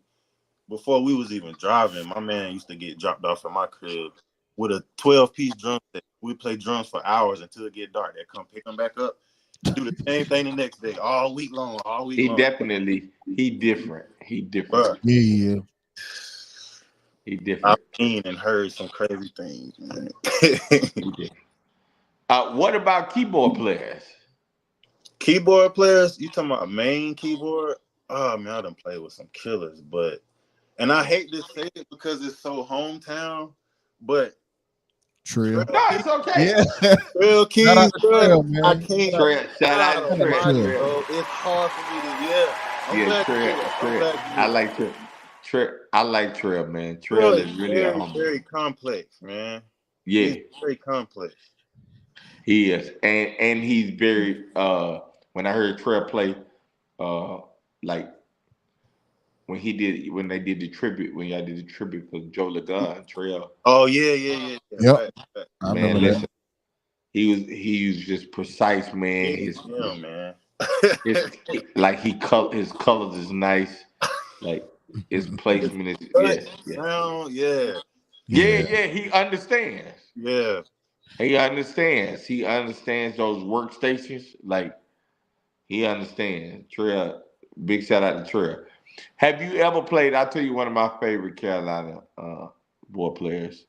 D: Before we was even driving, my man used to get dropped off at my crib with a 12-piece drum set. We play drums for hours until it get dark. They come pick him back up. Do the same thing the next day, all week long.
B: He different. He different.
D: Bruh,
C: Yeah.
B: He
D: I've
B: different.
D: seen and heard some crazy things, man.
B: He different. What about keyboard players?
D: Keyboard players, you talking about main keyboard? Oh man, I done played with some killers, and I hate to say it because it's so hometown, but
C: Trail.
B: No, it's okay.
C: Yeah.
D: Trail
C: Shout out
D: Keys,
C: to
D: bro.
C: Trail, man.
D: I can't.
B: Shout out
D: God
B: to Trey.
D: almighty, bro. It's hard for me to. Yeah, I'm glad you did it. I'm glad you
B: I
D: did
B: like Trey. I like Trail, man.
D: Trail
B: Trail
D: is
B: is really a
D: very,
B: humble.
D: very complex, man.
B: Yeah,
D: He's very complex.
B: he is, and he's very. When I heard Trail play, like when they did the tribute, when y'all did the tribute for Joe Lagun, Trail.
D: Oh yeah.
C: Yep.
D: Fact.
C: I
B: Man,
C: remember
B: listen,
C: that.
B: he was just precise, man.
D: Yeah, man.
B: Like his colors is nice. Like his placement is
D: Sound, yeah.
B: yeah. He understands.
D: Yeah.
B: He understands. He understands those workstations. Like he understands. Trail, big shout out to Trail. Have you ever played? I'll tell you one of my favorite Carolina ball players.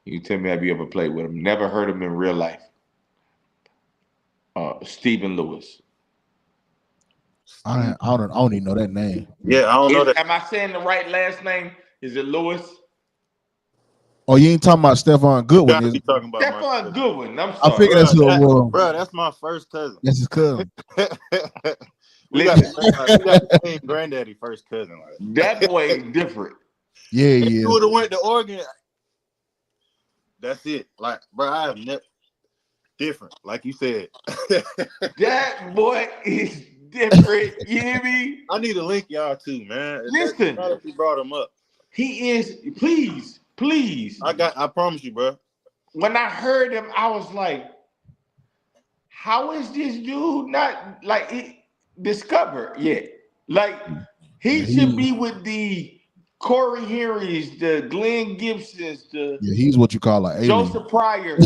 B: You tell me, have you ever played with him? Never heard him in real life. Stephen Lewis.
C: I don't even know that name.
D: Yeah, I don't know that.
B: Am I saying the right last name? Is it Lewis?
C: Oh, you ain't talking about Stephon
D: You
C: Goodwin,
D: gotta
C: is
D: be
C: it?
D: talking about my
B: Stephon
D: cousin.
B: Goodwin. I'm
C: I
B: sorry.
C: figured that's who
D: Bro, that's my first cousin.
C: that's his cousin.
D: we got the same granddaddy first cousin. Like.
B: That boy is different.
C: Yeah,
D: If
C: yeah.
D: you would have went to Oregon, that's it. Like, bro, I have never different. Like you said.
B: That boy is different. You hear me?
D: I need to link y'all too, man.
B: Listen.
D: You brought him up.
B: He is. Please.
D: I promise you, bro.
B: When I heard him, I was like, "How is this dude not like discovered yet? Like he should be with the Corey Henrys, the Glenn Gibsons, the
C: He's what you call an alien.
B: Joseph Pryor.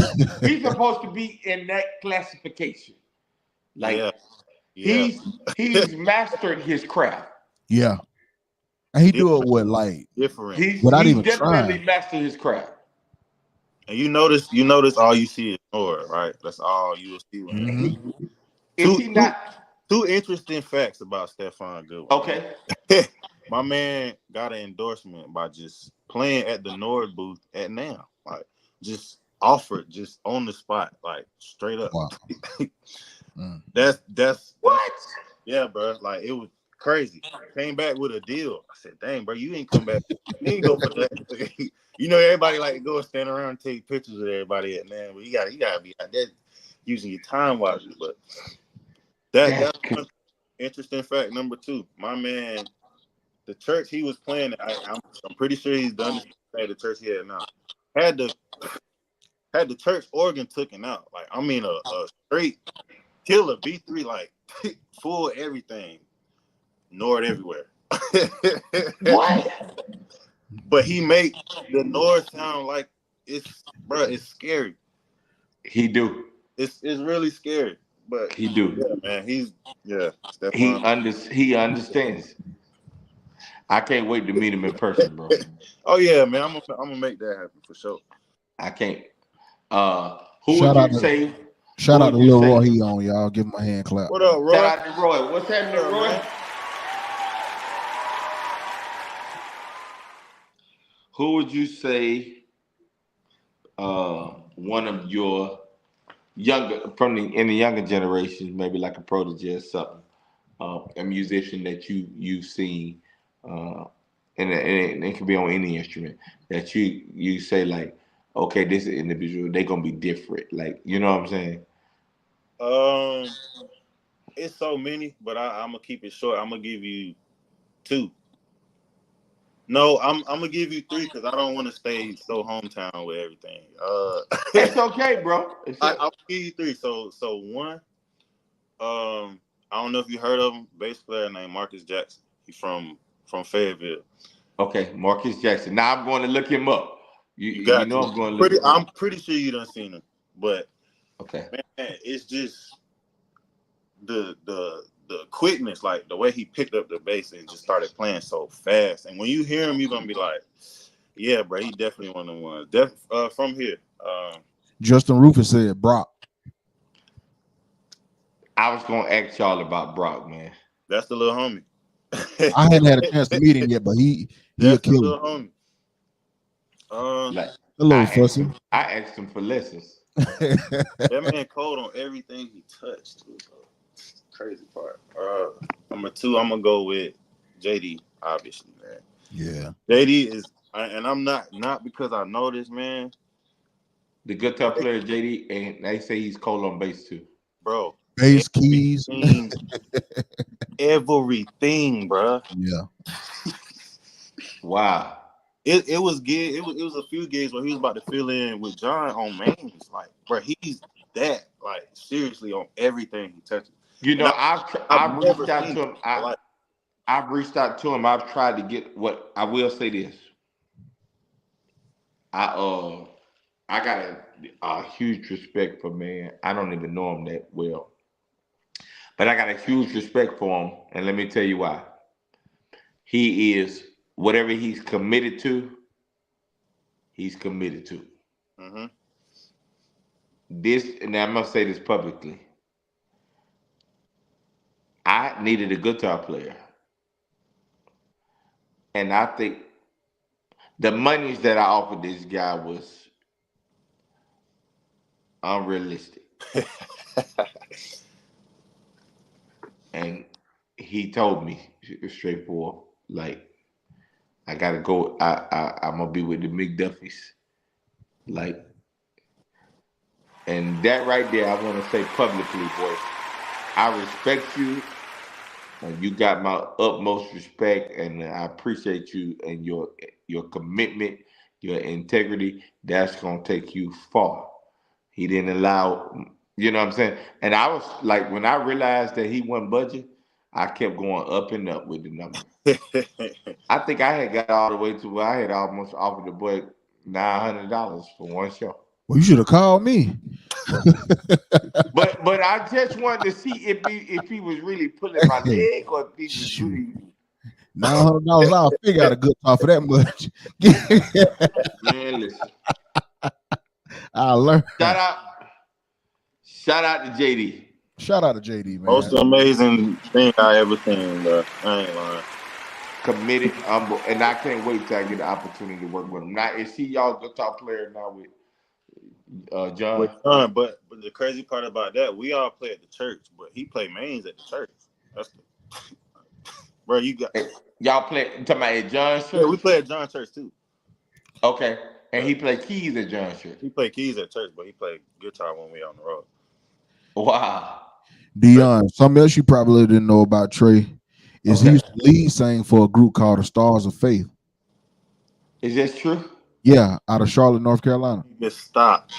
B: He's supposed to be in that classification. Like he's mastered his craft.
C: Yeah. And he do it with like
D: different.
C: without
B: He's
C: even
B: definitely
C: trying.
B: mastered his craft.
D: And you notice all you see is Nord, right? That's all you will see when you
C: Mm-hmm.
B: Is
D: two
B: he
D: two
B: not
D: two interesting facts about Stephon Goodwin, man.
B: okay?
D: My man got an endorsement by just playing at the Nord booth at now. Like just offered just on the spot, like straight up.
C: Wow. Mm.
D: That's
B: What?
D: yeah, bro. Like it was crazy. Came back with a deal. I said, dang, bro, you ain't come back. You ain't go for that. You know, everybody like to go and stand around and take pictures with everybody at man. But you gotta be out there using your time wisely. But
B: That's
D: that's one interesting fact. Number two, my man, the church he was playing at, I'm pretty sure he's done this at the church he had now. Had the church organ taken out. Like I mean a straight killer B3, like full everything. Nord everywhere.
B: what
D: But he make the Nord sound like it's scary.
B: he do.
D: It's really scary. But
B: He do.
D: yeah, man, Stephon.
B: He understands. I can't wait to meet him in person, bro.
D: Oh yeah, man, I'm gonna make that happen for sure.
B: I can't. Who would
C: Shout out
B: you
C: to
B: say? Who
C: shout out to
B: would you
C: Lil Roy.
B: say?
C: He on y'all. Give him a hand clap.
D: What up,
B: Shout
D: Roy?
B: out to Roy. What's happening,
D: What up,
B: Roy?
D: man?
B: Who would you say? One of your younger in the younger generations, maybe like a protege or something, a musician that you've seen, uh, and it can be on any instrument that you say like, okay, this individual they gonna be different, like you know what I'm saying?
D: Um, it's so many, but I'm gonna keep it short. I'm gonna give you two. No, I'm gonna give you three because I don't want to stay so hometown with everything.
B: It's okay, bro.
D: I'll give you three. So one, I don't know if you heard of him, bass player named Marcus Jackson. He's from Fayetteville.
B: Okay, Marcus Jackson. Now I'm going to look him up.
D: You
B: You
D: got
B: know
D: to.
B: I'm going to look him
D: I'm
B: up.
D: pretty sure you done seen him, but
B: Okay.
D: man, it's just the quickness, like the way he picked up the bass and just started playing so fast. And when you hear him, you're gonna be like, yeah, bro, he definitely one of the ones. From here.
C: Justin Rufus said Brock.
B: I was going to ask y'all about Brock, man.
D: That's the little homie.
C: I hadn't had a chance to meet him yet, but he a
D: That's the
C: killer.
D: little homie.
B: Like
C: A little fussy.
B: I asked him for lessons.
D: That man cold on everything he touched. Too, crazy part. Number two, I'm gonna go with JD. Obviously, man.
C: Yeah.
D: JD is, and I'm not because I know this man,
B: The guitar player JD, and they say he's cold on bass too.
D: bro.
C: Bass keys.
D: Everything, bro.
C: Yeah.
B: Wow.
D: It was good. It was a few gigs where he was about to fill in with John on mains. Like, bro, he's that like seriously on everything he touches.
B: You
D: And
B: know,
D: I've
B: I've
D: never
B: reached out
D: seen
B: to
D: it.
B: him.
D: Like,
B: I've reached out to him. I've tried to get what I will say this. I I got a huge respect for man. I don't even know him that well, but I got a huge respect for him, and let me tell you why. He is whatever he's committed to. He's committed to
D: mm-hmm.
B: this, and I must say this publicly. I needed a guitar player, and I think the monies that I offered this guy was unrealistic. And he told me straightforward, like, I gotta go. I'm gonna be with the McDuffies, like, and that right there, I want to say publicly, boy. I respect you, and you got my utmost respect, and I appreciate you and your commitment, your integrity. That's gonna take you far. He didn't allow, you know what I'm saying? And I was like, when I realized that he wasn't budget, I kept going up and up with the number. I think I had got all the way to where I had almost offered the boy $900 for one show.
C: Well, you should have called me.
B: But I just wanted to see if he was really pulling my leg or if he was
C: Shoot.
B: really
C: $900. I'll figure out a good talk for that much.
B: man. Listen,
C: I learned.
B: Shout out, shout out to JD.
C: Shout out to JD,
D: Most
C: man.
D: amazing thing I ever seen, bro. I ain't lying.
B: Committed, humble, and I can't wait till I get the opportunity to work with him. Now, is he y'all guitar player now with John?
D: With John, but the crazy part about that, we all play at the church, but he play mains at the church. That's the bro. You got
B: Y'all play talking about at John's
D: yeah. We
B: church?
D: play at John church too.
B: Okay, and
D: Yeah.
B: he play keys at John's church.
D: He play keys at church, but he play guitar when we on the road.
B: Wow.
C: Deon, something else you probably didn't know about Trey is he
B: Okay,
C: used to lead sing for a group called the Stars of Faith.
B: is this true?
C: Yeah, out of Charlotte, North Carolina.
D: Just stop.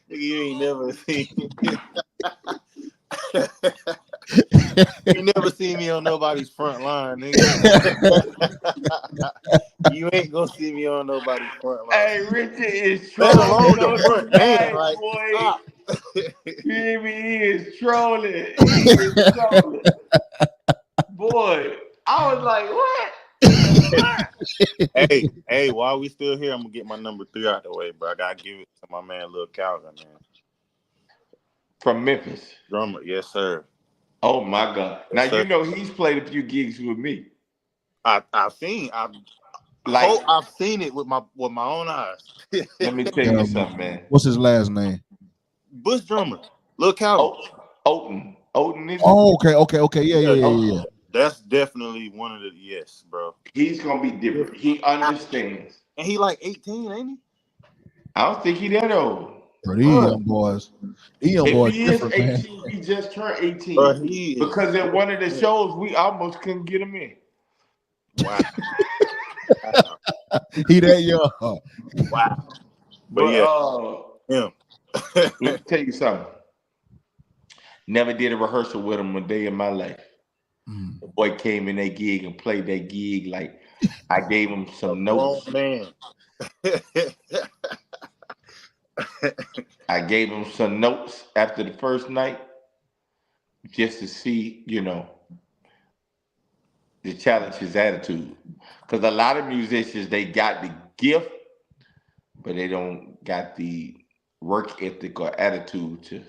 D: You ain't never seen. You never see me on nobody's front line, nigga. You ain't gonna see me on nobody's front line.
B: Hey, Richard is
D: Let
B: trolling
D: alone the
B: on
D: front
B: tonight,
D: man, like
B: boy.
D: stop.
B: He is trolling. He is trolling. Boy, I was like, what?
D: Hey, while we still here, I'm gonna get my number 3 out the way, bro. I gotta give it to my man, Lil Calvin, man.
B: From Memphis.
D: Drummer, yes, sir.
B: Oh my God.
D: Yes,
B: Now
D: sir.
B: you know he's played a few gigs with me.
D: I've seen it with my own eyes.
B: Let me tell you something, man.
C: What's his last name?
D: Bush drummer, Lil Calvin.
B: Oten is
C: Oh, okay. Yeah.
D: That's definitely one of the yes, bro.
B: he's gonna be different. He understands.
D: And he like 18, ain't he?
B: I don't think he that old.
C: For these
D: Bro,
C: young boys. These young
B: If
C: boys
B: he is
C: different, man.
B: 18, he just turned 18.
D: bro, he is.
B: Because at one of the shows, we almost couldn't get him in.
D: Wow.
C: He that young.
D: Wow. But
B: But
D: yeah, him.
B: let me tell you something. Never did a rehearsal with him a day in my life. The boy came in that gig and played that gig like I gave him some notes.
D: Man.
B: I gave him some notes after the first night just to see, to challenge his attitude. Because a lot of musicians, they got the gift, but they don't got the work ethic or attitude to.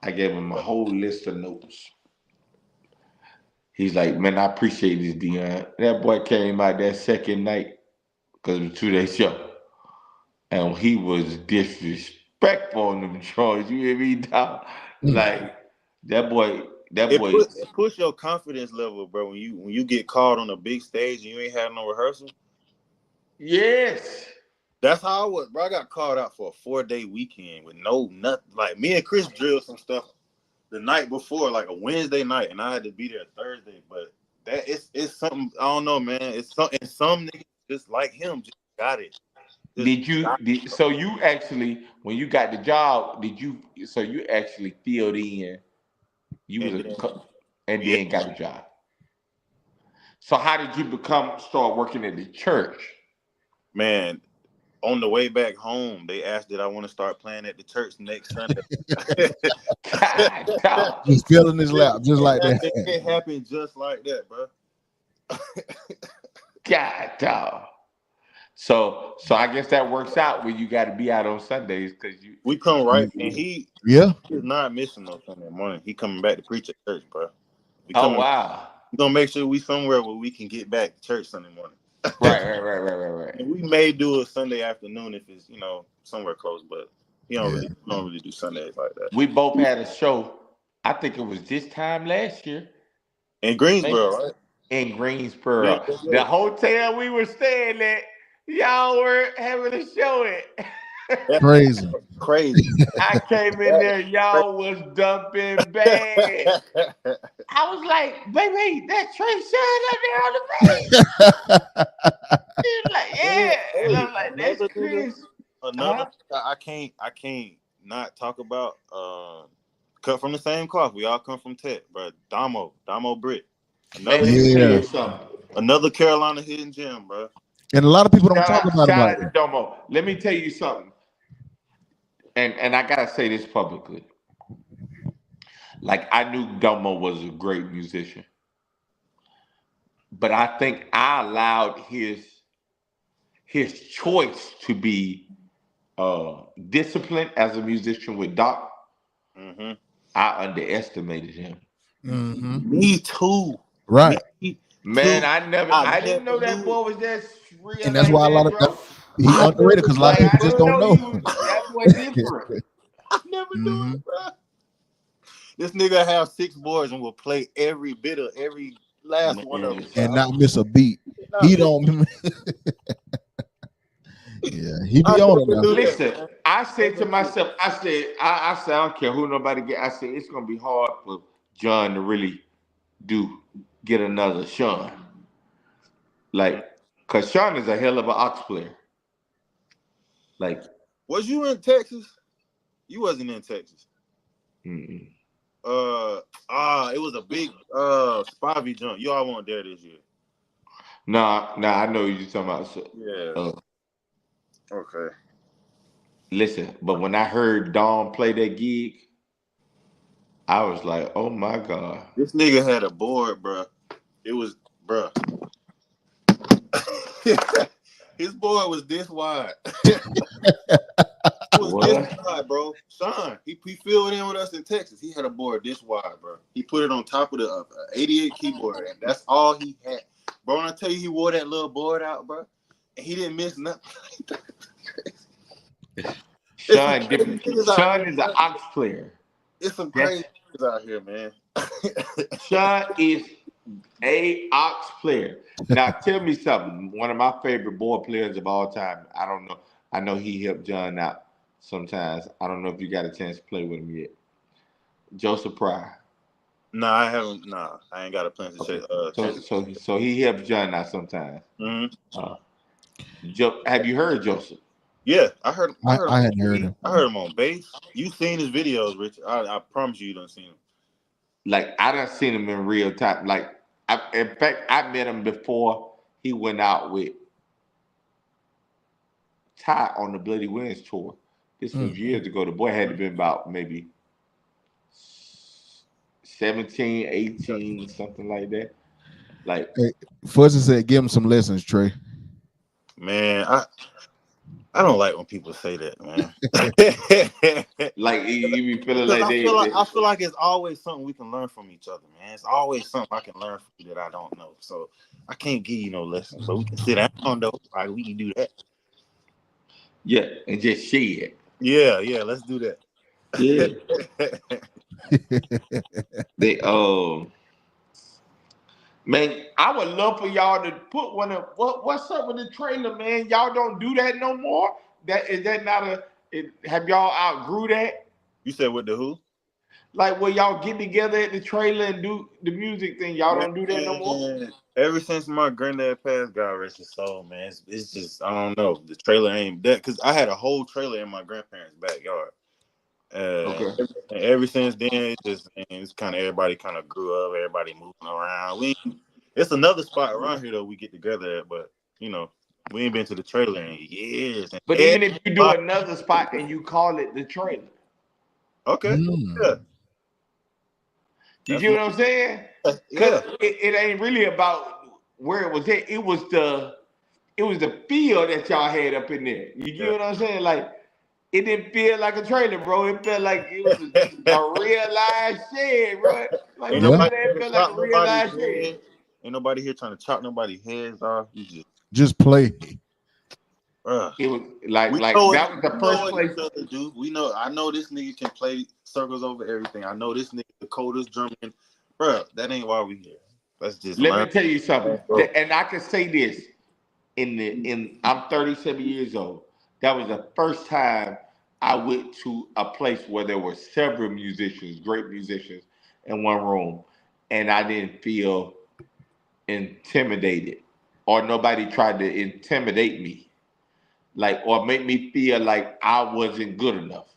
B: I gave him a whole list of notes. He's like, man, I appreciate this, Deon. That boy came out that second night because it was a 2-day show. And he was disrespectful on them joints. You hear me, dog? Like that boy.
D: It push your confidence level, bro. When you get called on a big stage and you ain't had no rehearsal.
B: Yes.
D: That's how I was, bro. I got called out for a 4-day weekend with nothing. Like me and Chris drilled some stuff the night before, like a Wednesday night, and I had to be there Thursday. But that it's something I don't know, man. It's something. Some niggas just like him just got it.
B: So you actually, when you got the job, so you actually filled in, and then got the job. So how did you start working at the church?
D: Man, on the way back home, they asked did I want to start playing at the church next Sunday.
B: God,
C: Just filling his lap, just like that.
D: It happened just like that, bro.
B: God, dog. So I guess that works out when you got to be out on Sundays because
D: we come right, and he
C: is
D: not missing no Sunday morning. He coming back to preach at church, bro.
B: Wow.
D: We're gonna make sure we somewhere where we can get back to church Sunday morning.
B: Right.
D: And we may do a Sunday afternoon if it's somewhere close, but he don't really do Sundays like that.
B: We both had a show. I think it was this time last year
D: in Greensboro, right?
B: In Greensboro,
D: Yeah.
B: the hotel we were staying at, y'all were having a show at.
C: Crazy.
B: I came in there, y'all was dumping bad. I was like, baby, that Trey Sean up there on the bed. He was like, yeah. And I'm like, that's Chris.
D: Another I can't not talk about cut from the same cloth. We all come from Tech, bro. Damo Britt. Another Carolina hidden gem, bro.
C: And a lot of people don't talk about it.
B: Shout out to Domo. Let me tell you something. And I gotta say this publicly. Like I knew Domo was a great musician. But I think I allowed his choice to be discipline as a musician with Doc,
D: Mm-hmm.
B: I underestimated him.
C: Mm-hmm.
D: Me too. Me
C: Right.
B: Man,
D: too.
B: I
D: I
B: didn't know
D: never
B: that
D: knew
B: boy was that real
C: And that's
B: like
C: why a lot
B: that,
C: of that,
B: bro.
C: he
D: I
C: underrated
D: never
C: because a lot of
B: Like
C: people
B: I
C: just
B: didn't
C: don't
B: know
C: know.
B: he was that boy different.
D: I never knew
C: Hmm.
D: it, bro. This nigga have 6 boards and will play every bit of every last one of
B: Man,
D: them, bro.
C: And not miss a beat.
D: Not
C: He
D: miss.
C: don't. Yeah, he
D: I
C: be on it
D: never
C: now.
D: knew that,
B: listen,
D: man.
B: I said
D: Never
B: to
D: knew.
B: myself, I said, I don't care who nobody get. I said it's gonna be hard for John to really do get another Sean.
D: Mm.
B: Like, cause Sean is a hell of an ox player. Like,
D: Was you in Texas? You wasn't in Texas.
B: mm-mm.
D: It was a big Spivey jump. You all weren't there this year.
B: Nah, I know you're talking about. So,
D: Yeah.
B: uh,
D: Okay.
B: listen, but when I heard Dawn play that gig, I was like, oh my god.
D: This nigga had a board, bro. It was, bro. His board was this wide. It was this
B: What?
D: wide, bro. Sean, he filled in with us in Texas. He had a board this wide, bro. He put it on top of the 88 keyboard, and that's all he had. Bro, when I tell you he wore that little board out, bro, and he didn't miss nothing. It's some
B: Sean,
D: crazy niggas out
B: Sean
D: here,
B: is an
D: man.
B: ox player.
D: It's some
B: That's
D: crazy niggas out here, man.
B: Sean is a ox player. Now tell me something. One of my favorite ball players of all time. I don't know. I know he helped John out sometimes. I don't know if you got a chance to play with him yet. Joseph Pryor.
D: Nah, I haven't. Nah, I ain't got a plan to
B: Okay.
D: say.
B: So he helps John out sometimes.
D: Mm-hmm.
B: Uh, have you heard Joseph?
D: Yeah, I heard. I heard him
C: I
D: on
C: hadn't heard
D: bass.
C: him.
D: I heard him on bass. You seen his videos, Rich? I promise you done seen him.
B: Like I done seen him in real time. Like in fact, I met him before he went out with Ty on the Bloody Winds tour. This was
C: Mm.
B: years ago. The boy had to been about maybe 17, 18, something like that. Like,
C: Hey, Fuzzy said, "Give him some lessons, Trey."
D: Man, I don't like when people say that, man.
B: like you be feeling
D: Because
B: like
D: I feel like it's always something we can learn from each other, man. It's always something I can learn from you that I don't know. So I can't give you no lessons, but we can sit down though. Like we can do that.
B: yeah, and just share it.
D: Yeah, let's do that.
B: Yeah. They man, I would love for y'all to put one of what's up with the trailer, man? Y'all don't do that no more. That is that not have y'all outgrew that?
D: You said with the who?
B: Like where y'all get together at the trailer and do the music thing, y'all don't do that no more.
D: Man, ever since my granddad passed, God rest his soul, man. It's just I don't know. The trailer ain't that because I had a whole trailer in my grandparents' backyard.
B: Okay.
D: And ever since then, it's kind of everybody kind of grew up. Everybody moving around. It's another spot around here though we get together at, but you know we ain't been to the trailer in years. And
B: But even if you do
D: everybody,
B: another spot and you call it the trailer,
D: okay,
C: Mm.
D: yeah,
B: you
D: that's
B: get
D: what,
B: what I'm saying? Because
D: yeah,
B: it ain't really about where it was at. It was the feel that y'all had up in there. You get
D: yeah.
B: what I'm saying? Like it didn't feel like a trailer, bro. It felt like it was just a real live shed, bro. Like
D: Ain't
B: for
C: Yeah,
B: real,
D: nobody
B: it
D: here to
B: felt like
D: chop
B: a real
D: nobody's
B: live shed.
D: head. Ain't nobody here trying to chop nobody's heads off. You just,
C: just play.
D: bruh.
B: It was
D: We
B: like
D: know what
B: that was the
D: we know
B: first
D: what
B: place.
D: each other do. We know. I know this nigga can play circles over everything. I know this nigga the coldest drumming, bro. That ain't why we here. Let's just
B: Let me
D: learn.
B: tell you something,
D: Bro.
B: and I can say this in I'm 37 years old. That was the first time I went to a place where there were several musicians, great musicians, in one room, and I didn't feel intimidated, or nobody tried to intimidate me, like or make me feel like I wasn't good enough.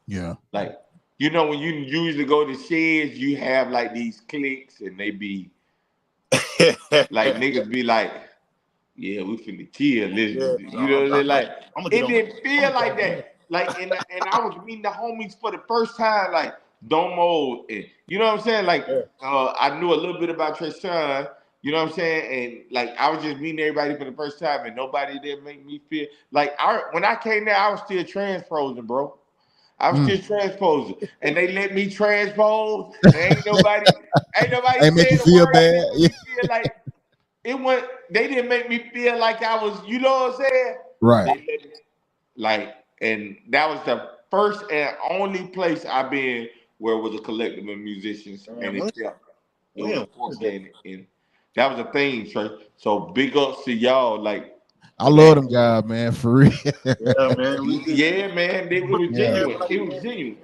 C: Yeah,
B: Like when you usually go to sheds, you have like these cliques, and they be like niggas be like, yeah, we finna kill this.
D: Yeah,
B: You know what I'm saying? Like
D: I'm gonna get
B: it
D: on.
B: didn't
D: I'm
B: feel
D: gonna
B: like
D: get on.
B: that. Like and I was meeting the homies for the first time, like Domo, and you know what I'm saying? Like
D: Yeah.
B: I knew a little bit about Tristan, You know what I'm saying? And like I was just meeting everybody for the first time, and nobody did make me feel like when I came there, I was still transposing, bro. I was
C: Mm.
B: still transposing, and they let me transpose. And ain't nobody
C: They make you
B: said a
C: feel
B: word. They
C: bad.
B: just made
C: Yeah.
B: me feel like it went. They didn't make me feel like I was. You know what I'm saying?
C: Right.
B: They let me, like, and that was the first and only place I've been where it was a collective of musicians, and
D: Man,
B: it was
D: when was that?
B: forcing, and that was a thing, Trey. So big ups to y'all, like,
C: I
B: man.
C: love them guys, man, for real.
D: Yeah, man.
B: Yeah, man, it
D: We
B: was
D: see
B: genuine.
D: everybody,
B: It was
D: man.
B: genuine.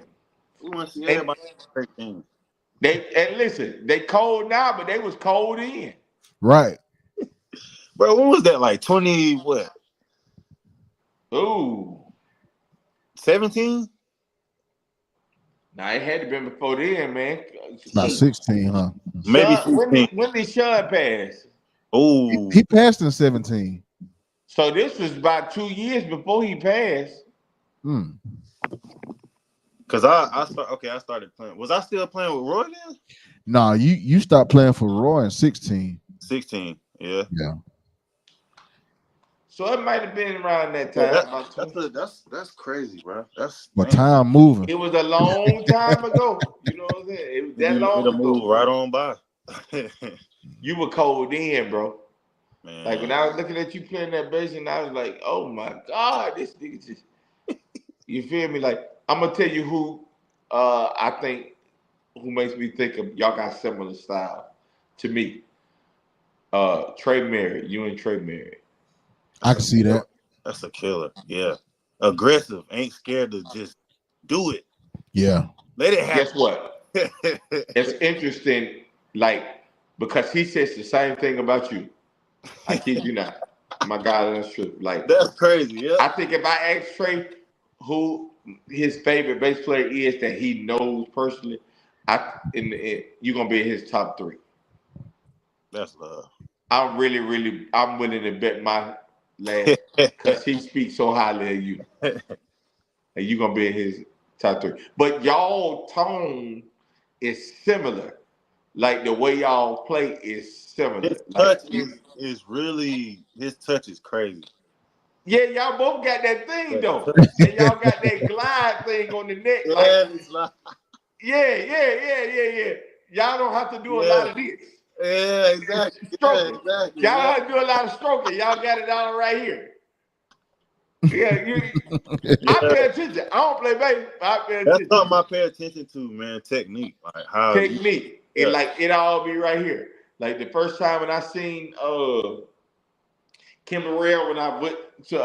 D: We want to see
B: And
D: everybody great things.
B: and listen, they cold now, but they was cold in.
C: Right.
D: Bro, when was that? Like 20 what?
B: Ooh,
D: 17?
B: now it had to been before then, man.
C: About 16, huh?
D: Maybe
B: Sean,
D: 16.
B: when did Sean pass?
D: Oh,
C: He passed in 17.
B: So this was about 2 years before he passed.
C: Mm.
D: because I started playing. Was I still playing with Roy then?
C: Nah, you stopped playing for Roy in 16.
D: 16. Yeah.
C: Yeah.
B: So it might have been around that
D: Yeah,
B: time. About
D: that's crazy, bro. That's
C: But
D: damn.
C: time moving.
B: it was a long time ago. You know what I'm saying? It was that
D: It'll
B: long
D: move
B: ago.
D: right on by.
B: You were cold in, bro. Like when
D: Man,
B: I was looking at you playing that bass, and I was like, "Oh my God, this nigga just." You feel me? Like I'm gonna tell you who I think who makes me think of y'all got similar style to me. Trey Merritt, you and Trey Merritt.
C: I
D: that's
C: can
D: a
C: see
D: killer.
C: that.
D: That's a killer. Yeah. Aggressive. Ain't scared to just do it.
C: Yeah.
D: Let it
B: Guess
D: happen.
B: what? It's interesting, like because he says the same thing about you. I kid you not. My God, that's true. Like
D: That's crazy. Yep.
B: I think if I ask Trey who his favorite bass player is that he knows personally, you're gonna be in his top three.
D: That's love.
B: I'm willing to bet my last because he speaks so highly of you, and you're gonna be in his top three. But y'all tone is similar. Like the way y'all play is
D: His
B: similar. Like
D: touch is really his touch is crazy.
B: yeah, y'all both got that thing
D: But
B: though, and y'all got that glide thing on the neck. Like
D: yeah, it's like
B: yeah. Y'all don't have to do a
D: yeah,
B: lot of this.
D: yeah, exactly. Yeah,
B: Stroking.
D: exactly.
B: Y'all
D: Yeah.
B: don't have to do a lot of stroking. Y'all got it all right here. Yeah, I
D: Yeah.
B: pay attention. I don't play bass, but I pay
D: That's
B: attention.
D: something I pay attention to, man. Technique. Like how you
B: Technique.
D: yeah.
B: It all be right here. Like the first time when I seen Kim Burrell when I went to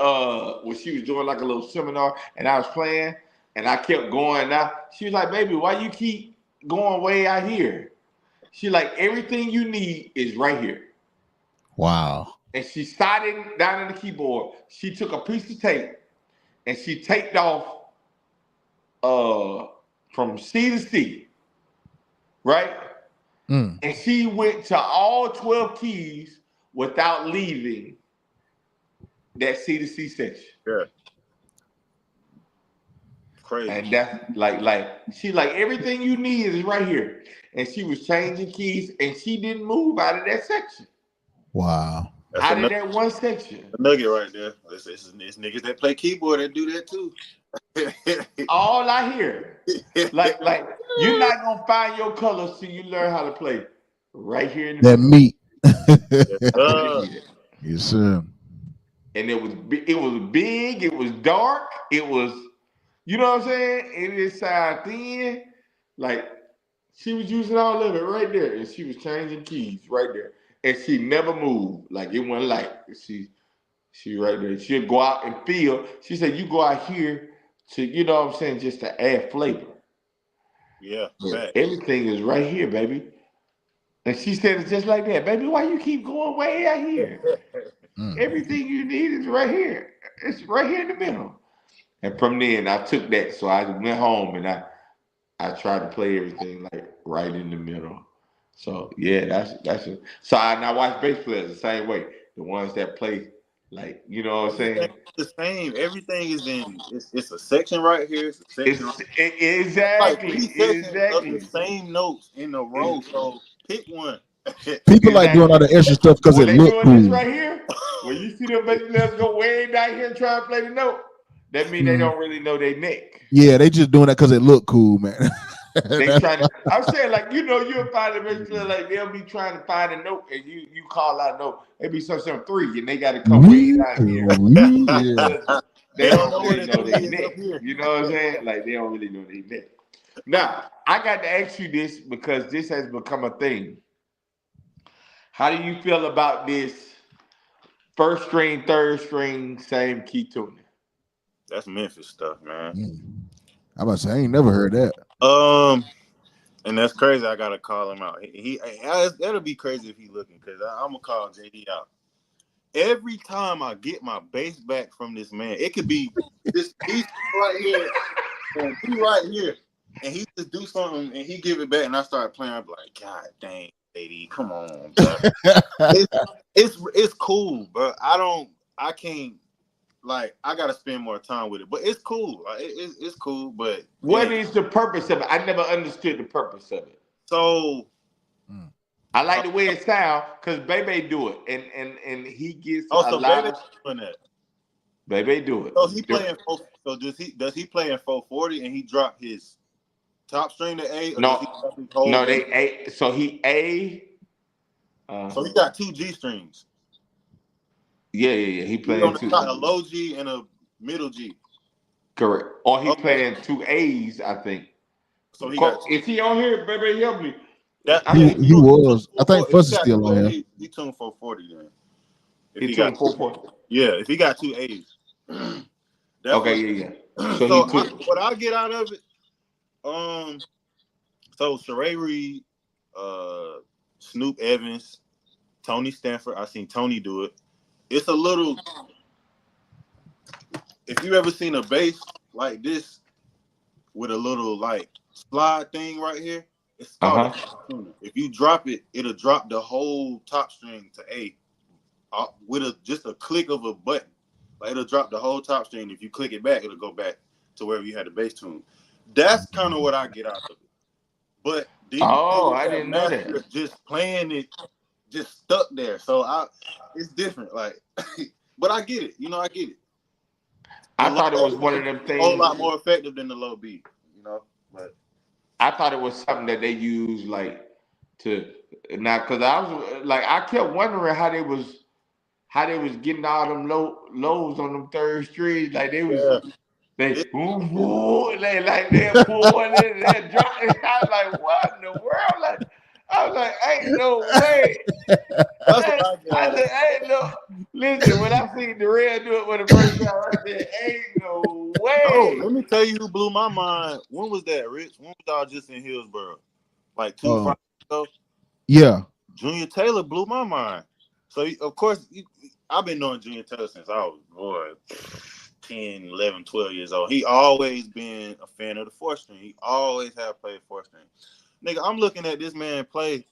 B: when she was doing like a little seminar and I was playing and I kept going now. She was like, baby, why you keep going way out here? She like everything you need is right here.
C: Wow.
B: And she started down on the keyboard. She took a piece of tape and she taped off uh from C to C, right?
C: Mm.
B: And she went to all 12 keys without leaving that C to C section.
D: Yeah. Crazy.
B: And that's like she like everything you need is right here. And she was changing keys and she didn't move out of that section.
C: Wow.
D: That's
B: Out of that one section.
D: a nugget right there. It's niggas that play keyboard that do that too.
B: All I hear. Like you're not gonna find your colors till you learn how to play right here in the
C: That
B: middle.
C: meat.
B: I said, give me that.
C: Yes, sir.
B: And it was big, it was dark, it was you know what I'm saying? It is side thin. Like she was using all of it right there, and she was changing keys right there, and she never moved. Like it wasn't like she right there. She'll go out and feel. She said, "You go out here to you know what I'm saying, just to add flavor.
D: Yeah,
B: But
D: fact.
B: everything is right here, baby." And she said it just like that, baby. Why you keep going way out here?
C: Mm.
B: Everything you need is right here. It's right here in the middle. And from then, I took that, so I went home and I try to play everything like right in the middle. So yeah, so I watch bass players the same way. The ones that play like you know what I'm
D: Everything
B: saying.
D: is the same. Everything is in. It's a section right here. It's a section. Like
B: Exactly,
D: three sections of the
B: exactly.
D: same notes in a row. So pick one.
C: People like doing all the extra stuff because
B: when
C: it
B: they
C: look
B: doing this
C: cool.
B: right here, when you see them baby players go way down here and try to play the note, that means they don't really know their neck.
C: Yeah, they just doing that because it look cool, man.
B: They trying to. I'm saying like you'll find a baby player like they'll be trying to find a note and you call out a note. It be some 3 and they got to come way down here.
C: Yeah.
B: They
D: don't
B: don't
D: know where
B: really
D: the
B: know their
D: 3 is up
B: neck.
D: here.
B: You know what I'm saying? Like they don't really know their neck. Now I got to ask you this because this has become a thing. How do you feel about this first string, third string, same key tuning?
D: That's Memphis stuff, man.
C: I'm about to say I ain't never heard that.
D: And that's crazy. I gotta call him out. That'll be crazy if he looking because I'm gonna call JD out. Every time I get my bass back from this man, it could be this piece right here and he right here, and he just do something and he give it back, and I start playing. I'm like, God dang, JD, come on, bro. it's cool, but I can't. Like, I gotta spend more time with it, but it's cool. Like, it's cool, but
B: What is the purpose of it? I never understood the purpose of it.
D: So
B: I like the way it sounds because Bebe do it, and he gets a
D: so
B: lot
D: Baby
B: of.
D: doing that.
B: Bebe do it.
D: So he playing. So does he play in 440 and he drop his top string to A, or does he
B: No,
D: drop his whole
B: no,
D: bass?
B: they A. So he A.
D: So he got 2 G strings.
B: Yeah. He
D: He
B: playing
D: on the
B: two.
D: top, a low G and a middle G.
B: Correct. Or he
D: Okay.
B: playing 2 A's, I think.
D: So he got.
B: Is he on here? Baby, help me.
D: That,
B: I
C: He,
B: mean,
C: he was. I think
D: if
C: Fuss
D: he
C: is
D: got
C: still
D: 2
C: on here.
D: A's, he tuned 440 then. If
B: he
D: he
B: took
D: got
B: 4 points.
D: Yeah, if he got 2 A's. That's
B: Okay, yeah. So
D: so
B: he took.
D: what I get out of it, so Sheree Reed, Snoop Evans, Tony Stanford. I seen Tony do it. It's a little. If you ever seen a bass like this with a little like slide thing right here, it's called a tuner. If you drop it, it'll drop the whole top string to A with just a click of a button. Like it'll drop the whole top string. If you click it back, it'll go back to wherever you had the bass tune. That's kind of what I get out of it. But these niggas
B: I
D: that
B: didn't know
D: master
B: that.
D: just playing it, just stuck there. So it's different. Like, but I get it. I get it.
B: I thought it was one of them
D: A whole
B: things.
D: lot more effective than the low B. But
B: I thought it was something that they used like to now because I was like I kept wondering how they was getting all them lows on them third strings. Like they was
D: yeah,
B: they boom like they pull one in and they drop it. I was like, what in the world? Like I was like, ain't no way.
D: that's what I get
B: I
D: out of
B: said,
D: it.
B: ain't no. Listen, when I seen Darrell do it for the first time, I said, ain't no
D: Oh,
B: way.
D: let me tell you who blew my mind. When was that, Rich? When was y'all just in Hillsboro? Like 2 Fridays ago?
C: Yeah.
D: Junior Taylor blew my mind. So, of course, I've been knowing Junior Taylor since I was, 10, 11, 12 years old. He always been a fan of the 4-string. He always have played 4-string. Nigga, I'm looking at this man play.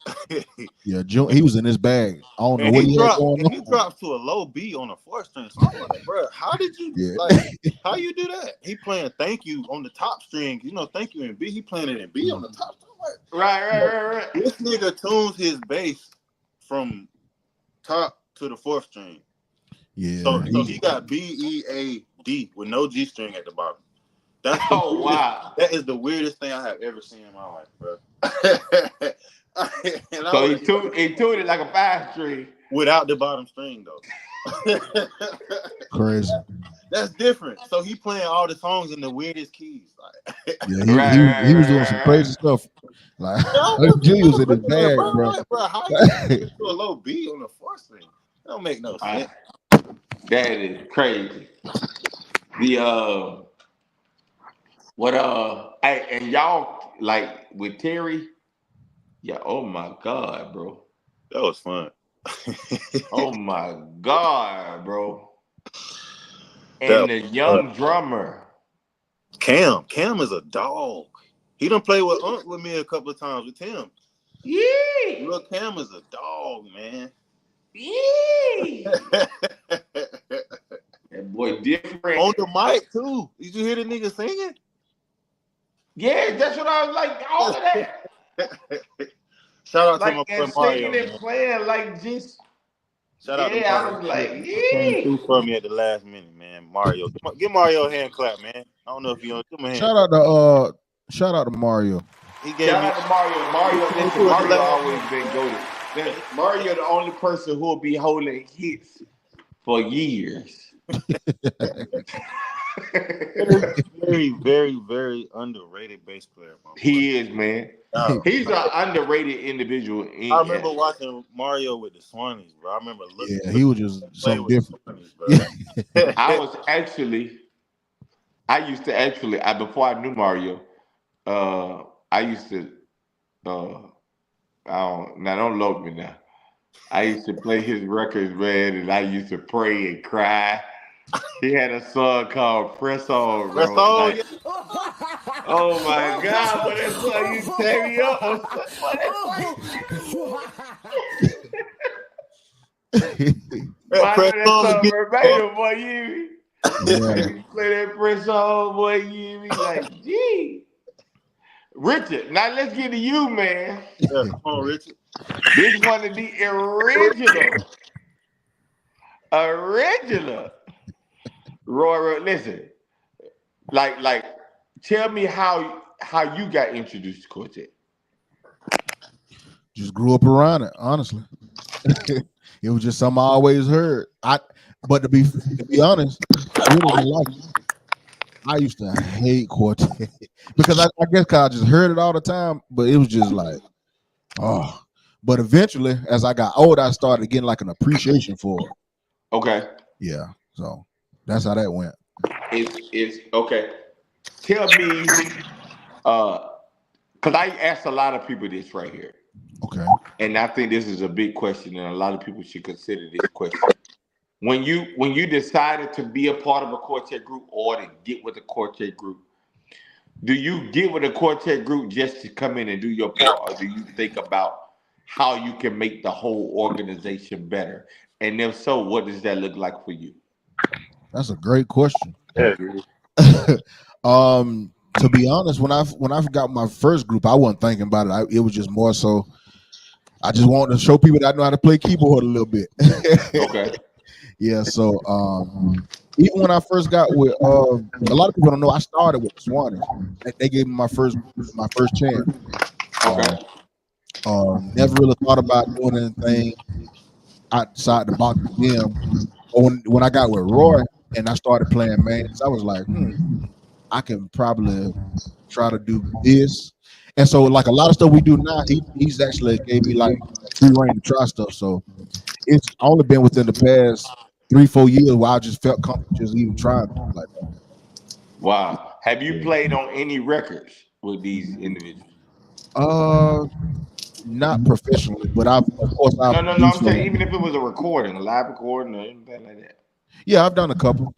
C: Yeah, he was in his bag. I don't know
D: And
C: what
D: he
C: he had going on.
D: he drops to a low B on a 4-string. So I'm like, bro, how did you how you do that? He playing thank you on the top string, thank you in B. He playing it in B on the top string.
B: Right.
D: This nigga tunes his bass from top to the 4th string.
C: Yeah.
D: So he got B, E, A, D with no G string at the bottom. That's
B: wow.
D: That is the weirdest thing I have ever seen in my life, bro.
B: So he tuned it like a 5-string.
D: Without the bottom string though.
C: Crazy.
D: That's different. So he playing all the songs in the weirdest keys.
C: Yeah, he was doing some crazy stuff. Like Junior was in his bag, bro.
D: Bro, how you get to a low B on the 4th string? That don't make no sense.
B: That is crazy. The and y'all like with Terry, yeah, oh my God, bro.
D: That was fun.
B: Oh my God, bro. And the young drummer.
D: Cam is a dog. He done played with me a couple of times with Tim.
B: Yeah.
D: Look, Cam is a dog, man.
B: Yeah. That boy different.
D: On the mic too. Did you hear the nigga singing?
B: Yeah, that's what I was like. All of that.
D: Shout out to
B: like
D: my boy
B: and
D: Mario,
B: singing and
D: man.
B: playing like just
D: Shout out to
B: yeah. I
D: Mario.
B: was like,
D: He came
B: yeah.
D: through for me at the last minute, man. Mario, give Mario a hand clap, man. I don't know if you give him a hand
C: Shout
D: clap.
C: out to shout out to Mario.
D: He gave
B: Shout
D: me.
B: out to Mario.
D: He
B: Mario,
D: came
B: listen,
D: through at the
B: Mario
D: last
B: always
D: minute,
B: been
D: man.
B: goated. Mario, the only person who will be holding hits for years.
D: Very, very, very underrated bass player, my boy.
B: He is, man.
D: Dog.
B: He's an underrated individual.
D: I remember watching Mario with the Swannies, bro. I remember
C: Yeah, he
D: looking
C: was just
D: play
C: something
D: with the
C: different.
D: Swannies,
C: Yeah.
D: bro.
B: I was actually, I used to actually, before I knew Mario, uh, I used to, uh, now don't load me now. I used to play his records, man, and I used to pray and cry. He had a song called Press On,
D: That's
B: bro.
D: all.
B: Like,
D: Yeah.
B: oh my God, but that song you tear me up on what boy, I know
D: Press
B: that
D: on
B: song
D: again, boy.
B: verbatim, boy, you hear me? I
C: Yeah.
B: used to play that Press On, boy, you hear me? Like, gee. Richard, now let's get to you, man.
D: Yeah, come on, Richard.
B: This one of the original. Roy, listen, like, tell me how you got introduced to Quartet.
C: Just grew up around it, honestly. It was just something I always heard. But to be honest, I really didn't like it. I used to hate Quartet because I guess 'cause I just heard it all the time, but it was just like, oh. But eventually, as I got older, I started getting like an appreciation for it.
B: Okay,
C: Yeah. So that's how that went.
B: it's okay. Tell me, because I asked a lot of people this right here,
C: Okay.
B: and I think this is a big question, and a lot of people should consider this question. When you decided to be a part of a quartet group or to get with a quartet group, do you get with a quartet group just to come in and do your part, or do you think about how you can make the whole organization better? And if so, what does that look like for you?
C: That's a great question.
D: Yeah.
C: To be honest, when I got my first group, I wasn't thinking about it. It was just more so I just wanted to show people that I know how to play keyboard a little bit.
B: Okay.
C: Yeah. So even when I first got with a lot of people don't know I started with the Swannies. They gave me my first chance.
B: Okay.
C: Never really thought about doing anything outside the box with them. But when I got with Roy and I started playing mains, I was like, I can probably try to do this. And so like a lot of stuff we do now, he's actually gave me like free reign to try stuff. So it's only been within the past 3-4 years where I just felt comfortable just even trying stuff like
B: Wow. Have you
C: that.
B: played on any records with these individuals?
C: Uh, not professionally, but of course I've
B: No, no, no. I'm
C: produced
B: saying
C: on.
B: even if it was a recording, a live recording, or anything like that.
C: Yeah, I've done a couple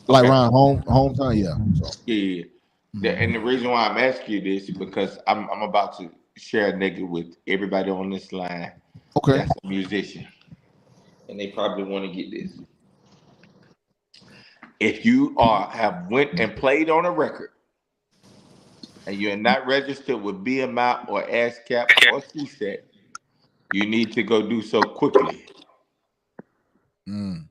C: like
B: Okay.
C: around hometown. Yeah, so
B: Yeah, yeah. And the
C: mhm.
B: reason why I'm asking you this is because I'm about to share a nigga with everybody on this line
C: Okay.
B: that's a musician, and they probably want to get this. If you have went and played on a record and you're not registered with BMI or ASCAP or CSET, you need to go do so quickly.
C: Mm.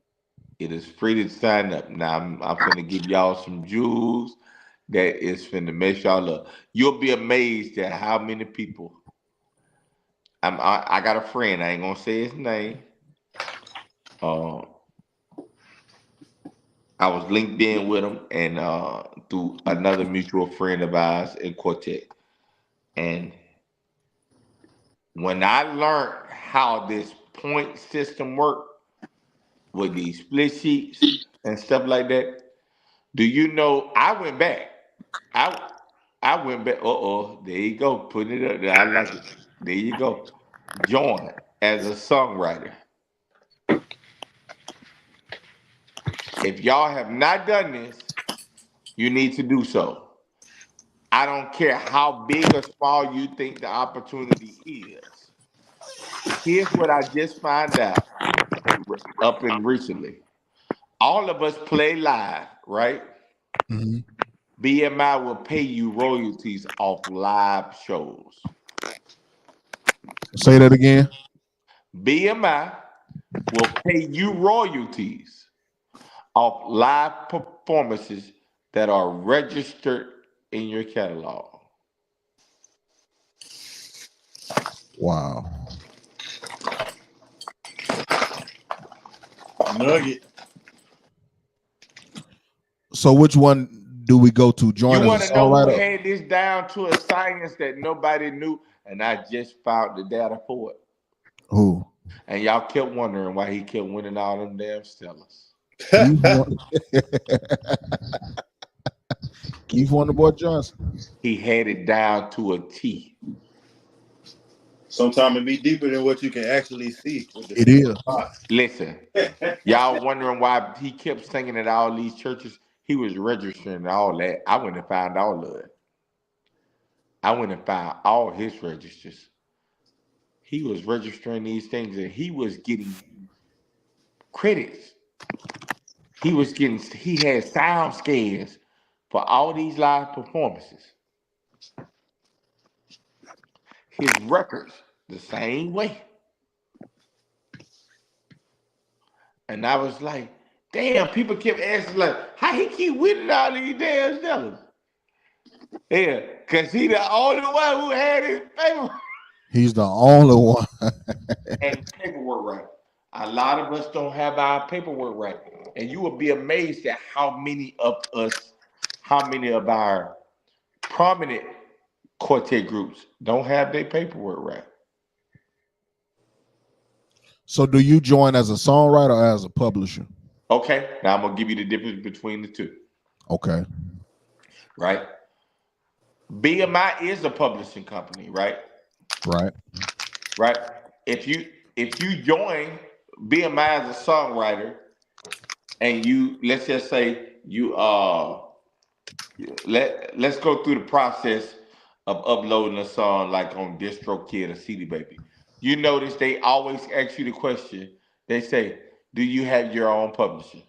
B: It is free to sign up. Now I'm finna give y'all some jewels that is finna mess y'all up. You'll be amazed at how many people. I got a friend. I ain't gonna say his name. Uh, I was linked in with him and through another mutual friend of ours in Quartet. And when I learned how this point system worked with these split sheets and stuff like that, do you know I went back? I I went back. There you go. Putting it up there. I like it. There you go. Join as a songwriter. If y'all have not done this, you need to do so. I don't care how big or small you think the opportunity is. Here's what I just found out up and recently. All of us play live, right?
C: Mhm.
B: BMI will pay you royalties off live shows.
C: Say that again.
B: BMI will pay you royalties off live performances that are registered in your catalog.
C: Wow.
D: Nugget.
C: So which one do we go to?
B: You
C: Join as
B: want
C: a
B: to know who
C: songwriter?
B: had this down to a science that nobody knew, and I just found the data for it.
C: Who?
B: And y'all kept wondering why he kept winning all them damn Stellars.
C: Keith Keith Wonderboy Johnson.
B: He had it down to a T.
D: Sometimes it be deeper than what you can actually see with the
C: It
D: finger.
C: is.
B: Listen, y'all wondering why he kept singing at all these churches? He was registering all that. I went and found all of it. I went and found all his registers. He was registering these things and he was getting credits. He had sound scans for all these live performances. His records the same way. And I was like, damn, people kept asking like, how he keep winning all these damn sellers? Yeah, because he the only one who had his paperwork
C: He's the only one.
B: and paperwork right. A lot of us don't have our paperwork right. And you will be amazed at how many of our prominent quartet groups don't have their paperwork right.
C: So do you join as a songwriter or as a publisher?
B: Okay, now I'm gonna give you the difference between the two,
C: Okay.
B: right? BMI is a publishing company, right?
C: Right.
B: Right. If you join BMI as a songwriter and you let's just say you let's go through the process of uploading a song like on DistroKid or CD Baby. You notice they always ask you the question. They say, "Do you have your own publisher?"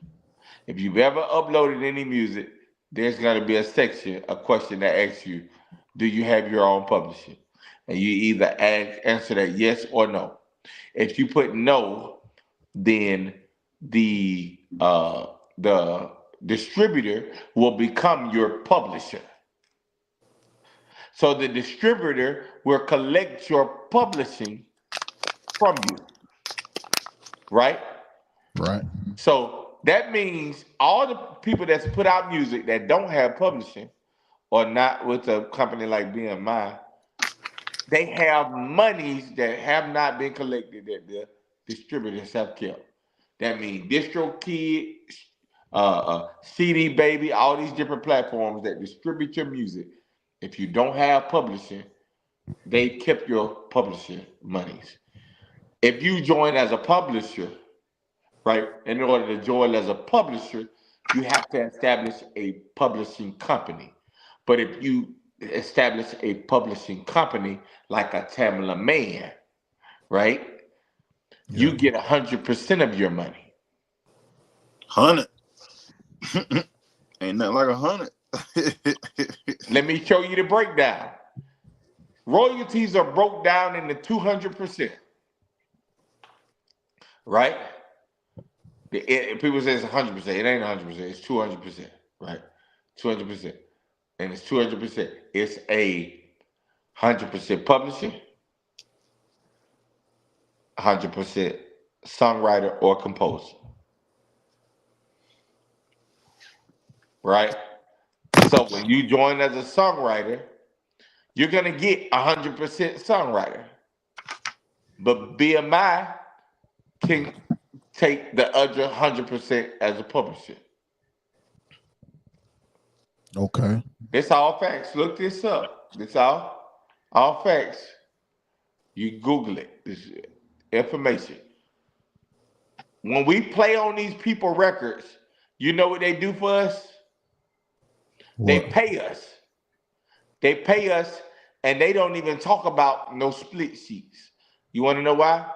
B: If you've ever uploaded any music, there's going to be a question that asks you, "Do you have your own publisher?" And you either answer that yes or no. If you put no, then the distributor will become your publisher. So the distributor will collect your publishing from you, right?
C: Right.
B: So that means all the people that's put out music that don't have publishing or not with a company like BMI, they have monies that have not been collected that the distributors have kept. That means DistroKid, CD Baby, all these different platforms that distribute your music. If you don't have publishing, they kept your publishing monies. If you join as a publisher, right, in order to join as a publisher, you have to establish a publishing company. But if you establish a publishing company like a Tamala Man, right,
C: Yeah.
B: you get 100% of your money.
D: 100. Ain't nothing like 100.
B: Let me show you the breakdown. Royalties are broke down into 200%, right? People say it's 100%. It ain't 100%. It's 200%, right? 200%. And it's 200%. It's a 100% publishing, 100% songwriter or composer, right? So when you join as a songwriter, you're gonna get 100% songwriter, but BMI can take the other 100% as a publisher.
C: Okay.
B: It's all facts. Look this up. It's all facts. You Google it. This information. When we play on these people records, you know what they do for us? They
C: What?
B: pay us. They pay us, and they don't even talk about no split sheets. You want to know why?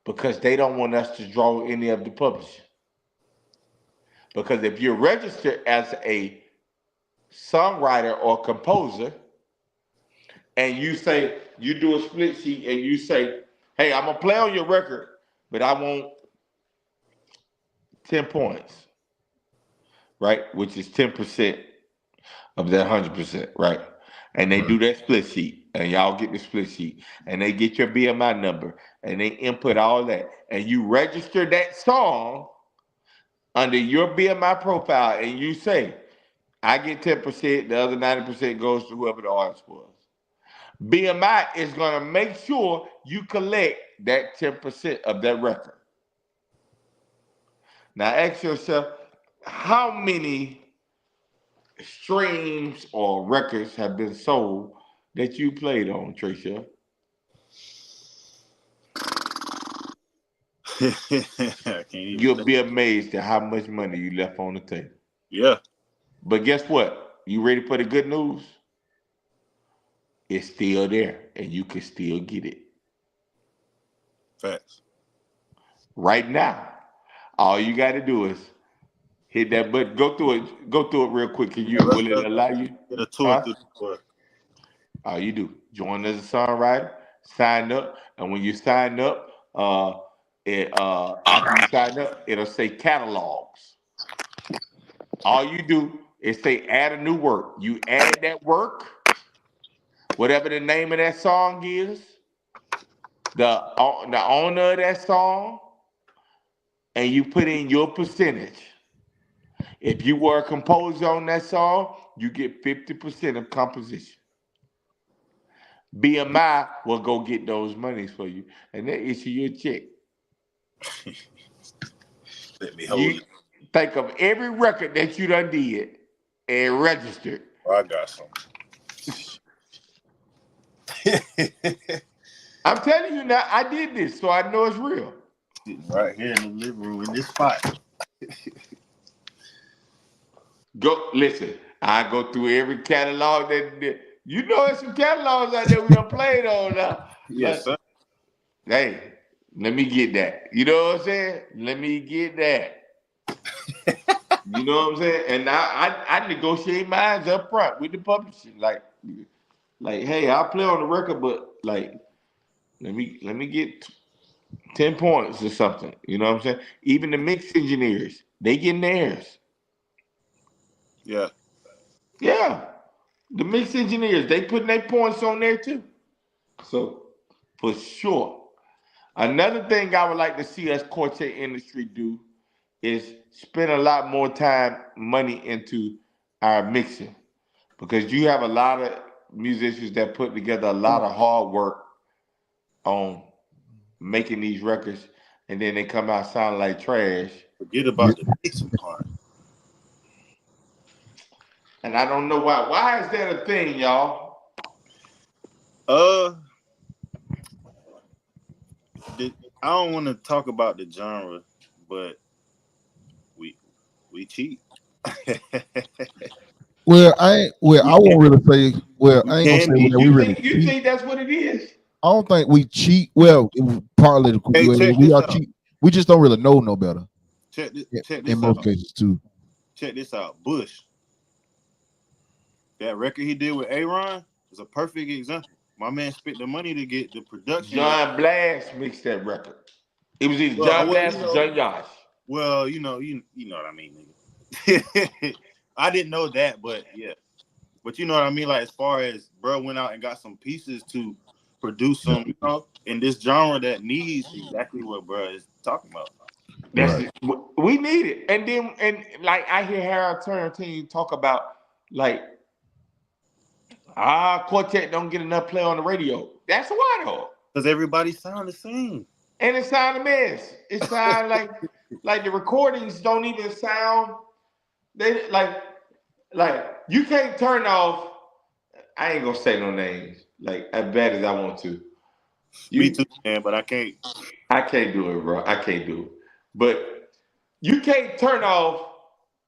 B: Because they don't want us to draw any of the publishing. Because if you're registered as a songwriter or composer, and you do a split sheet and you say, hey, I'm gonna play on your record, but I want 10 points, right? Which is 10% of that 100%, right? And they
C: Right.
B: do that split sheet, and y'all get the split sheet, and they get your BMI number, and they input all that, and you register that song under your BMI profile, and you say, I get 10%, the other 90% goes to whoever the artist was. BMI is gonna make sure you collect that 10% of that record. Now ask yourself, how many streams or records have been sold that you played on, Tricia?
D: I can't even
B: You'll
D: think.
B: be amazed at how much money you left on the table.
D: Yeah,
B: But guess what? You ready for the good news? It's still there, and you can still get it
D: facts.
B: right now. All you got to do is hit that button. Go through it. Go through it real quick. Can
D: Yeah,
B: you? Will it allow you?
D: get a tour
B: Huh?
D: through the tour.
B: All you do, join as a songwriter, sign up, and when you sign up, after you sign up, it'll say catalogs. All you do is say add a new work. You add that work, whatever the name of that song is, the owner of that song, and you put in your percentage. If you were a composer on that song, you get 50% of composition. BMI will go get those monies for you, and they issue you a check.
D: Let me hold
B: You
D: it.
B: think of every record that you done did and registered.
D: Oh, I got some.
B: I'm telling you now, I did this, so I know it's real.
D: Sitting right here in the living room in this spot.
B: Go listen. I go through every catalog you know there's some catalogs out there we done played on now.
D: Yes,
B: Like,
D: sir.
B: hey, let me get that. You know what I'm saying? Let me get that. You know what I'm saying? And I negotiate mines up front with the publisher. Like, hey, I'll play on the record, but like let me get 10 points or something. You know what I'm saying? Even the mix engineers, they getting theirs.
D: Yeah.
B: Yeah. The mix engineers, they putting their points on there too. So for sure. Another thing I would like to see us quartet industry do is spend a lot more time, money into our mixing. Because you have a lot of musicians that put together a lot of hard work on making these records, and then they come out sounding like trash.
D: Forget
C: Yeah.
D: about the mixing part.
B: And I don't know why. Why is that a thing, y'all?
D: Uh, I don't want to talk about the genre, but we cheat.
C: I won't really say. Well,
D: We
C: I ain't gonna say
D: can be.
C: well, we
B: You
C: really
B: think you
C: cheat.
B: think that's what it is?
C: I don't think we cheat. Well, partly
D: Hey, check
C: we
D: this
C: are
D: out.
C: cheat. We just don't really know no better
D: Check
C: in
D: this
C: most
D: out.
C: cases too.
D: Check this out. Bush, that record he did with Aaron is a perfect example. My man spent the money to get the production right.
B: John Blast mixed that record. It was either
D: Well,
B: John
D: well,
B: Blast or John Yosh.
D: you know what I mean, nigga. I didn't know that, but yeah. But you know what I mean? Like, as far as bro went out and got some pieces to produce
C: Yeah.
D: some, in this genre that needs exactly what bro is talking about.
B: That's
C: Right.
B: it. We need it. And then like I hear Harold Turner talk about like quartet don't get enough play on the radio. That's why though.
D: Because everybody sound the same.
B: And it sound a mess. It sound like the recordings don't even sound they like you can't turn off. I ain't gonna say no names. Like as bad as I want to.
D: Me
B: You
D: too, man, but I can't.
B: I can't do it, bro. I can't do it. But you can't turn off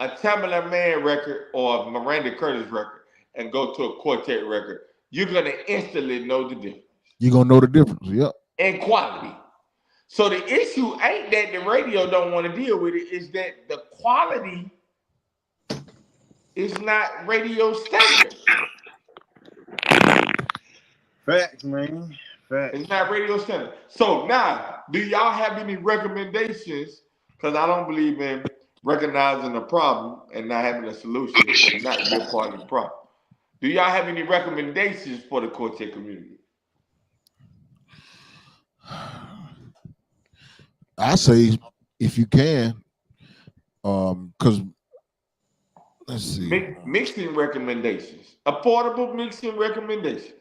B: a Tamala Man record or a Miranda Curtis record and go to a quartet record. You're gonna instantly know the difference
C: You're gonna know the difference. Yep.
B: in quality. So the issue ain't that the radio don't want to deal with it, is that the quality is not radio standard.
D: Facts, man. Facts.
B: It's not radio center. So now, do y'all have any recommendations? Because I don't believe in recognizing a problem and not having a solution and not be a part of the problem. Do y'all have any recommendations for the quartet community?
C: I say if you can, because let's see,
B: Mixing recommendations. Affordable mixing recommendations.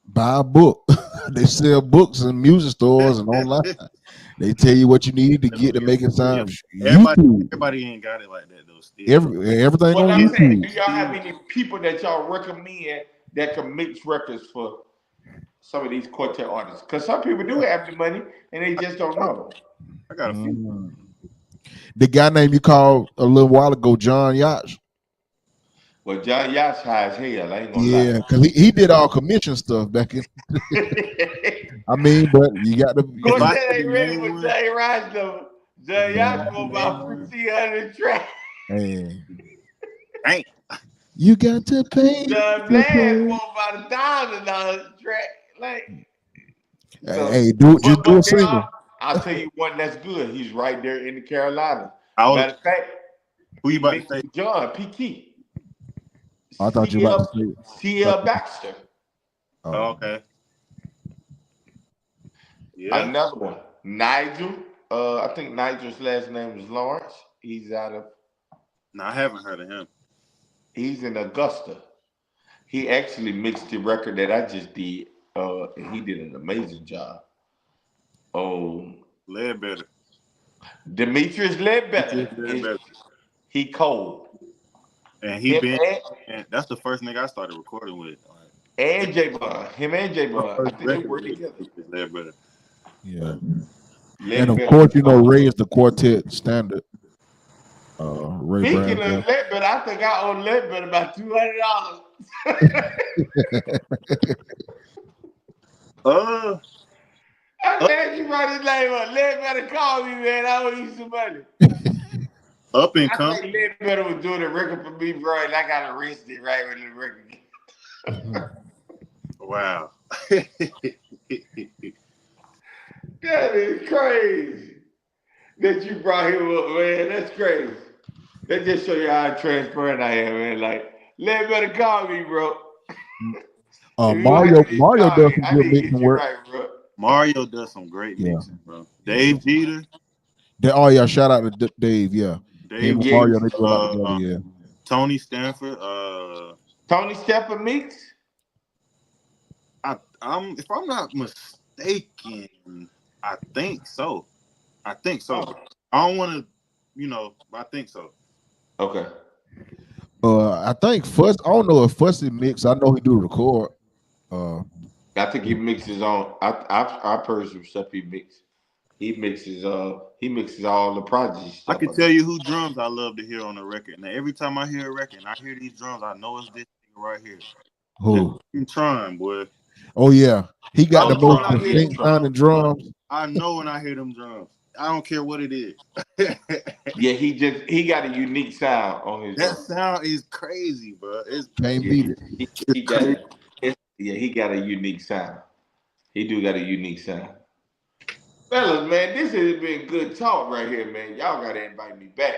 C: buy a book. They sell books in music stores and online. They tell you what you need to get to make it sound. YouTube,
D: Everybody ain't got it like that though. Still,
C: everything
B: What
C: on
B: I'm saying,
C: YouTube.
B: do y'all have any people that y'all recommend that can mix records for some of these quartet artists? Because some people do have the money and they just don't know.
D: I got a few.
C: Mm. The guy named you called a little while ago, John Yacht.
B: Well, John Yash high as hell. I ain't gonna
C: Yeah,
B: lie.
C: because he did all commission stuff back in. I mean, but you got to.
D: If I
B: Quartet
D: had to
B: ain't ready
D: name
B: for
D: one,
B: Jay Rice though. John
D: if I
B: Yash
D: had to
B: for
D: name
B: about
D: one,
B: 1,500 tracks.
C: Hey,
D: ain't.
C: you got to pay
B: John
C: to
B: Bland
C: play.
B: for about $1,000 a track. Like, so,
C: Hey, just do a
B: but they
C: single.
B: are. I'll tell you one that's good. He's right there in the Carolinas.
D: I was.
B: Matter of fact,
D: Who you
B: he
D: about to
B: mixed
D: say?
B: with John P.
C: I thought you were about to say it.
B: CL Baxter.
D: Oh,
C: Oh,
D: okay. Yeah.
B: Another one. Nigel. I think Nigel's last name is Lawrence.
D: No, I haven't heard of him.
B: He's in Augusta. He actually mixed the record that I just did. And he did an amazing job. Oh,
D: Ledbetter.
B: Demetrius Ledbetter.
D: Ledbetter.
B: He cold.
D: And he
B: Him
D: been. And that's the first nigga I started recording with.
B: and J Bun. Him and J
D: My
B: Bun. I
D: first
B: think they
D: record
B: work
D: with
B: together.
D: Ledbetter.
C: yeah. And of
B: Ledbetter.
C: course, Ray is the quartet standard. Ray
B: Speaking
C: Bradbury.
B: of Ledbetter, I think I owe Ledbetter about $200.
D: Uh,
B: I'm glad you brought his name up. Ledbetter called me, man. I owe you some money.
D: up and
B: I
D: come.
B: think Ledbetter was doing a record for me, bro, and I got arrested right when the record came.
D: Wow.
B: That is crazy that you brought him up, man. That's crazy. That just show you how transparent I am, man. Like, Ledbetter call me, bro. If you
C: Mario
B: watching this, call
C: does
B: me.
C: some
B: I
C: good
B: need to get
C: mixing
B: you
C: work.
B: right, bro.
D: Mario does some great
C: Yeah.
D: mixing, bro. Dave Jeter.
C: Oh yeah, shout out to Dave. Yeah,
D: Dave
C: him and
B: Yeah.
C: Mario, they do a lot together. Yeah.
D: Tony Stanford.
B: Tony Stepper mix?
D: If I'm not mistaken, I think so. I think so.
B: Oh.
D: I don't want to, I think so.
B: Okay.
C: I think Fuss. I don't know if Fussy mix. I know he do record.
B: I think he mixes on. I've heard some stuff he mixes. He mixes all the prodigy
D: I
B: stuff.
D: can tell you who drums I love to hear on the record. Now, every time I hear a record and I hear these drums, I know it's this nigga right here.
C: Who?
D: Trying, boy.
C: Oh yeah, he got the most
B: I hear
C: distinct sounding drums.
D: I know when I hear them drums. I don't care what it is.
B: Yeah, he got a unique sound on his
D: That
B: drum.
D: sound is crazy, bro.
C: Can't beat it.
B: He got a unique sound. He do got a unique sound. Fellas, man, this has been good talk right here, man. Y'all gotta invite me back.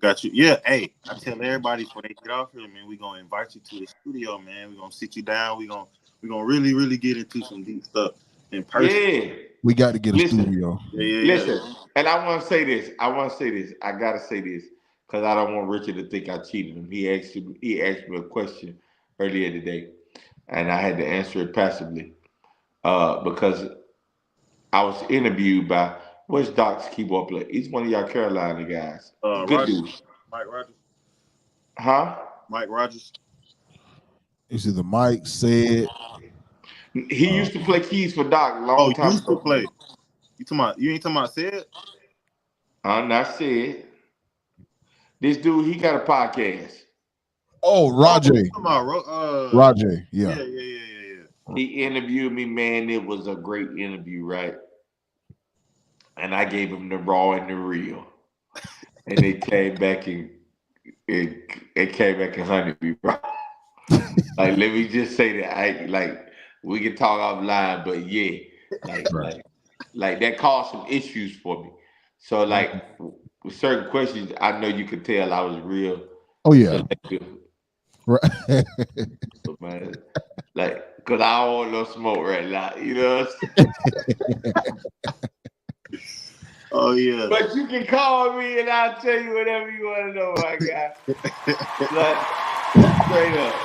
D: Got you. Yeah, hey, I tell everybody before they get off here, man, we're gonna invite you to the studio, man. We're gonna sit you down. We're gonna really, really get into some deep stuff in person.
B: Yeah.
C: We got to get a studio.
B: Listen, and I want to say this. I gotta say this because I don't want Richard to think I cheated him. He asked me a question earlier today, and I had to answer it passively because I was interviewed by what's Doc's keyboard player. He's one of y'all Carolina guys. Good
D: Rogers,
B: dude.
D: Mike Rogers.
B: Huh?
D: Mike Rogers.
C: It's either Mike said.
B: He used to play keys for Doc a long time
D: Used
B: ago.
D: to play. You ain't talking about said?
B: I'm not saying. This dude, he got a podcast.
C: Oh, Roger. Roger. Yeah.
B: He interviewed me, man. It was a great interview, right? And I gave him the raw and the real. And they came back and hunted me, bro. Like, let me just say that we can talk offline, but yeah, like
C: Right.
B: like like that caused some issues for me. So like with certain questions, I know you could tell I was real
C: Oh yeah.
B: selective,
C: Right.
B: man. Like, cause I don't want no smoke right now, you know what I'm saying?
D: Oh yeah.
B: But you can call me and I'll tell you whatever you want to know, my guy. Like, straight up.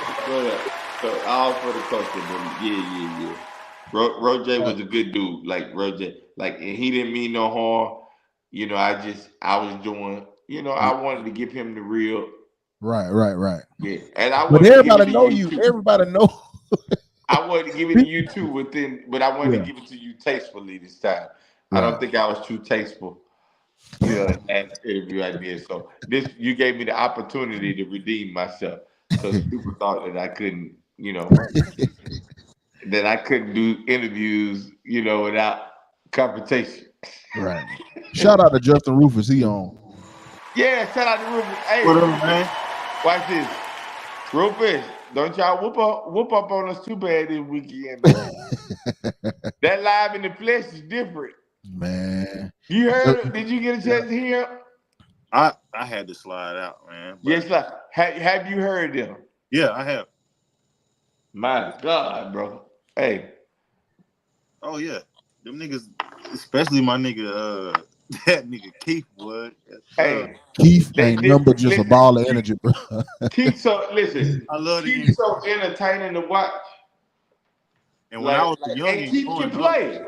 B: So all for the culture, but yeah. Roger was a good dude. Like Roger, like, and he didn't mean no harm. I was doing. I wanted to give him the real.
C: Right.
B: Yeah, and I
C: But
B: wanted to give it
C: everybody
B: to
C: know
B: you
C: you.
B: too.
C: Everybody know.
B: I wanted to give it to you too but I wanted to
C: Yeah.
B: give it to you tastefully this time. I don't
C: Right.
B: think I was too tasteful. Last interview I did. So this you gave me the opportunity to redeem myself because people thought that I couldn't, that I couldn't do interviews, without confrontation.
C: Right. Shout out to Justin Rufus. He on.
B: Yeah, shout out to Rufus. Hey,
D: What up,
B: Rufus,
D: man?
B: watch this. Rufus, don't y'all whoop up on us too bad this weekend, man. That live in the flesh is different.
C: Man.
B: You heard it? Did you get a
D: Yeah.
B: chance to hear it?
D: I had to slide out, man. But
B: Yes, like have you heard them?
D: yeah, I have.
B: My God, bro. Hey,
D: Oh yeah. Them niggas, especially my nigga, that nigga Keith Wood.
B: hey.
C: Keith ain't number just a
B: Listen,
C: ball of energy, bro.
D: I love the
B: Keith's
D: energy.
B: so entertaining to watch.
D: And when I
B: Like,
D: was a
B: and
D: youngin'
B: Keith can
D: growing up,
B: play.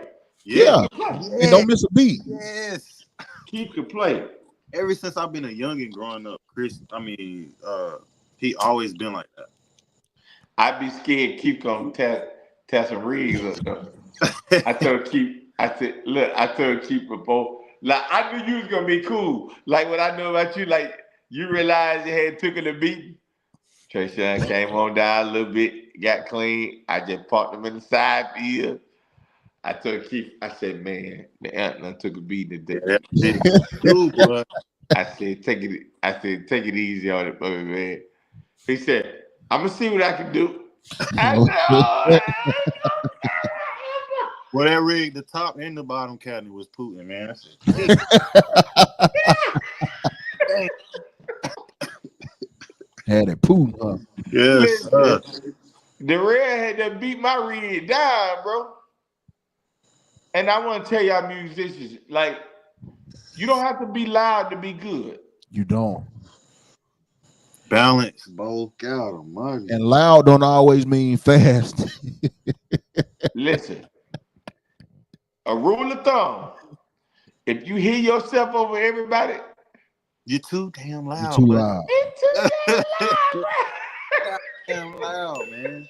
B: Keith
D: yeah,
C: Yeah.
B: can play.
C: And
D: yes,
C: don't miss a beat.
D: yes.
B: Keith can play.
D: Ever since I've been a youngin' growing up, he always been like
B: I'd be scared Keith gonna tell some rigs or something.
D: that.
B: I told Keith, I told Keith before, like I knew you was gonna be cool. Like what I know about you, like you realized you had took the beat. Trayshawn came on down a little bit, got clean. I just parked him in the side field. I told Keith, I said, man, the antler took a beating
D: Yeah,
B: today.
D: that shit is true, boy.
B: I said, take it easy on it, baby, man. He said, I'm gonna see what I can do. I said, oh,
D: Well, that rig, the top and the bottom cabinet was Putin, man. I said, dang.
C: Had it Putin, huh?
D: Yes, sir.
B: listen, the red had to beat my rig down, bro. And I want to tell y'all musicians, like, you don't have to be loud to be good.
C: You don't.
D: Balance, both. God almighty.
C: And loud don't always mean fast.
B: Listen, a rule of thumb: if you hear yourself over everybody,
D: You're too damn
C: You're
D: loud,
C: too
D: buddy.
C: loud.
B: it's too damn loud,
D: Damn loud, man.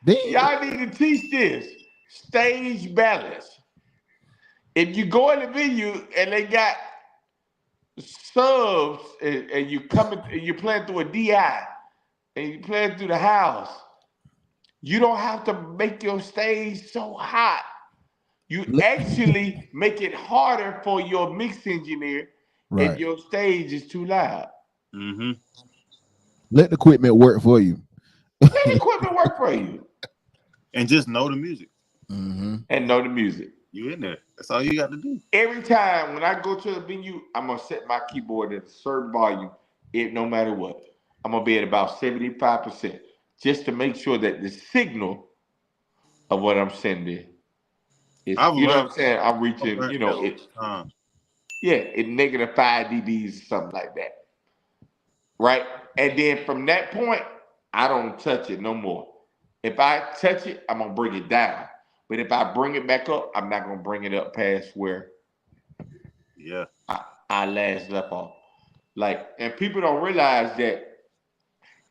C: Then
B: y'all need to teach this stage balance. If you go in the venue and they got subs and you coming and you playing through a DI and you playing through the house, you don't have to make your stage so hot. You actually make it harder for your mix engineer if
C: right.
B: your stage is too loud.
D: Mm-hmm.
C: Let the equipment work for you.
B: Let the equipment work for you
D: And just know the music.
C: Hmm.
B: and know the music.
D: You in there. That's all you got to do.
B: Every time when I go to a venue, I'm gonna set my keyboard at a certain volume, no matter what. I'm gonna be at about 75%, just to make sure that the signal of what I'm sending is,
D: I've
B: you know what
D: learned
B: I'm saying? I'm
D: I've
B: reaching,
D: learned that over time.
B: it negative 5 dBs, something like that, right? And then from that point, I don't touch it no more. If I touch it, I'm gonna bring it down. But if I bring it back up, I'm not gonna bring it up past where
D: Yeah.
B: I last left off. Like, and people don't realize that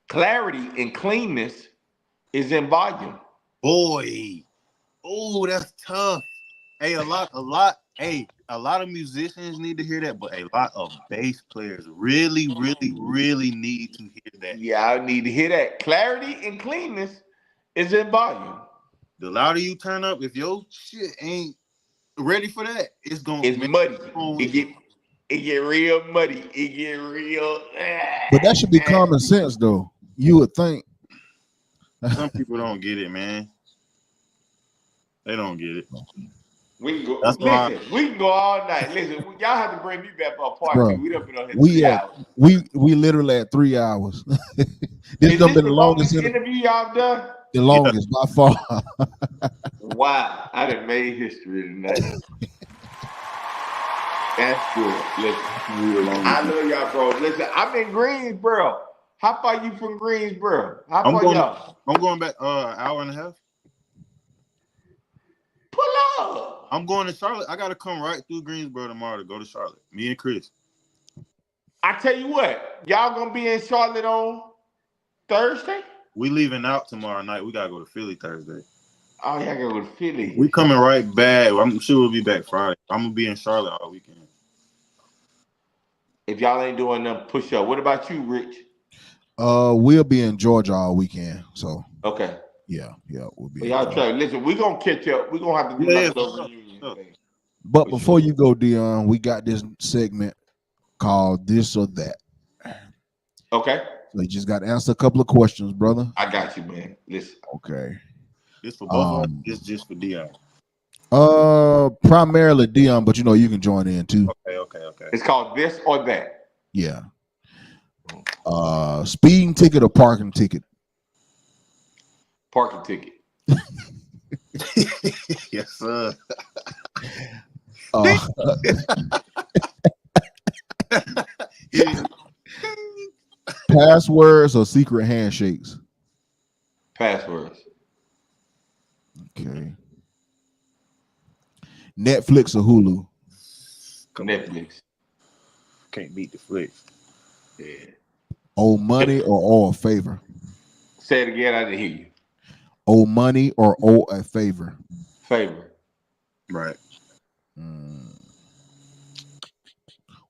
B: clarity and cleanness is in volume.
D: Boy. Oh, that's tough. Hey, a lot of musicians need to hear that, but a lot of bass players really, really, really need to hear that.
B: Yeah, I need to hear that. Clarity and cleanness is in volume.
D: The louder you turn up, if your shit ain't ready for that, it's gonna
B: It's
D: make
B: muddy.
D: wrong
B: It
D: with
B: get
D: you.
B: It get real muddy. It get real.
C: But that should be common sense, though. You would think.
D: Some people don't get it, man. They don't get it.
B: We can go.
D: That's why.
B: Listen, we can go all night. Listen, y'all have to bring me back for a part two.
C: Bro,
B: We done been on here
C: we
B: 3
C: at
B: hours.
C: we literally at 3 hours. This
B: Is
C: done
B: this
C: been
B: the
C: the longest
B: longest interview y'all done?
C: the longest by far.
B: Wow, I done made history tonight. That's good. Listen, I love y'all, bro. Listen, I'm in Greensboro. How far you from Greensboro? How
D: I'm
B: far
D: going.
B: y'all?
D: I'm going back. Hour and a half.
B: Pull up.
D: I'm going to Charlotte. I gotta come right through Greensboro tomorrow to go to Charlotte. Me and Chris.
B: I tell you what, y'all gonna be in Charlotte on Thursday?
D: We leaving out tomorrow night. We gotta go to Philly Thursday.
B: Oh, y'all gotta go to Philly.
D: We coming right back. I'm sure we'll be back Friday. I'm gonna be in Charlotte all weekend.
B: If y'all ain't doing them push up, what about you, Rich?
C: We'll be in Georgia all weekend. So
B: Okay.
C: yeah, we'll be
B: Well,
C: in
B: y'all
C: Georgia.
B: try. Listen, we gonna catch up. We gonna have to do like a little reunion thing.
C: But
B: For
C: before
B: sure.
C: you go, Deon, we got this segment called This or That.
B: Okay.
C: So you just got to answer a couple of questions, brother.
B: I got you, man. Listen.
C: Okay.
D: This for both of us. It's just for Deon.
C: Primarily Deon, but you can join in too.
D: Okay.
B: It's called This or That.
C: Yeah. Speeding ticket or parking ticket?
B: Parking ticket.
D: Yes, sir.
C: Passwords or secret handshakes?
B: Passwords.
C: Okay. Netflix or Hulu?
B: Netflix.
D: Can't beat the flicks.
B: Yeah.
C: Owe money or owe a favor?
B: Say it again. I didn't hear you.
C: Owe money or owe a favor?
B: Favor.
D: Right.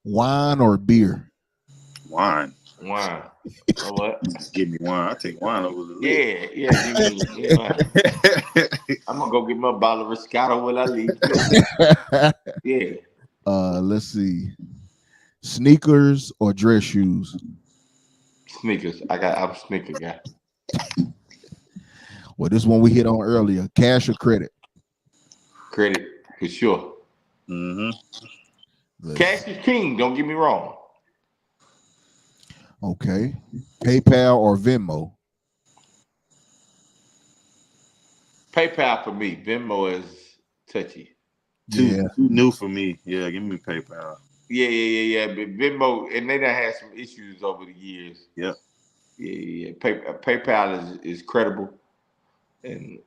C: Wine or beer?
D: Wine.
B: Wine. Oh, what?
D: Just give me wine. I take wine over the lid.
B: Yeah. Give me wine. I'm gonna go get my bottle of Riscato when I leave. Yeah.
C: Let's see. Sneakers or dress shoes?
B: Sneakers. I'm a sneaker guy.
C: Well, this one we hit on earlier. Cash or credit?
B: Credit for sure. Cash is king. Don't get me wrong.
C: Okay. PayPal or Venmo?
B: PayPal for me. Venmo is touchy.
D: Too new for me. Yeah, give me PayPal.
B: Yeah. But Venmo, and they done had some issues over the years.
D: Yep.
B: Yeah. PayPal is credible, and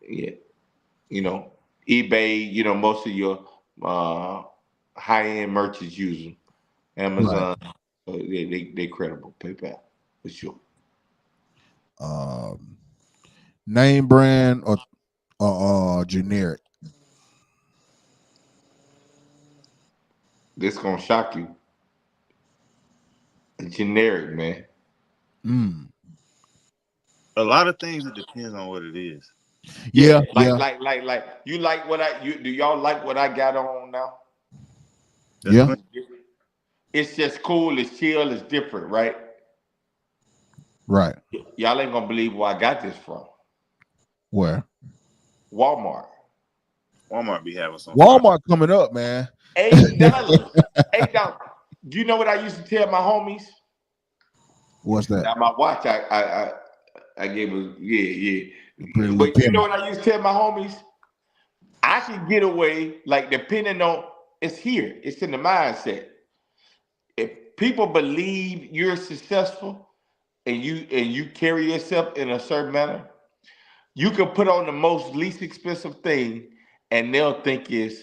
B: eBay. Most of your high end merchants use them. Amazon, so they credible. PayPal for sure.
C: Name brand or generic?
B: This gonna shock you. Generic, man.
D: A lot of things, it depends on what it is.
C: Yeah.
B: Like you like what do y'all like what I got on now?
C: Yeah.
B: It's just cool, it's chill, it's different, right?
C: Right.
B: Y'all ain't gonna believe where I got this from.
C: Where?
B: Walmart.
D: Walmart be having some.
C: Walmart coming up, man.
B: $8. $8. Do you know what I used to tell my homies?
C: What's that?
B: Now my watch, I gave a yeah.
C: Pretty
B: But
C: little
B: you know what I used to tell my homies? I can get away, like depending on it's here, it's in the mindset. If people believe you're successful and you carry yourself in a certain manner, you can put on the most least expensive thing and they'll think it's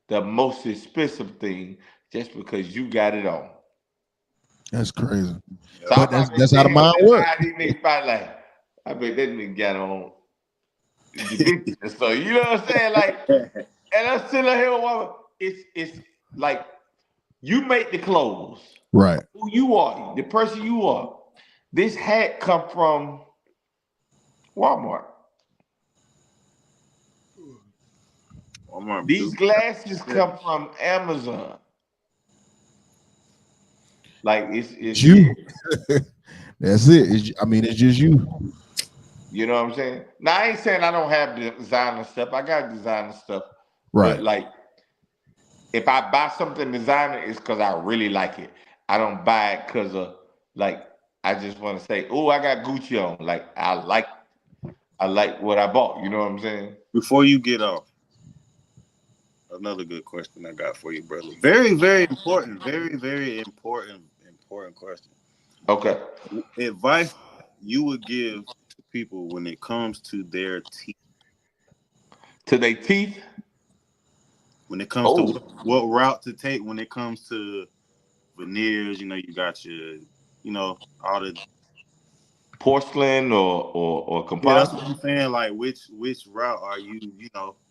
B: the most expensive thing just because you got it on.
C: That's crazy.
B: So
C: But
B: I'm
C: that's how the mind works.
B: these niggas probably like, I bet that nigga got on so you know what I'm saying? Like, and I'm sitting here with it's like you make the clothes.
C: Right.
B: Who you are, the person you are. This hat come from Walmart. These glasses come from Amazon. Like it's
C: It's you. That's it. I mean, it's just you.
B: you know what I'm saying? Now I ain't saying I don't have designer stuff. I got designer stuff, but
C: Right.
B: like if I buy something designer, it's because I really like it. I don't buy it because of like I just want to say, oh, I got Gucci on. Like I like what I bought. You know what I'm saying?
D: Before you get off, another good question I got for you, brother. Very, very important. Very, very important question.
B: Okay.
D: Advice you would give to people when it comes to their teeth.
B: To their teeth.
D: When it comes to
B: Oh,
D: what route to take when it comes to veneers, you got your, all the.
B: porcelain or
D: Yeah, that's
B: composite.
D: what I'm saying. Like, which route are you?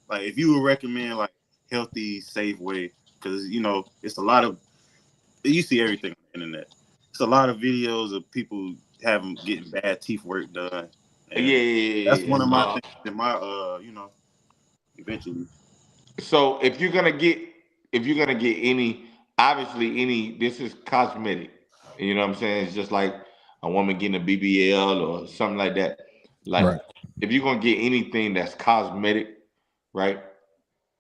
D: Like if you would recommend like healthy, safe way, because it's a lot of you see everything on the internet. It's a lot of videos of people getting bad teeth work done,
B: Yeah,
D: and
B: yeah,
D: that's
B: yeah,
D: one of my
B: yeah.
D: things. In my eventually.
B: So if you're gonna get any, obviously any, this is cosmetic. You know what I'm saying? It's just like a woman getting a BBL or something like that. Like
C: Right.
B: if you're gonna get anything that's cosmetic, right?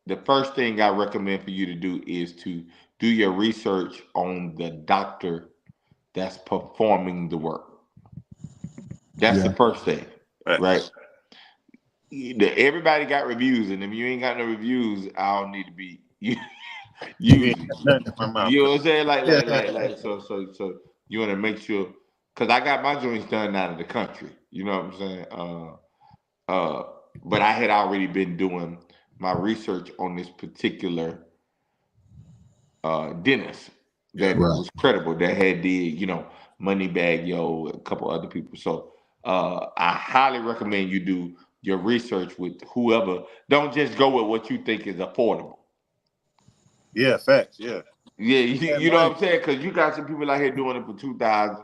B: The first thing I recommend for you to do is to do your research on the doctor that's performing the work. That's the
C: Yeah.
B: first thing, right?
D: Facts.
B: Everybody got reviews, and if you ain't got no reviews, I don't need to be
D: You ain't
B: using.
D: got nothing in my mouth.
B: You know what I'm saying?
D: Yeah.
B: So you want to make sure, because I got my joints done out of the country. You know what I'm saying? Uh, but I had already been doing my research on this particular dentist
D: Yeah.
B: that
C: Right.
B: was credible, that had did, Moneybag Yo, a couple other people. So I highly recommend you do your research with whoever. Don't just go with what you think is affordable.
D: Yeah. Facts. Yeah.
B: Yeah,
D: That
B: you know
D: money.
B: what I'm saying? Because you got some people out here doing it for 2,000,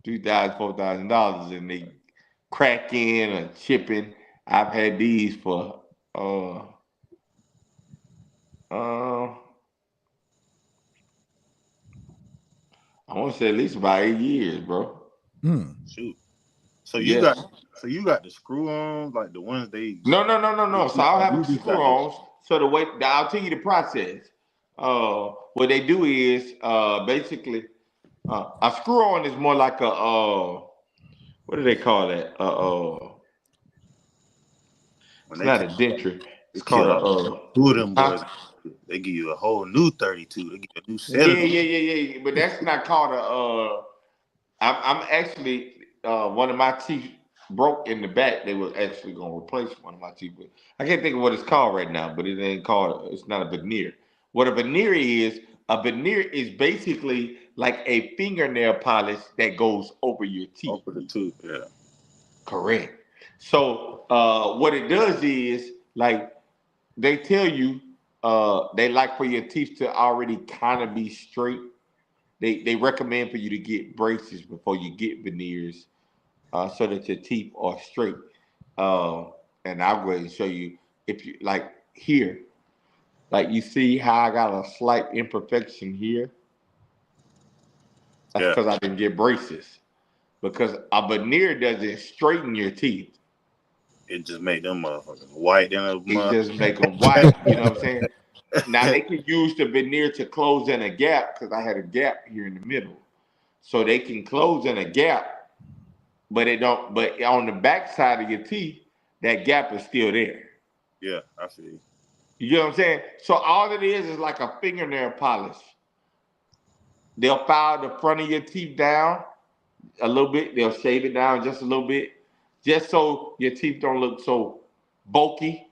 B: 3,000, $4,000, and they cracking or chipping. I've had these for uh uh I want to say at least about 8 years, bro.
C: Hmm.
D: Shoot. So you
B: Yeah.
D: got so you got the screw on like the ones they.
B: No, no, no, no, no. So I'll have
D: You
B: a
D: just
B: screw
D: got the.
B: ons. So the way I'll tell you the process. What they do is basically a screw on is more like a what do they call that?
D: When
B: It's
D: they
B: not
D: come,
B: a denture.
D: they
B: It's called
D: kill
B: a
D: out two of them boys.
B: huh?
D: They give you a whole new 32. They give you a new set
B: Yeah,
D: of them.
B: yeah, yeah, yeah. But that's not called a. I'm actually one of my teeth broke in the back. They were actually gonna replace one of my teeth, but I can't think of what it's called right now. But it ain't called. It's not a veneer. What a veneer is basically like a fingernail polish that goes over your teeth.
D: Over the tooth. Yeah.
B: Correct. So what it does is like they tell you they like for your teeth to already kind of be straight. They recommend for you to get braces before you get veneers, so that your teeth are straight. Uh, and I'll go ahead and show you if you like here, like you see how I got a slight imperfection here. That's
D: Yeah.
B: because I didn't get braces. Because a veneer doesn't straighten your teeth;
D: It just made them motherfuckers white than a
B: it
D: mother.
B: just make them white. You know what I'm saying? Now they can use the veneer to close in a gap because I had a gap here in the middle, so they can close in a gap, but it don't. But on the back side of your teeth, that gap is still there.
D: Yeah, I see.
B: You know what I'm saying? So all it is like a fingernail polish. They'll file the front of your teeth down a little bit. They'll shave it down just a little bit, just so your teeth don't look so bulky.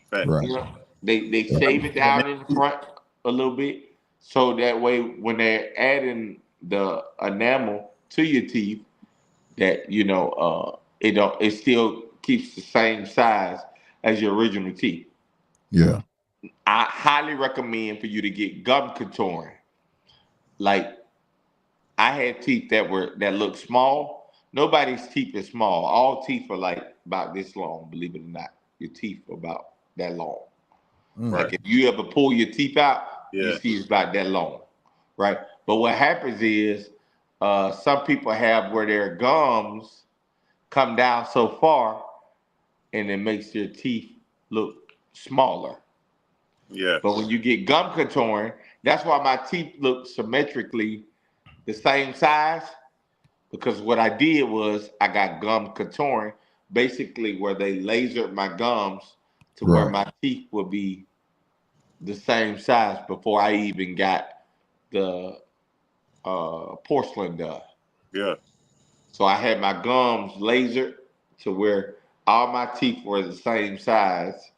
D: Fact.
C: Right.
B: You know, they
C: Right.
B: shave it down in the front a little bit, so that way when they're adding the enamel to your teeth, that it still keeps the same size as your original teeth.
C: Yeah.
B: I highly recommend for you to get gum contouring. Like I had teeth that look small. Nobody's teeth is small. All teeth are like about this long. Believe it or not, your teeth are about that long.
C: Mm.
D: Right.
B: Like if you ever pull your teeth out, you
D: Yeah.
B: see it's about that long, right? But what happens is some people have where their gums come down so far, and it makes their teeth look smaller.
D: Yeah.
B: But when you get gum contouring, that's why my teeth look symmetrically the same size. Because what I did was I got gum contouring, basically where they lasered my gums to where
C: Right.
B: my teeth would be the same size before I even got the porcelain done.
D: Yeah.
B: So I had my gums lasered to where all my teeth were the same size.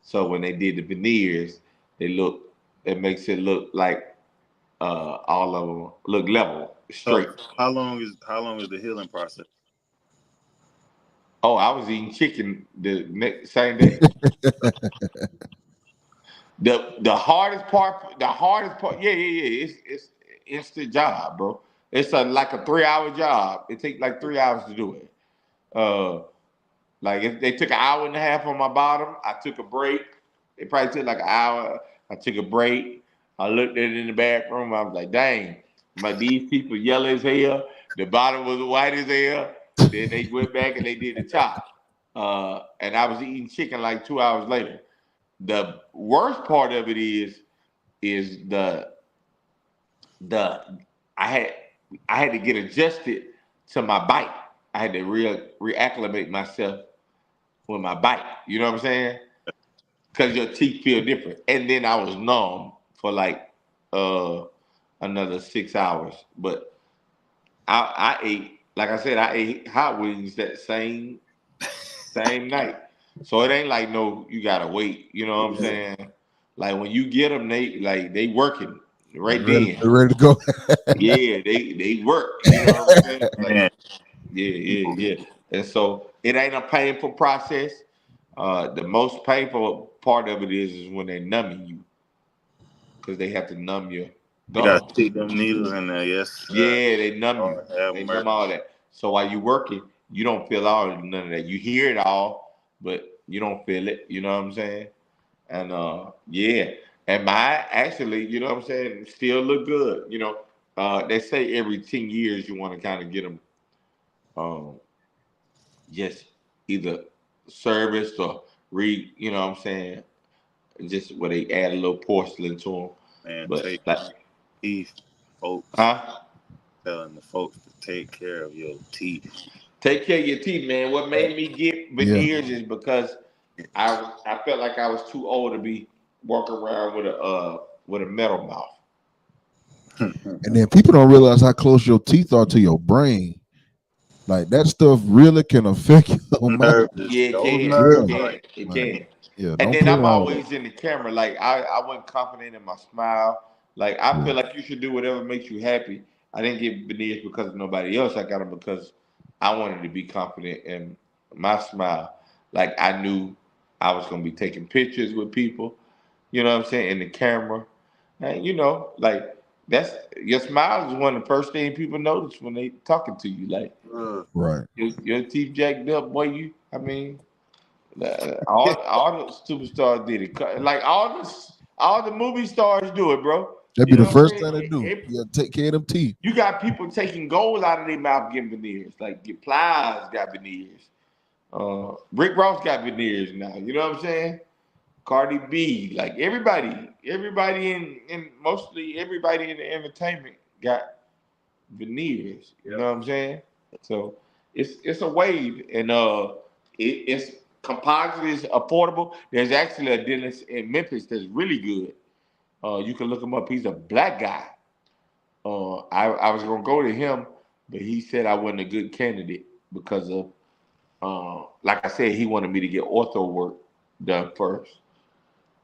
B: So when they did the veneers, they look, it makes it look like all of them look level,
D: So
B: straight.
D: how long is the healing process?
B: Oh, I was eating chicken the next same day. The hardest part, yeah. It's the job, bro. It's like a 3 hour job. It takes like 3 hours to do it. Uh, like if they took an hour and a half on my bottom, I took a break. It probably took like an hour. I took a break. I looked at it in the bathroom. I was like, dang, these people yellow as hell. The bottom was white as hell. Then they went back and they did the top. And I was eating chicken like 2 hours later. The worst part of it is the I had I had to get adjusted to my bite. I had to reacclimate myself with my bite. You know what I'm saying? Because your teeth feel different. And then I was numb for like uh another 6 hours. But I ate, like I said, I ate hot wings that same night. So it ain't like no, you gotta wait. You know what I'm
D: Yeah.
B: saying? Like when you get them, they working right
C: Ready,
B: then.
C: ready to go.
B: Yeah, they work. You know what I'm saying? Like
D: Man,
B: yeah. And so it ain't a painful process. The most painful part of it is when they numbing you because they have to numb your
D: you gotta
B: gums.
D: stick them needles in there. Yes, sir.
B: Yeah, they numb you.
D: Lord have
B: They
D: mercy.
B: numb all that. So while you working, you don't feel none of that. You hear it all, but you don't feel it. You know what I'm saying? And yeah, and my actually, you know what I'm saying, still look good. They say every 10 years you want to kind of get them um, just either serviced or you know what I'm saying, just where they add a little porcelain to them.
D: Man,
B: But
D: take
B: like,
D: teeth, folks.
B: huh?
D: Telling the folks to take care of your teeth.
B: Take care of your teeth, man. What made me get
C: Yeah.
B: veneers is because I felt like I was too old to be walking around with a metal mouth.
C: And then people don't realize how close your teeth are to your brain. Like that stuff really can affect your mind.
D: Nerves.
B: Yeah, it
D: Those
B: can.
C: Yeah,
B: It
D: nerves
B: can.
D: right
B: It
C: man.
B: can.
C: Yeah,
B: And
C: don't
B: then
C: play
B: I'm
C: around with
B: always in the camera. Like I wasn't confident in my smile. Like
C: it.
B: I
C: Yeah.
B: feel like you should do whatever makes you happy. I didn't get veneers because of nobody else. I got them because I wanted to be confident in my smile. Like I knew I was gonna be taking pictures with people. You know what I'm saying, in the camera. And like that's your smile is one of the first things people notice when they talking to you. Like
C: Right.
B: your teeth jacked up, boy. I mean, all the superstars did it. Like all the movie stars do it, bro.
C: That'd
B: You
C: be the
B: know what I'm
C: first
B: saying?
C: thing to do. You gotta take care of them teeth.
B: You got people taking gold out of their mouth getting veneers. Like get Plies got veneers. Rick Ross got veneers now. You know what I'm saying? Cardi B, like everybody in mostly everybody in the entertainment got veneers. You
D: Yep.
B: know what I'm saying? So it's a wave, and it's composite is affordable. There's actually a dentist in Memphis that's really good. You can look him up. He's a black guy. I was gonna go to him, but he said I wasn't a good candidate because of like I said, he wanted me to get ortho work done first.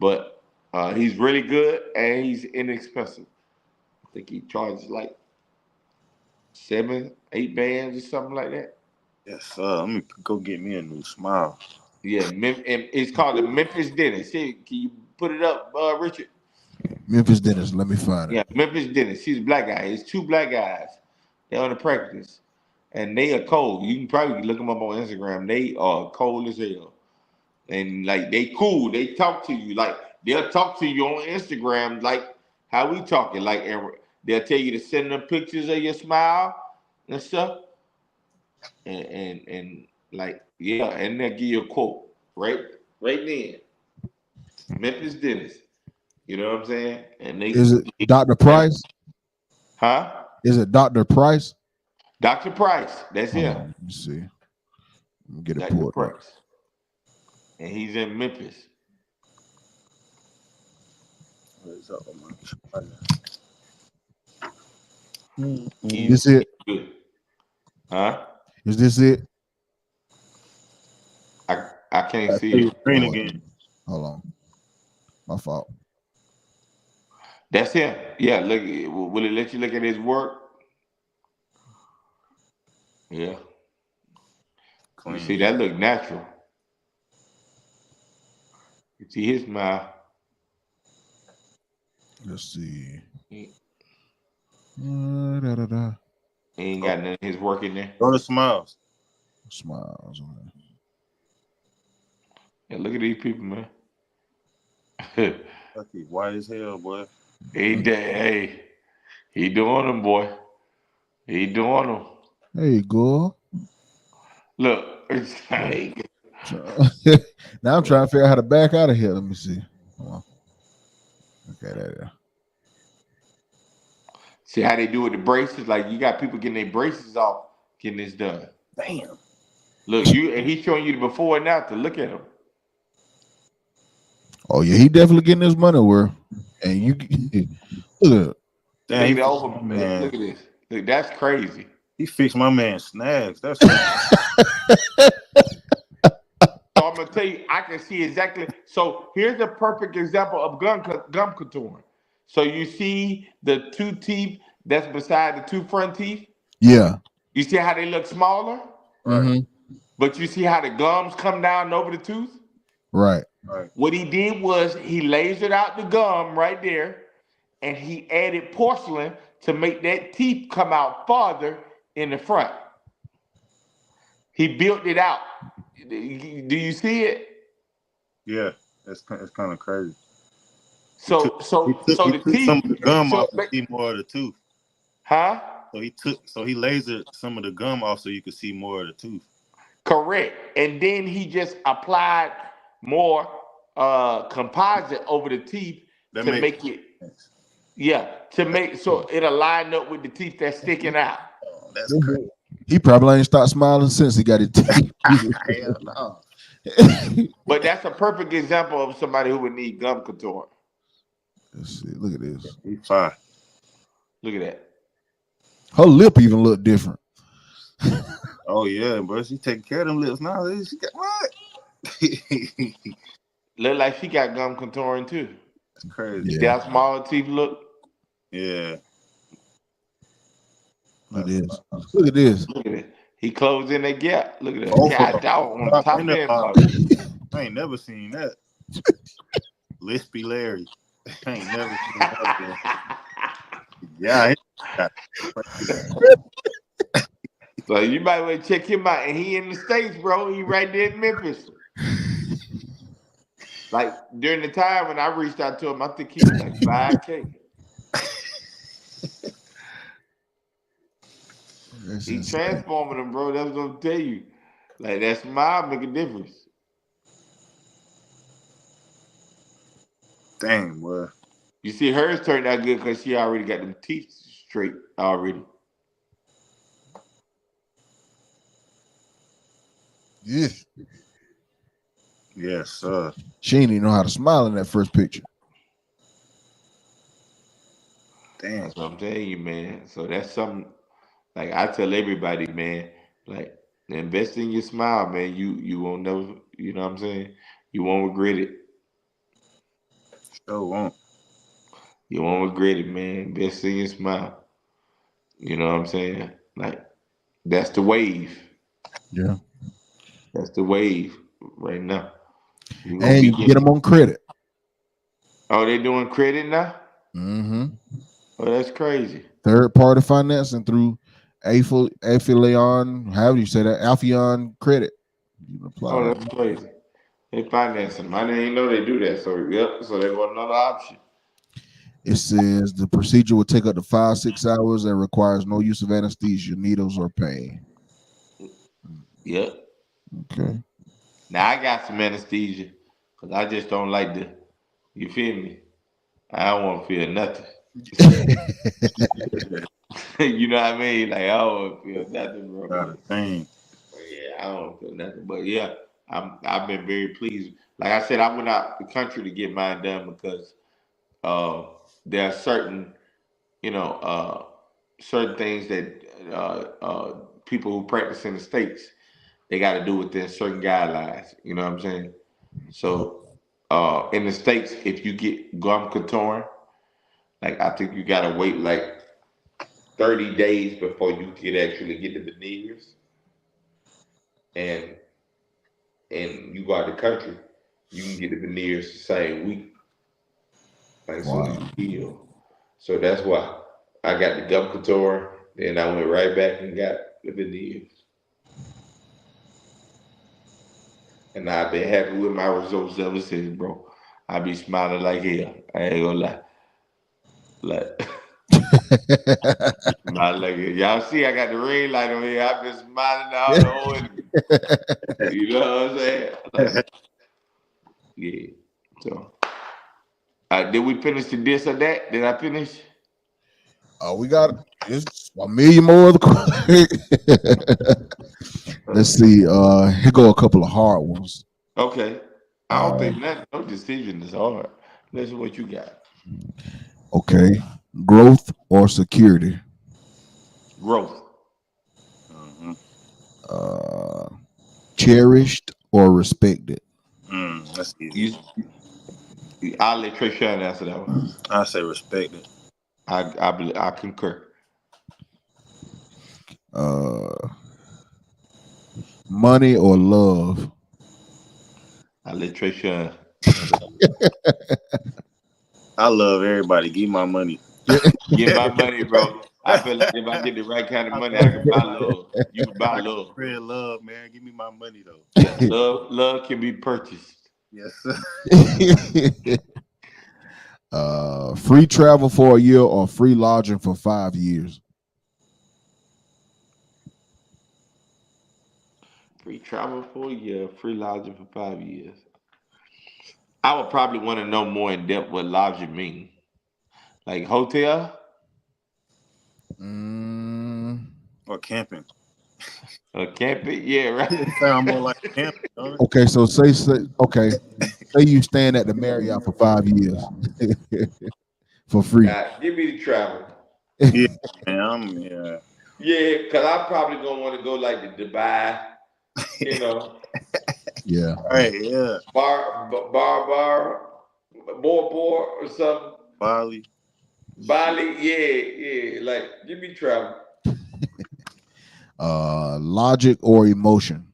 B: But he's really good and he's inexpensive. I think he charges like 7, 8 bands or something like that.
D: Yes, sir. Let me go get me a new smile.
B: Yeah, and it's called the Memphis Dentist. See, can you put it up, Richard?
C: Memphis dentist. Let me find it.
B: Yeah, Memphis Dentist. He's a black guy. It's two black guys. They're on the practice, and they are cold. You can probably look them up on Instagram. They are cold as hell, and like they cool. They talk to you like they'll talk to you on Instagram like how we talking. Like They'll tell you to send them pictures of your smile and stuff, and like yeah, and they'll give you a quote right then. Memphis dentist. You know what I'm saying? And
C: Is it
B: they
C: Dr. Price?
B: huh?
C: Is it Dr. Price?
B: Dr. Price. That's
C: Hold
B: him.
C: on, let me see. Let me get it
B: Dr.
C: pulled up.
B: Price. And he's in Memphis.
C: This it?
B: Good. Huh?
C: Is this it?
B: I can't
D: I
B: see
D: see your
B: it.
D: screen again.
C: Hold on. My fault.
B: That's him. Yeah, look. Will it let you look at his work? Yeah. You see,
D: Clean.
B: that look natural. You see his smile.
C: Let's see.
B: He
C: Da-da-da.
B: ain't got none of his work in there.
D: Go to Smiles.
C: Smiles on there.
B: Yeah, look at these people, man.
D: Fuck, he white as hell, boy.
B: Hey, he doing them, boy. He doing them.
C: Hey, go.
B: Look, hey,
C: Now I'm trying to figure out how to back out of here. Let me see. Hold on. Okay, there.
B: see how they do with the braces? Like you got people getting their braces off, getting this done.
D: Damn.
B: Look, and he's showing you the before and after. Look at him.
C: Oh yeah, he definitely getting his money worth. And you look at
D: Damn,
B: Look at
D: man.
B: Look at this. Look, that's crazy.
D: He fixed my man snags. That's crazy.
B: So I'm gonna tell you, I can see exactly. So here's a perfect example of gum contouring. So you see the two teeth that's beside the two front teeth.
C: yeah.
B: You see how they look smaller,
C: Mm-hmm.
B: but you see how the gums come down over the tooth.
C: Right.
D: Right.
B: What he did was he lasered out the gum right there, and he added porcelain to make that teeth come out farther in the front. He built it out. Do you see it?
D: Yeah, it's kind of crazy.
B: So
D: He
B: the
D: took some
B: teeth.
D: of the gum
B: So
D: off to see more of the tooth.
B: huh?
D: So he lasered some of the gum off so you could see more of the tooth.
B: Correct. And then he just applied more composite over the teeth
D: That
B: to
D: makes
B: make it.
D: sense.
B: Yeah, to make so it'll line up with the teeth that's sticking out.
D: Oh, that's crazy.
C: He probably ain't stopped smiling since he got his teeth.
D: Hell no.
B: But that's a perfect example of somebody who would need gum contour.
C: Let's see. Look at this.
D: He's fine.
B: Look at that.
C: Her lip even look different.
D: Oh yeah, bro. She taking care of them lips now. She got what?
B: Look like she got gum contouring too.
D: That's crazy.
C: Yeah.
B: See how small her teeth look?
D: Yeah.
C: Look at this. Look at this.
B: Look at it. He closed in that gap. Look at that.
D: Both of
B: God,
D: them.
B: that on the top
D: In there,
B: end.
D: I ain't never seen that. Lispy Larry. I ain't never seen that. Bro. Yeah.
B: So you might want to check him out. And he in the States, bro. He right there in Memphis. Like during the time when I reached out to him, I think he was like 5K. He transforming them, bro. That's what I'm tell you. Like that smile make a difference.
D: Dang, boy.
B: You see, hers turned out good because she already got them teeth straight already.
C: Yeah.
D: Yes, sir.
C: She didn't even know how to smile in that first picture.
D: Damn.
B: That's what I'm telling you, man. So that's something. Like I tell everybody, man. Like invest in your smile, man. You won't never. You know what I'm saying? You won't regret it.
D: Sure won't.
B: You won't regret it, man. Invest in your smile. You know what I'm saying? Like that's the wave.
C: Yeah.
B: That's the wave right now. You gonna
C: And
B: be
C: you can get them on credit.
B: Oh, they doing credit now?
C: Mm-hmm.
B: Oh, that's crazy.
C: Third party financing through Affilion, however you say that, Alphion credit. You can apply
B: Oh,
C: right
B: that's
C: now.
B: crazy. They financing. I didn't even know they do that. So yep. So they want another option.
C: It says the procedure will take up to 5-6 hours and requires no use of anesthesia, needles, or pain.
B: Yep.
C: Okay.
B: Now I got some anesthesia because I just don't like the. You feel me? I don't want to feel nothing. You know what I mean? Like I don't want to feel nothing, bro.
D: Not a thing.
B: Yeah, I don't feel nothing. But yeah, I've been very pleased. Like I said, I went out the country to get mine done because uh, there are certain, you know, certain things that people who practice in the states they got to do within certain guidelines. You know what I'm saying? So in the states, if you get gum couture, like I think you gotta wait like 30 days before you can actually get the veneers, and you go out the country, you can get the veneers the same week. Like so you
C: Wow.
B: heal. So that's why I got the gum couture, then I went right back and got the veneers. And I've been happy with my results ever since, bro. I be smiling like hell. I ain't gonna lie. Like smiling like hell. Y'all see I got the ring light on here. I've been smiling all the whole interview. You know what I'm saying? Like, yeah. So did we finish the this or that? Did I finish?
C: We got it's a million more of the Let's see. Here go a couple of hard ones.
B: Okay. I don't
C: Uh,
B: think that no decision is hard. Listen what you got.
C: okay. Growth or security?
B: Growth.
D: Mm-hmm.
C: Uh, cherished or respected?
D: That's easy.
B: You, I'll let Trayshawn answer that one.
D: I say respect it.
B: I concur.
C: Uh, money or love?
B: I'll let Trayshawn.
D: I love everybody. Give my money.
B: Get my money, bro. I feel like if I get the right kind of
D: I
B: money,
D: love
B: I can buy
D: everybody.
B: love. You can buy
D: I can
B: love, bro.
D: spread love, man. Give me my money though.
B: Yeah, love can be purchased.
D: Yes, sir.
C: Free travel for a year or free lodging for 5 years?
B: Free travel for a year, free lodging for 5 years. I would probably want to know more in depth what lodging mean. Like hotel,
C: Mm,
D: Or camping.
B: or camping. Yeah, right.
D: It sound more like camping, don't it?
C: okay, so okay, say you staying at the Marriott for 5 years for free.
B: Give me the travel.
D: Yeah, man. Yeah.
B: Yeah, cause I'm probably gonna want to go like to Dubai, you know,
C: Yeah,
D: Right, yeah.
B: bar, or something.
D: Bali.
B: Bali, yeah. Like, give me travel.
C: logic or emotion?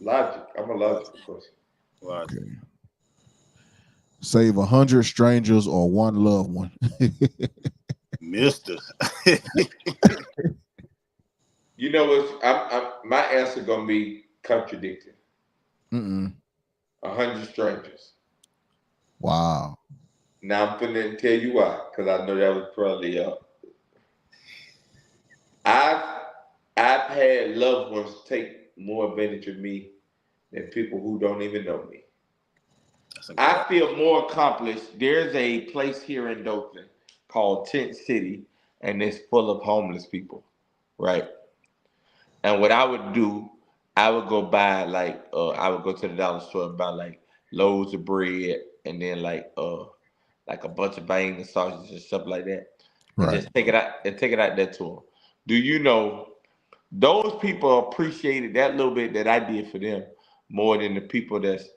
B: Logic. I'm a logical person.
D: Logic.
C: Okay. Save 100 strangers or one loved one?
D: Mister.
B: You know what? My answer gonna be contradicting.
C: Mm-mm.
B: 100 strangers.
C: Wow.
B: Now I'm finna tell you why, because I know that was probably I've I've had loved ones take more advantage of me than people who don't even know me.
D: That's a good
B: I
D: one.
B: feel more accomplished. There's a place here in Dothan called Tent City, and it's full of homeless people, right? And what I would do, I would go buy I would go to the dollar store and buy like loaves of bread and then like a bunch of bang and sausages and stuff like that, and
C: Right.
B: just take it out there to them. Do you know those people appreciated that little bit that I did for them more than the people that's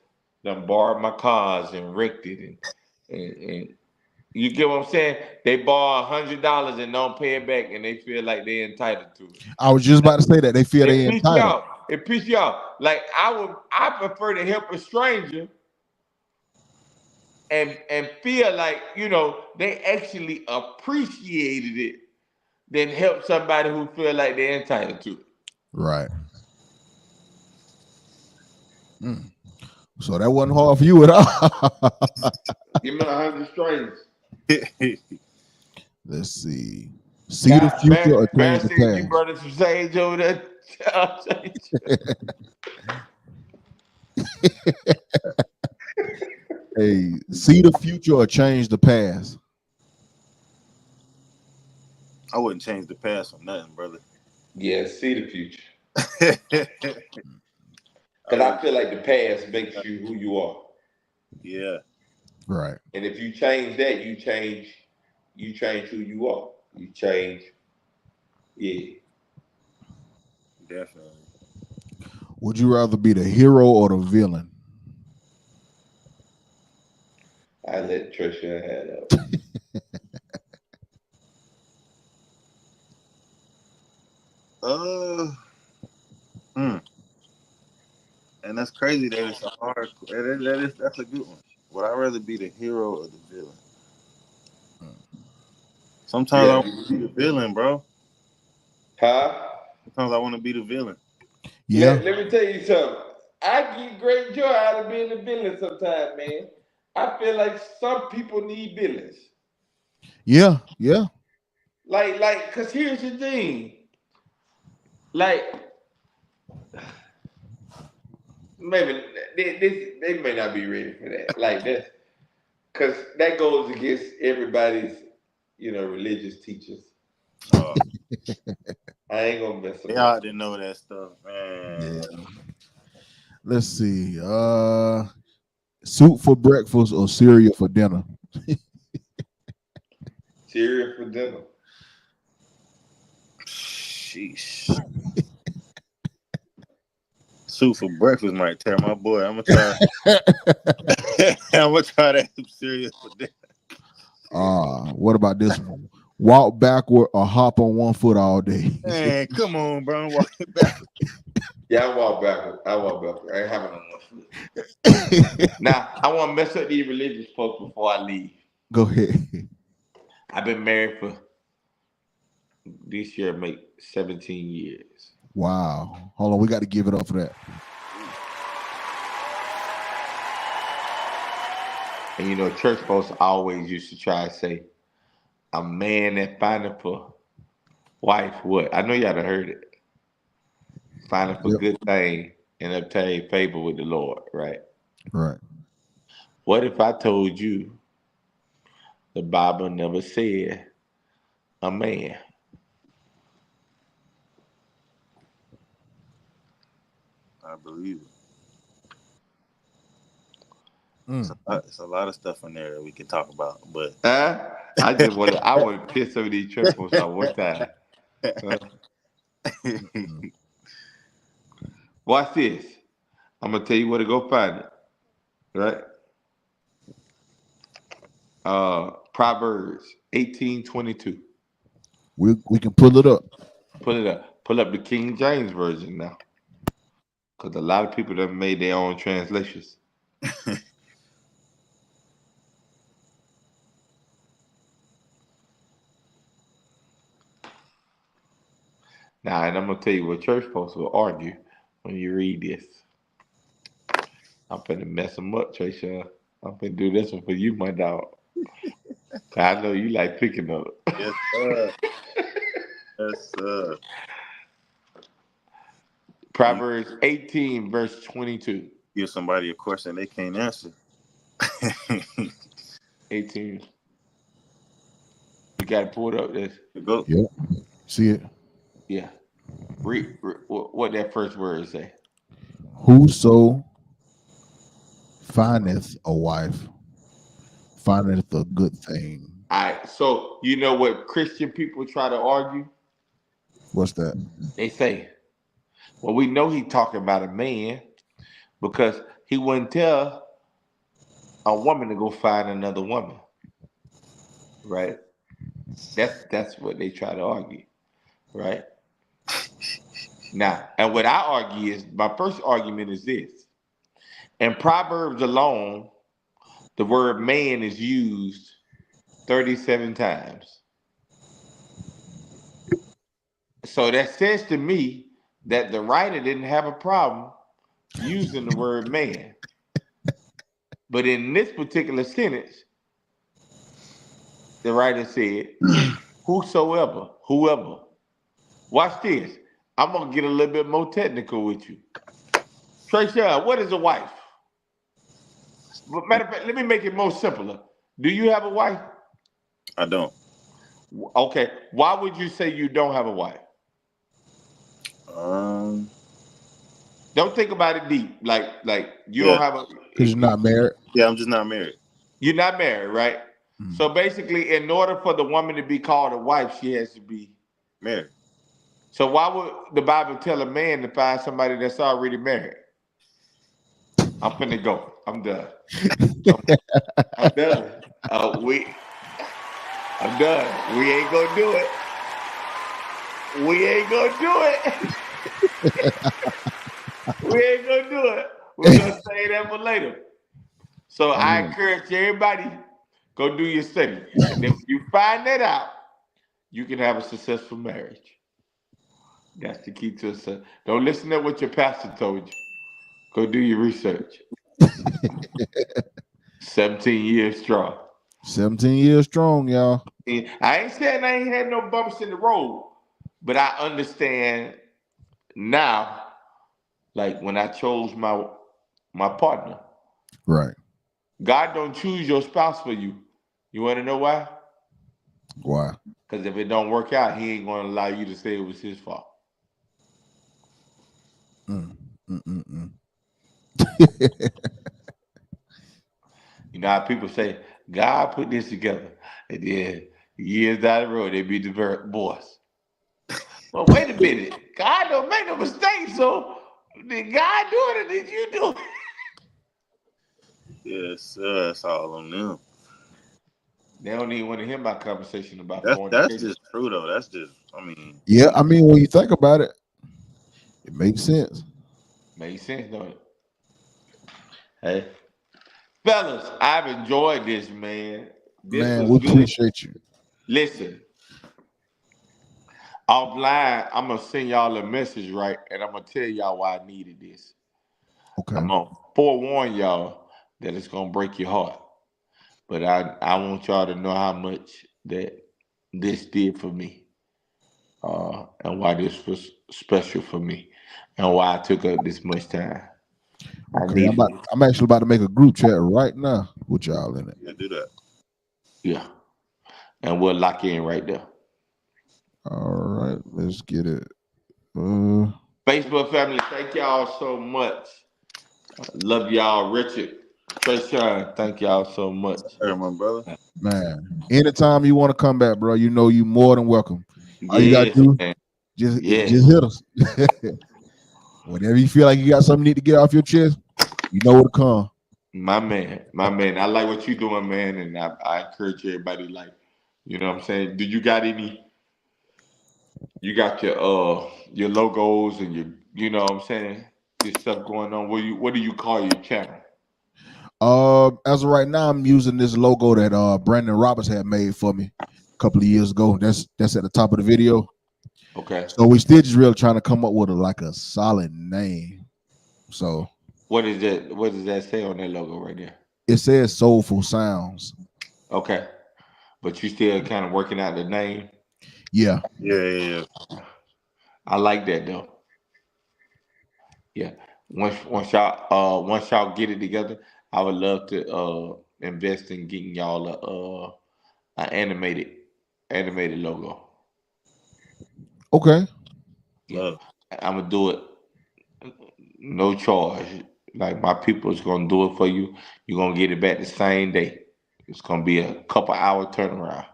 B: done borrowed my cars and wrecked it and you get what I'm saying? They borrow $100 and don't pay it back, and they feel like they're entitled to it.
C: I was just about to say that they feel
B: It
C: they
B: piss you
C: entitled.
B: off. It piss you off. Like I prefer to help a stranger and feel like they actually appreciated it than help somebody who feel like they're entitled to it.
C: Right. Mm. So that wasn't hard for you at all.
B: Give me 100 strings.
C: Let's see. See the
B: God,
C: future or change the
B: Barry, you
C: past.
B: brought us some sage over there.
C: Hey, see the future or change the past.
D: I wouldn't change the past for nothing, brother.
B: Yeah, see the future.
D: I
B: Because I
D: would,
B: feel like the past makes you who you are.
D: yeah,
C: Right.
B: And if you change that, you change who you are. You change, yeah.
D: definitely.
C: Would you rather be the hero or the villain?
B: I let Trisha have that.
D: Uh, hmm. And that's crazy that it's a hard. That's a good one. Would I rather be the hero or the villain? Sometimes I
B: Yeah.
D: want to be the villain, bro.
B: Huh?
D: Sometimes I want to be the villain.
C: Yeah.
B: Let me tell you something. I get great joy out of being a villain sometimes, man. I feel like some people need villains.
C: Yeah. Yeah.
B: Cause here's the thing. Like, maybe they may not be ready for that. Like that, cause that goes against everybody's, religious teachers.
D: Uh,
B: I ain't gonna mess
D: they
B: them up.
D: all didn't know that stuff, man.
C: Yeah. Let's see. Soup for breakfast or cereal for dinner?
B: Cereal for dinner.
D: Sheesh. Soup for breakfast might tear my boy. I'm gonna try. I'm gonna try that cereal for dinner.
C: What about this one? Walk backward or hop on one foot all day?
D: Man, come on, bro. I'm walking back.
B: Yeah, I walk backward. I ain't having no more food. Now, I want to mess up these religious folks before I leave.
C: Go ahead.
B: I've been married for this year, make 17 years.
C: Wow. Hold on, we got to give it up for that.
B: And church folks always used to try to say, a man that findeth for wife what? I know y'all done heard it. Findeth for
C: Yep.
B: good thing and obtain favor with the Lord, right?
C: Right.
B: What if I told you the Bible never said a man?
D: I believe it.
C: Mm.
D: It's a lot of stuff in there that we can talk about, but
B: Huh? I want to piss some of these church folks off one time. Huh?
C: Mm.
B: Watch this. I'm gonna tell you where to go find it. Right? Proverbs 18:22.
C: We can pull it up.
B: Pull it up. Pull up the King James version now. Because a lot of people have made their own translations. Now, and I'm gonna tell you what church folks will argue when you read this. I'm finna mess them up, Trayshawn. I'm finna do this one for you, my dog. 'Cause I know you like picking up.
D: yes, sir. Yes, sir. You
B: Proverbs 18, verse 22.
D: give somebody a question they can't answer.
B: 18. You gotta pull it up. This.
D: Go.
C: Yep. See it.
B: Yeah. Read what that first word say.
C: Whoso findeth a wife findeth a good thing.
B: All right. So you know what Christian people try to argue?
C: What's that?
B: They say, well, we know he talking about a man because he wouldn't tell a woman to go find another woman. Right? That's what they try to argue. Right? Now, and what I argue is my first argument is this. In Proverbs alone, the word man is used 37 times. So that says to me that the writer didn't have a problem using the word man. But in this particular sentence, the writer said, whosoever, whoever. Watch this. I'm gonna get a little bit more technical with you. Trayshawn, what is a wife? But matter of fact, let me make it more simpler. Do you have a wife?
D: I don't.
B: Okay. Why would you say you don't have a wife?
D: Um.
B: Don't think about it deep. Like you
D: Yeah.
B: don't have a.
C: Because you're not married.
D: Yeah. I'm just not married.
B: You're not married, right?
C: Mm.
B: So basically, in order for the woman to be called a wife, she has to be.
D: Married.
B: So why would the Bible tell a man to find somebody that's already married? I'm finna go. I'm done. I'm done. I'm done. We ain't gonna do it. We ain't gonna do it. We ain't gonna do it. We're gonna say that for later. So I
C: Mm.
B: encourage everybody, go do your study. And then when you find that out, you can have a successful marriage. That's the key to it. Don't listen to what your pastor told you. Go do your research. 17 years strong.
C: 17 years strong, y'all.
B: And I ain't saying I ain't had no bumps in the road, but I understand now, like when I chose my partner.
C: Right.
B: God don't choose your spouse for you. You want to know why?
C: Why?
B: Because if it don't work out, he ain't going to allow you to say it was his fault.
C: Mm. Mm-mm-mm.
B: You know how people say, God put this together. And then years down the road, they be divorced. Well, wait a minute. God don't make no mistakes. So did God do it or did you do it?
D: Yes, sir. That's all on them.
B: They don't even want to hear my conversation about
D: That's
B: fornication.
D: just true though. That's just. I mean.
C: Yeah, I mean, when you think about it, it makes sense.
B: Makes sense, don't it? Hey. Fellas, I've enjoyed this, man. This
C: Man,
B: was
C: we
B: good.
C: appreciate you.
B: Listen, offline, I'm gonna send y'all a message, right? And I'm gonna tell y'all why I needed this.
C: Okay.
B: I'm gonna forewarn y'all that it's gonna break your heart. But I want y'all to know how much that this did for me. And why this was special for me. And why I took up this much time. I
C: Okay.
B: needed it.
C: I'm actually about to make a group chat right now with y'all in it.
D: Yeah, do that.
B: Yeah. And we'll lock in right there.
C: All right, let's get it. Uh,
B: Facebook family, thank y'all so much. Love y'all, Richard. Trayshawn, thank y'all so much.
D: Hey, my brother.
C: man, anytime you want to come back, bro, you know you more than welcome. All you gotta
B: Yes,
C: do,
B: man.
C: just
B: Yes.
C: just hit us. Whenever you feel like you got something you need to get off your chest, you know where to come.
B: My man. My man. I like what you're doing, man. And I encourage everybody, like, you know what I'm saying? Do you got any you got your logos and your you know what I'm saying? Your stuff going on. What do you call your channel?
C: As of right now, I'm using this logo that Brandon Roberts had made for me a couple of years ago. That's at the top of the video.
B: Okay.
C: So we still just really trying to come up with a solid name. So
B: What is that? What does that say on that logo right there?
C: it says Soulful Sounds.
B: Okay. But you still kind of working out the name.
C: Yeah.
D: Yeah.
B: I like that though. Yeah. Once y'all get it together, I would love to invest in getting y'all a animated logo.
C: Okay.
B: Yeah.
D: Love.
B: I'm gonna do it no charge. Like my people is gonna do it for you. You're gonna get it back the same day. It's gonna be a couple hour turnaround.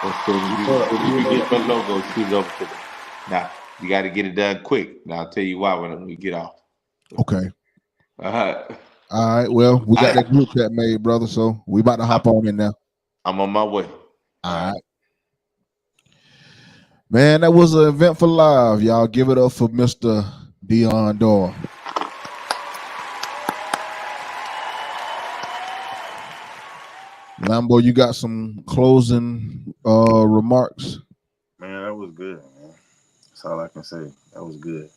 B: As soon as you get your logo, shoot it over to me. Now you got to get it done quick. Now I'll tell you why when we get off.
C: Okay.
B: All right.
C: All right. Well, we got
B: I,
C: that group chat made, brother. So we about to
B: I'm,
C: hop on in now.
B: I'm on my way. All
C: All
B: right.
C: right. Man, that was an event for live. Y'all give it up for Mr. Deon Doyle. Lambo, you got some closing remarks?
D: Man, that was good, man. That's all I can say. That was good.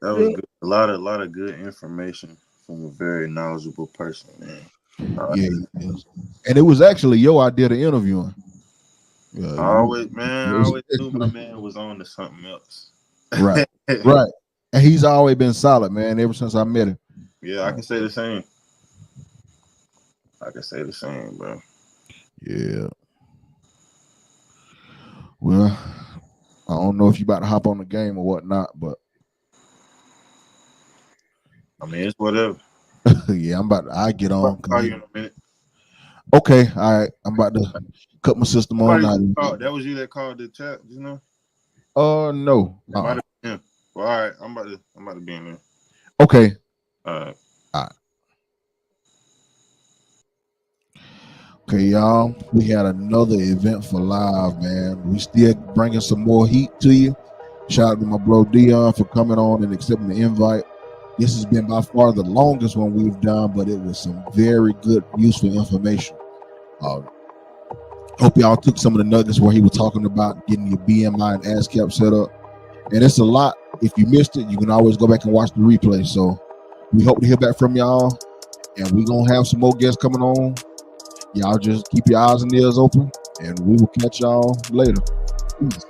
D: That was good. A lot of good information from a very knowledgeable person, man.
C: Yeah, he is. And it was actually your idea to interview him. Yeah,
D: I always knew my man was on to something else.
C: right, right. And he's always been solid, man, ever since I met him.
D: Yeah, I can say the same. Bro.
C: Yeah. Well, I don't know if you about to hop on the game or whatnot, but
D: I mean, it's whatever.
C: yeah, I get
D: I'll
C: on.
D: call you in a minute.
C: Okay, all right. I'm about to cut my system on now.
D: That was you that called the chat, you know?
C: No.
D: It might have been him. Well, all right, I'm about to be in there.
C: Okay.
D: All right.
C: Okay, y'all. We had another event for live, man. We still bringing some more heat to you. Shout out to my bro Deon for coming on and accepting the invite. This has been by far the longest one we've done, but it was some very good, useful information. Hope y'all took some of the nuggets where he was talking about getting your BMI and ASCAP set up. And it's a lot. If you missed it, you can always go back and watch the replay. So we hope to hear back from y'all. And we're going to have some more guests coming on. Y'all just keep your eyes and ears open. And we will catch y'all later. Peace.